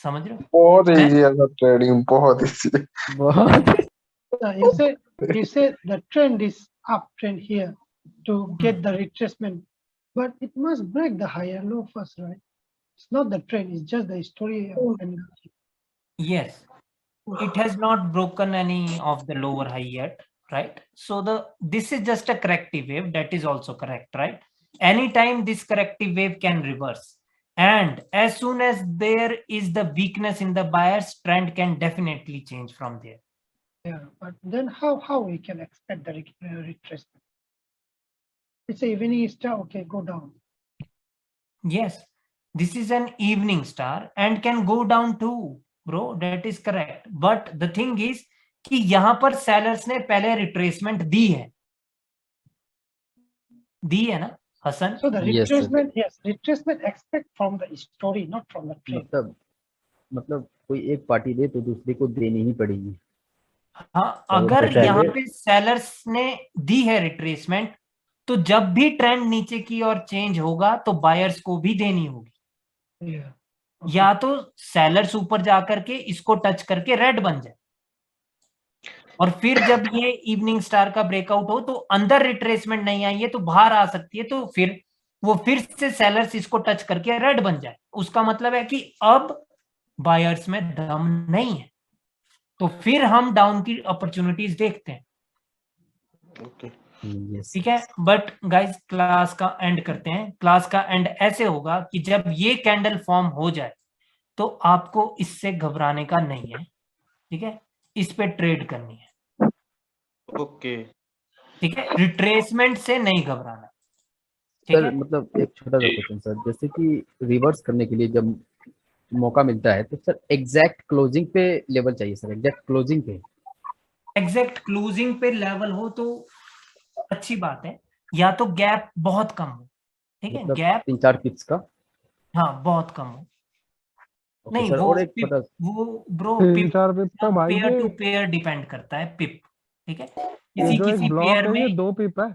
समझ रहे हो? बहुत इजी है सर ट्रेडिंग, बहुत इजी है। बहुत you say the trend is uptrend here to get the retracement, but it must break the higher low first, right? It's not the trend, it's just the story of energy. Yes, it has not broken any of the lower high yet, right? So this is just a corrective wave, that is also correct, right? Anytime this corrective wave can reverse, and as soon as there is the weakness in the buyers, trend can definitely change from there. Yeah, but then how we can expect the retracement? It's a evening star, okay, go down. Yes, this is an evening star and can go down too, bro, that is correct. But the thing is कि यहाँ पर sellers ने पहले retracement दी है ना Hasan? So the retracement, yes, retracement expect from the story, not from the trend. मतलब कोई एक पार्टी दे तो दूसरे को देनी ही पड़ेगी। हाँ, अगर यहाँ पे सेलर्स ने दी है रिट्रेसमेंट, तो जब भी ट्रेंड नीचे की ओर चेंज होगा तो बायर्स को भी देनी होगी। या तो सेलर्स ऊपर जाकर के इसको टच करके रेड बन जाए, और फिर जब ये इवनिंग स्टार का ब्रेकआउट हो तो अंदर रिट्रेसमेंट नहीं आई है तो बाहर आ सकती है, तो फिर वो फिर से सेलर्स इसको टच करके रेड बन जाए। उसका मतलब है कि अब बायर्स में दम नहीं है, तो फिर हम डाउन की अपॉर्चुनिटीज देखते हैं। ठीक है, बट गाइस क्लास का एंड करते हैं। क्लास का एंड ऐसे होगा कि जब ये कैंडल फॉर्म हो जाए तो आपको इससे घबराने का नहीं है, ठीक है, इस पे ट्रेड करनी है। ओके ठीक है, रिट्रेसमेंट से नहीं घबराना। सर मतलब एक छोटा सा क्वेश्चन सर, जैसे कि रिवर्स करने के लिए जब मौका मिलता है तो सर एग्जैक्ट क्लोजिंग पे लेवल चाहिए सर, एग्जैक्ट क्लोजिंग पे। एग्जैक्ट क्लोजिंग पे लेवल हो तो अच्छी बात है, या तो गैप बहुत कम हो। ठीक है, मतलब गैप 3-4 पिप्स का। हाँ बहुत कम हो। नहीं सर, वो और एक पिप, छोटा वो ब्रो 3-4 पिप का भाई, पेयर टू ये पेयर डिपेंड करता है पिप। ठीक है, ये किसी जो एक किसी ब्लॉक पेयर है में, ये 2 पिप है।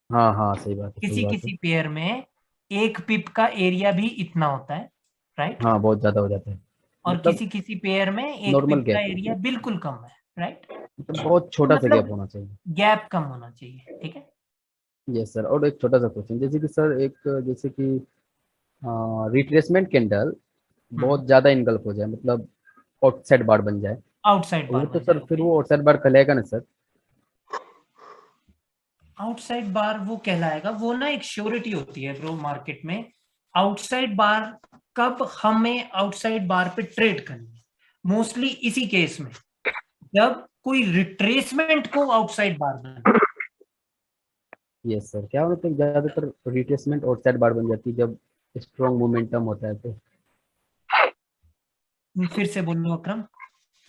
हाँ हाँ सही बात है, सही किसी बात है। किसी पेयर में एक पिप का एरिया भी इतना होता है, राइट। हाँ बहुत ज्यादा हो जाता है, और मतलब किसी किसी पेयर में एक नॉर्मल पिप का गैप, एरिया बिल्कुल कम है, राइट। मतलब बहुत छोटा सा गैप होना चाहिए। गैप कम होना चाहिए। ठीक है, यस सर, और एक छोटा सा क्वेश्चन, जैसे कि सर एक, जैसे कि रिट्रेसमेंट कैंडल बहुत ज्यादा इनगल्फ हो जाए, मतलब आउटसाइड बार बन जाए, आउटसाइड बार वो तो बन सर जाए। फिर वो आउटसाइड बार कहलाएगा ना सर? आउटसाइड बार वो कहलाएगा, वो ना एक श्योरिटी होती है ब्रो मार्केट में। आउटसाइड बार कब हमें आउटसाइड बार पे ट्रेड करनी है, मोस्टली इसी केस में जब कोई रिट्रेसमेंट को आउटसाइड बार बने। यस सर, क्या मतलब ज्यादातर रिट्रेसमेंट आउटसाइड बार बन जाती है जब स्ट्रॉन्ग मोमेंटम होता है तो? फिर से बोलो अकरम।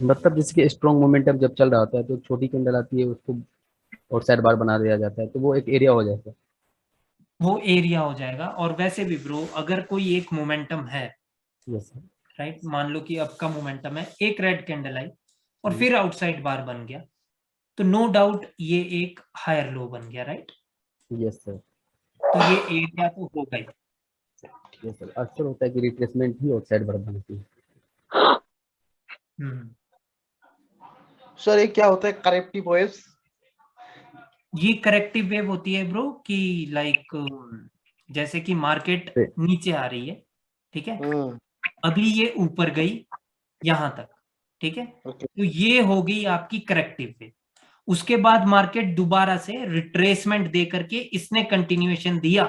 मतलब जैसे कि स्ट्रॉन्ग मोमेंटम जब चल रहा होता है तो छोटी कैंडल आती है, उसको आउटसाइड बार बना दिया जाता है, तो वो एक एरिया हो जाता है। वो एरिया हो जाएगा। और वैसे भी ब्रो अगर कोई एक मोमेंटम है, यस सर, राइट, मान लो कि अब का मोमेंटम है, एक रेड कैंडल आई और फिर आउटसाइड बार बन गया, तो नो डाउट ये एक हायर लो बन गया, राइट। यस सर, तो ये एरिया तो होगा ही। यस सर, अक्सर होता है कि रिट्रेसमेंट ही आउटसाइड बार बनती है। सर ये क्या होता है करेक्टिव वेव्स? ये करेक्टिव वेव होती है ब्रो कि लाइक जैसे कि मार्केट नीचे आ रही है, ठीक है, अभी ये ऊपर गई यहां तक, ठीक है, तो ये हो गई आपकी करेक्टिव वेव। उसके बाद मार्केट दोबारा से रिट्रेसमेंट दे करके इसने कंटिन्यूएशन दिया,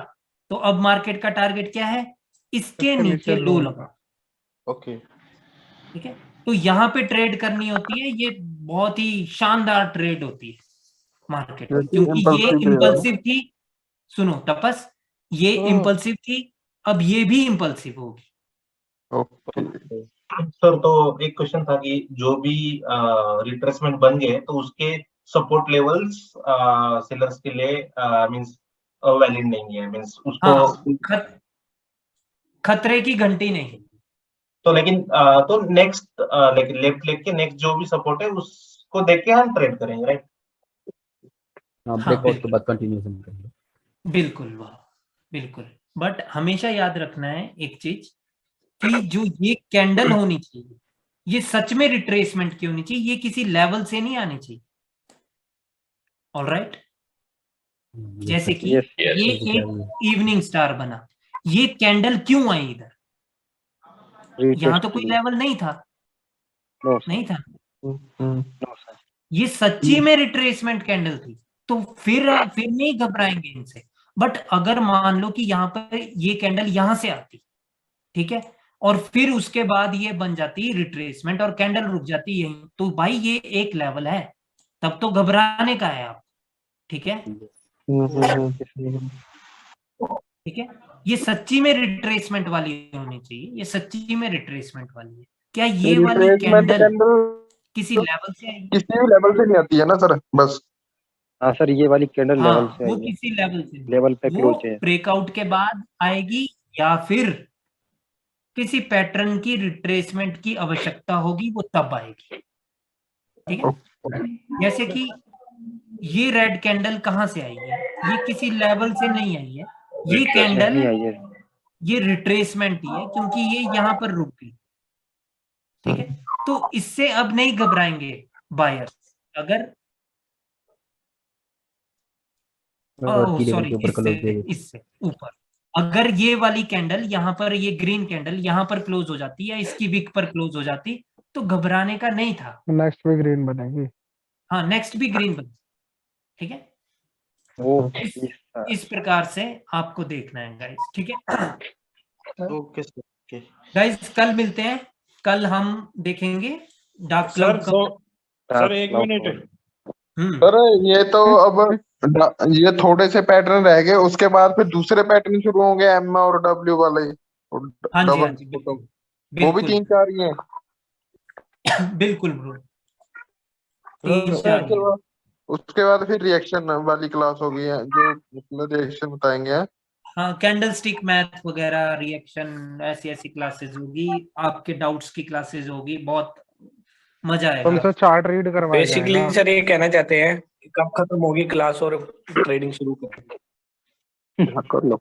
तो अब मार्केट का टारगेट क्या है, इसके नीचे लो लगा। ओके, ठीक है, तो यहाँ पे ट्रेड करनी होती है, ये बहुत ही शानदार ट्रेड होती है मार्केट में, क्योंकि ये इम्पल्सिव थी। सुनो तपस, ये इम्पल्सिव थी, अब ये भी इम्पल्सिव होगी। सर तो एक क्वेश्चन था कि जो भी रिट्रेसमेंट बन गए तो उसके सपोर्ट लेवल्स सेलर्स के लिए मींस वैलिड नहीं है, मींस उसको खतरे की घंटी नहीं। तो लेकिन तो नेक्स्ट लेकिन लेफ्ट लेग के नेक्स्ट जो भी सपोर्ट है उसको देख के हम ट्रेड करेंगे, राइट? ब्रेकआउट के बाद कंटिन्यूएशन करेंगे। बिल्कुल वाह, बिल्कुल। बट हमेशा याद रखना है एक चीज कि जो ये कैंडल होनी चाहिए, ये सच में रिट्रेसमेंट की होनी चाहिए, ये किसी लेवल से नहीं आनी चाहिए। ऑलराइट, जैसे कि ये एक इवनिंग स्टार बना, ये कैंडल क्यों आई इधर? यहां तो कोई लेवल नहीं था, नहीं था, ये सच्ची में रिट्रेसमेंट कैंडल थी, तो फिर नहीं घबराएंगे इनसे। बट अगर मान लो कि यहाँ पर ये कैंडल यहां से आती, ठीक है, और फिर उसके बाद ये बन जाती रिट्रेसमेंट और कैंडल रुक जाती यहीं, तो भाई ये एक लेवल है, तब तो घबराने का है आप। ठीक है, ठीक है, ये सच्ची में रिट्रेसमेंट वाली होनी चाहिए, ये सच्ची में रिट्रेसमेंट वाली है। क्या ये वाली कैंडल किसी लेवल से आएगी? किसी भी लेवल से नहीं आती है ना सर, बस। हाँ सर, ये वाली कैंडल लेवल से वो आई है, किसी लेवल से लेवल पे वो क्लोज है। ब्रेकआउट के बाद आएगी या फिर किसी पैटर्न की रिट्रेसमेंट की आवश्यकता होगी, वो तब आएगी। ठीक है, जैसे कि ये रेड कैंडल कहां से आई है, ये किसी लेवल से नहीं आई है, ये कैंडल ये रिट्रेसमेंट ही है, क्योंकि ये यहां पर रुक गई। ठीक है, तो इससे अब नहीं घबराएंगे बायर्स। अगर सॉरी, इससे ऊपर अगर ये वाली कैंडल यहाँ पर, ये ग्रीन कैंडल यहाँ पर क्लोज हो जाती है, इसकी विक पर क्लोज हो जाती, तो तो घबराने का नहीं था। नेक्स्ट भी ग्रीन बनेगी। हाँ, नेक्स्ट भी ग्रीन बने, ठीक है। इस प्रकार से आपको देखना है गाइस, ठीक है। ओके सर, ओके गाइस कल मिलते हैं, कल हम देखेंगे dark cloud sir 1 minute. Sir ये तो अब ये थोड़े से पैटर्न रह गए, उसके बाद फिर दूसरे पैटर्न शुरू होंगे एम और डब्ल्यू वाले। हाँ जी, डबल हाँ जी, बिल्कुल वो भी 3-4 ही हैं। बिल्कुल ब्रो, उसके बाद फिर रिएक्शन वाली क्लास होगी जो रिएक्शन बताएंगे। हाँ, कैंडल स्टिक मैथ वगैरह, रिएक्शन, ऐसी ऐसी क्लासेस होगी, आपके डाउट्स की क्लासेस होगी, बहुत मजा आएगा। तुमसे चार्ट रीड करवाया बेसिकली सर ये कहना चाहते हैं कब खत्म होगी क्लास और ट्रेडिंग शुरू करें। कर लो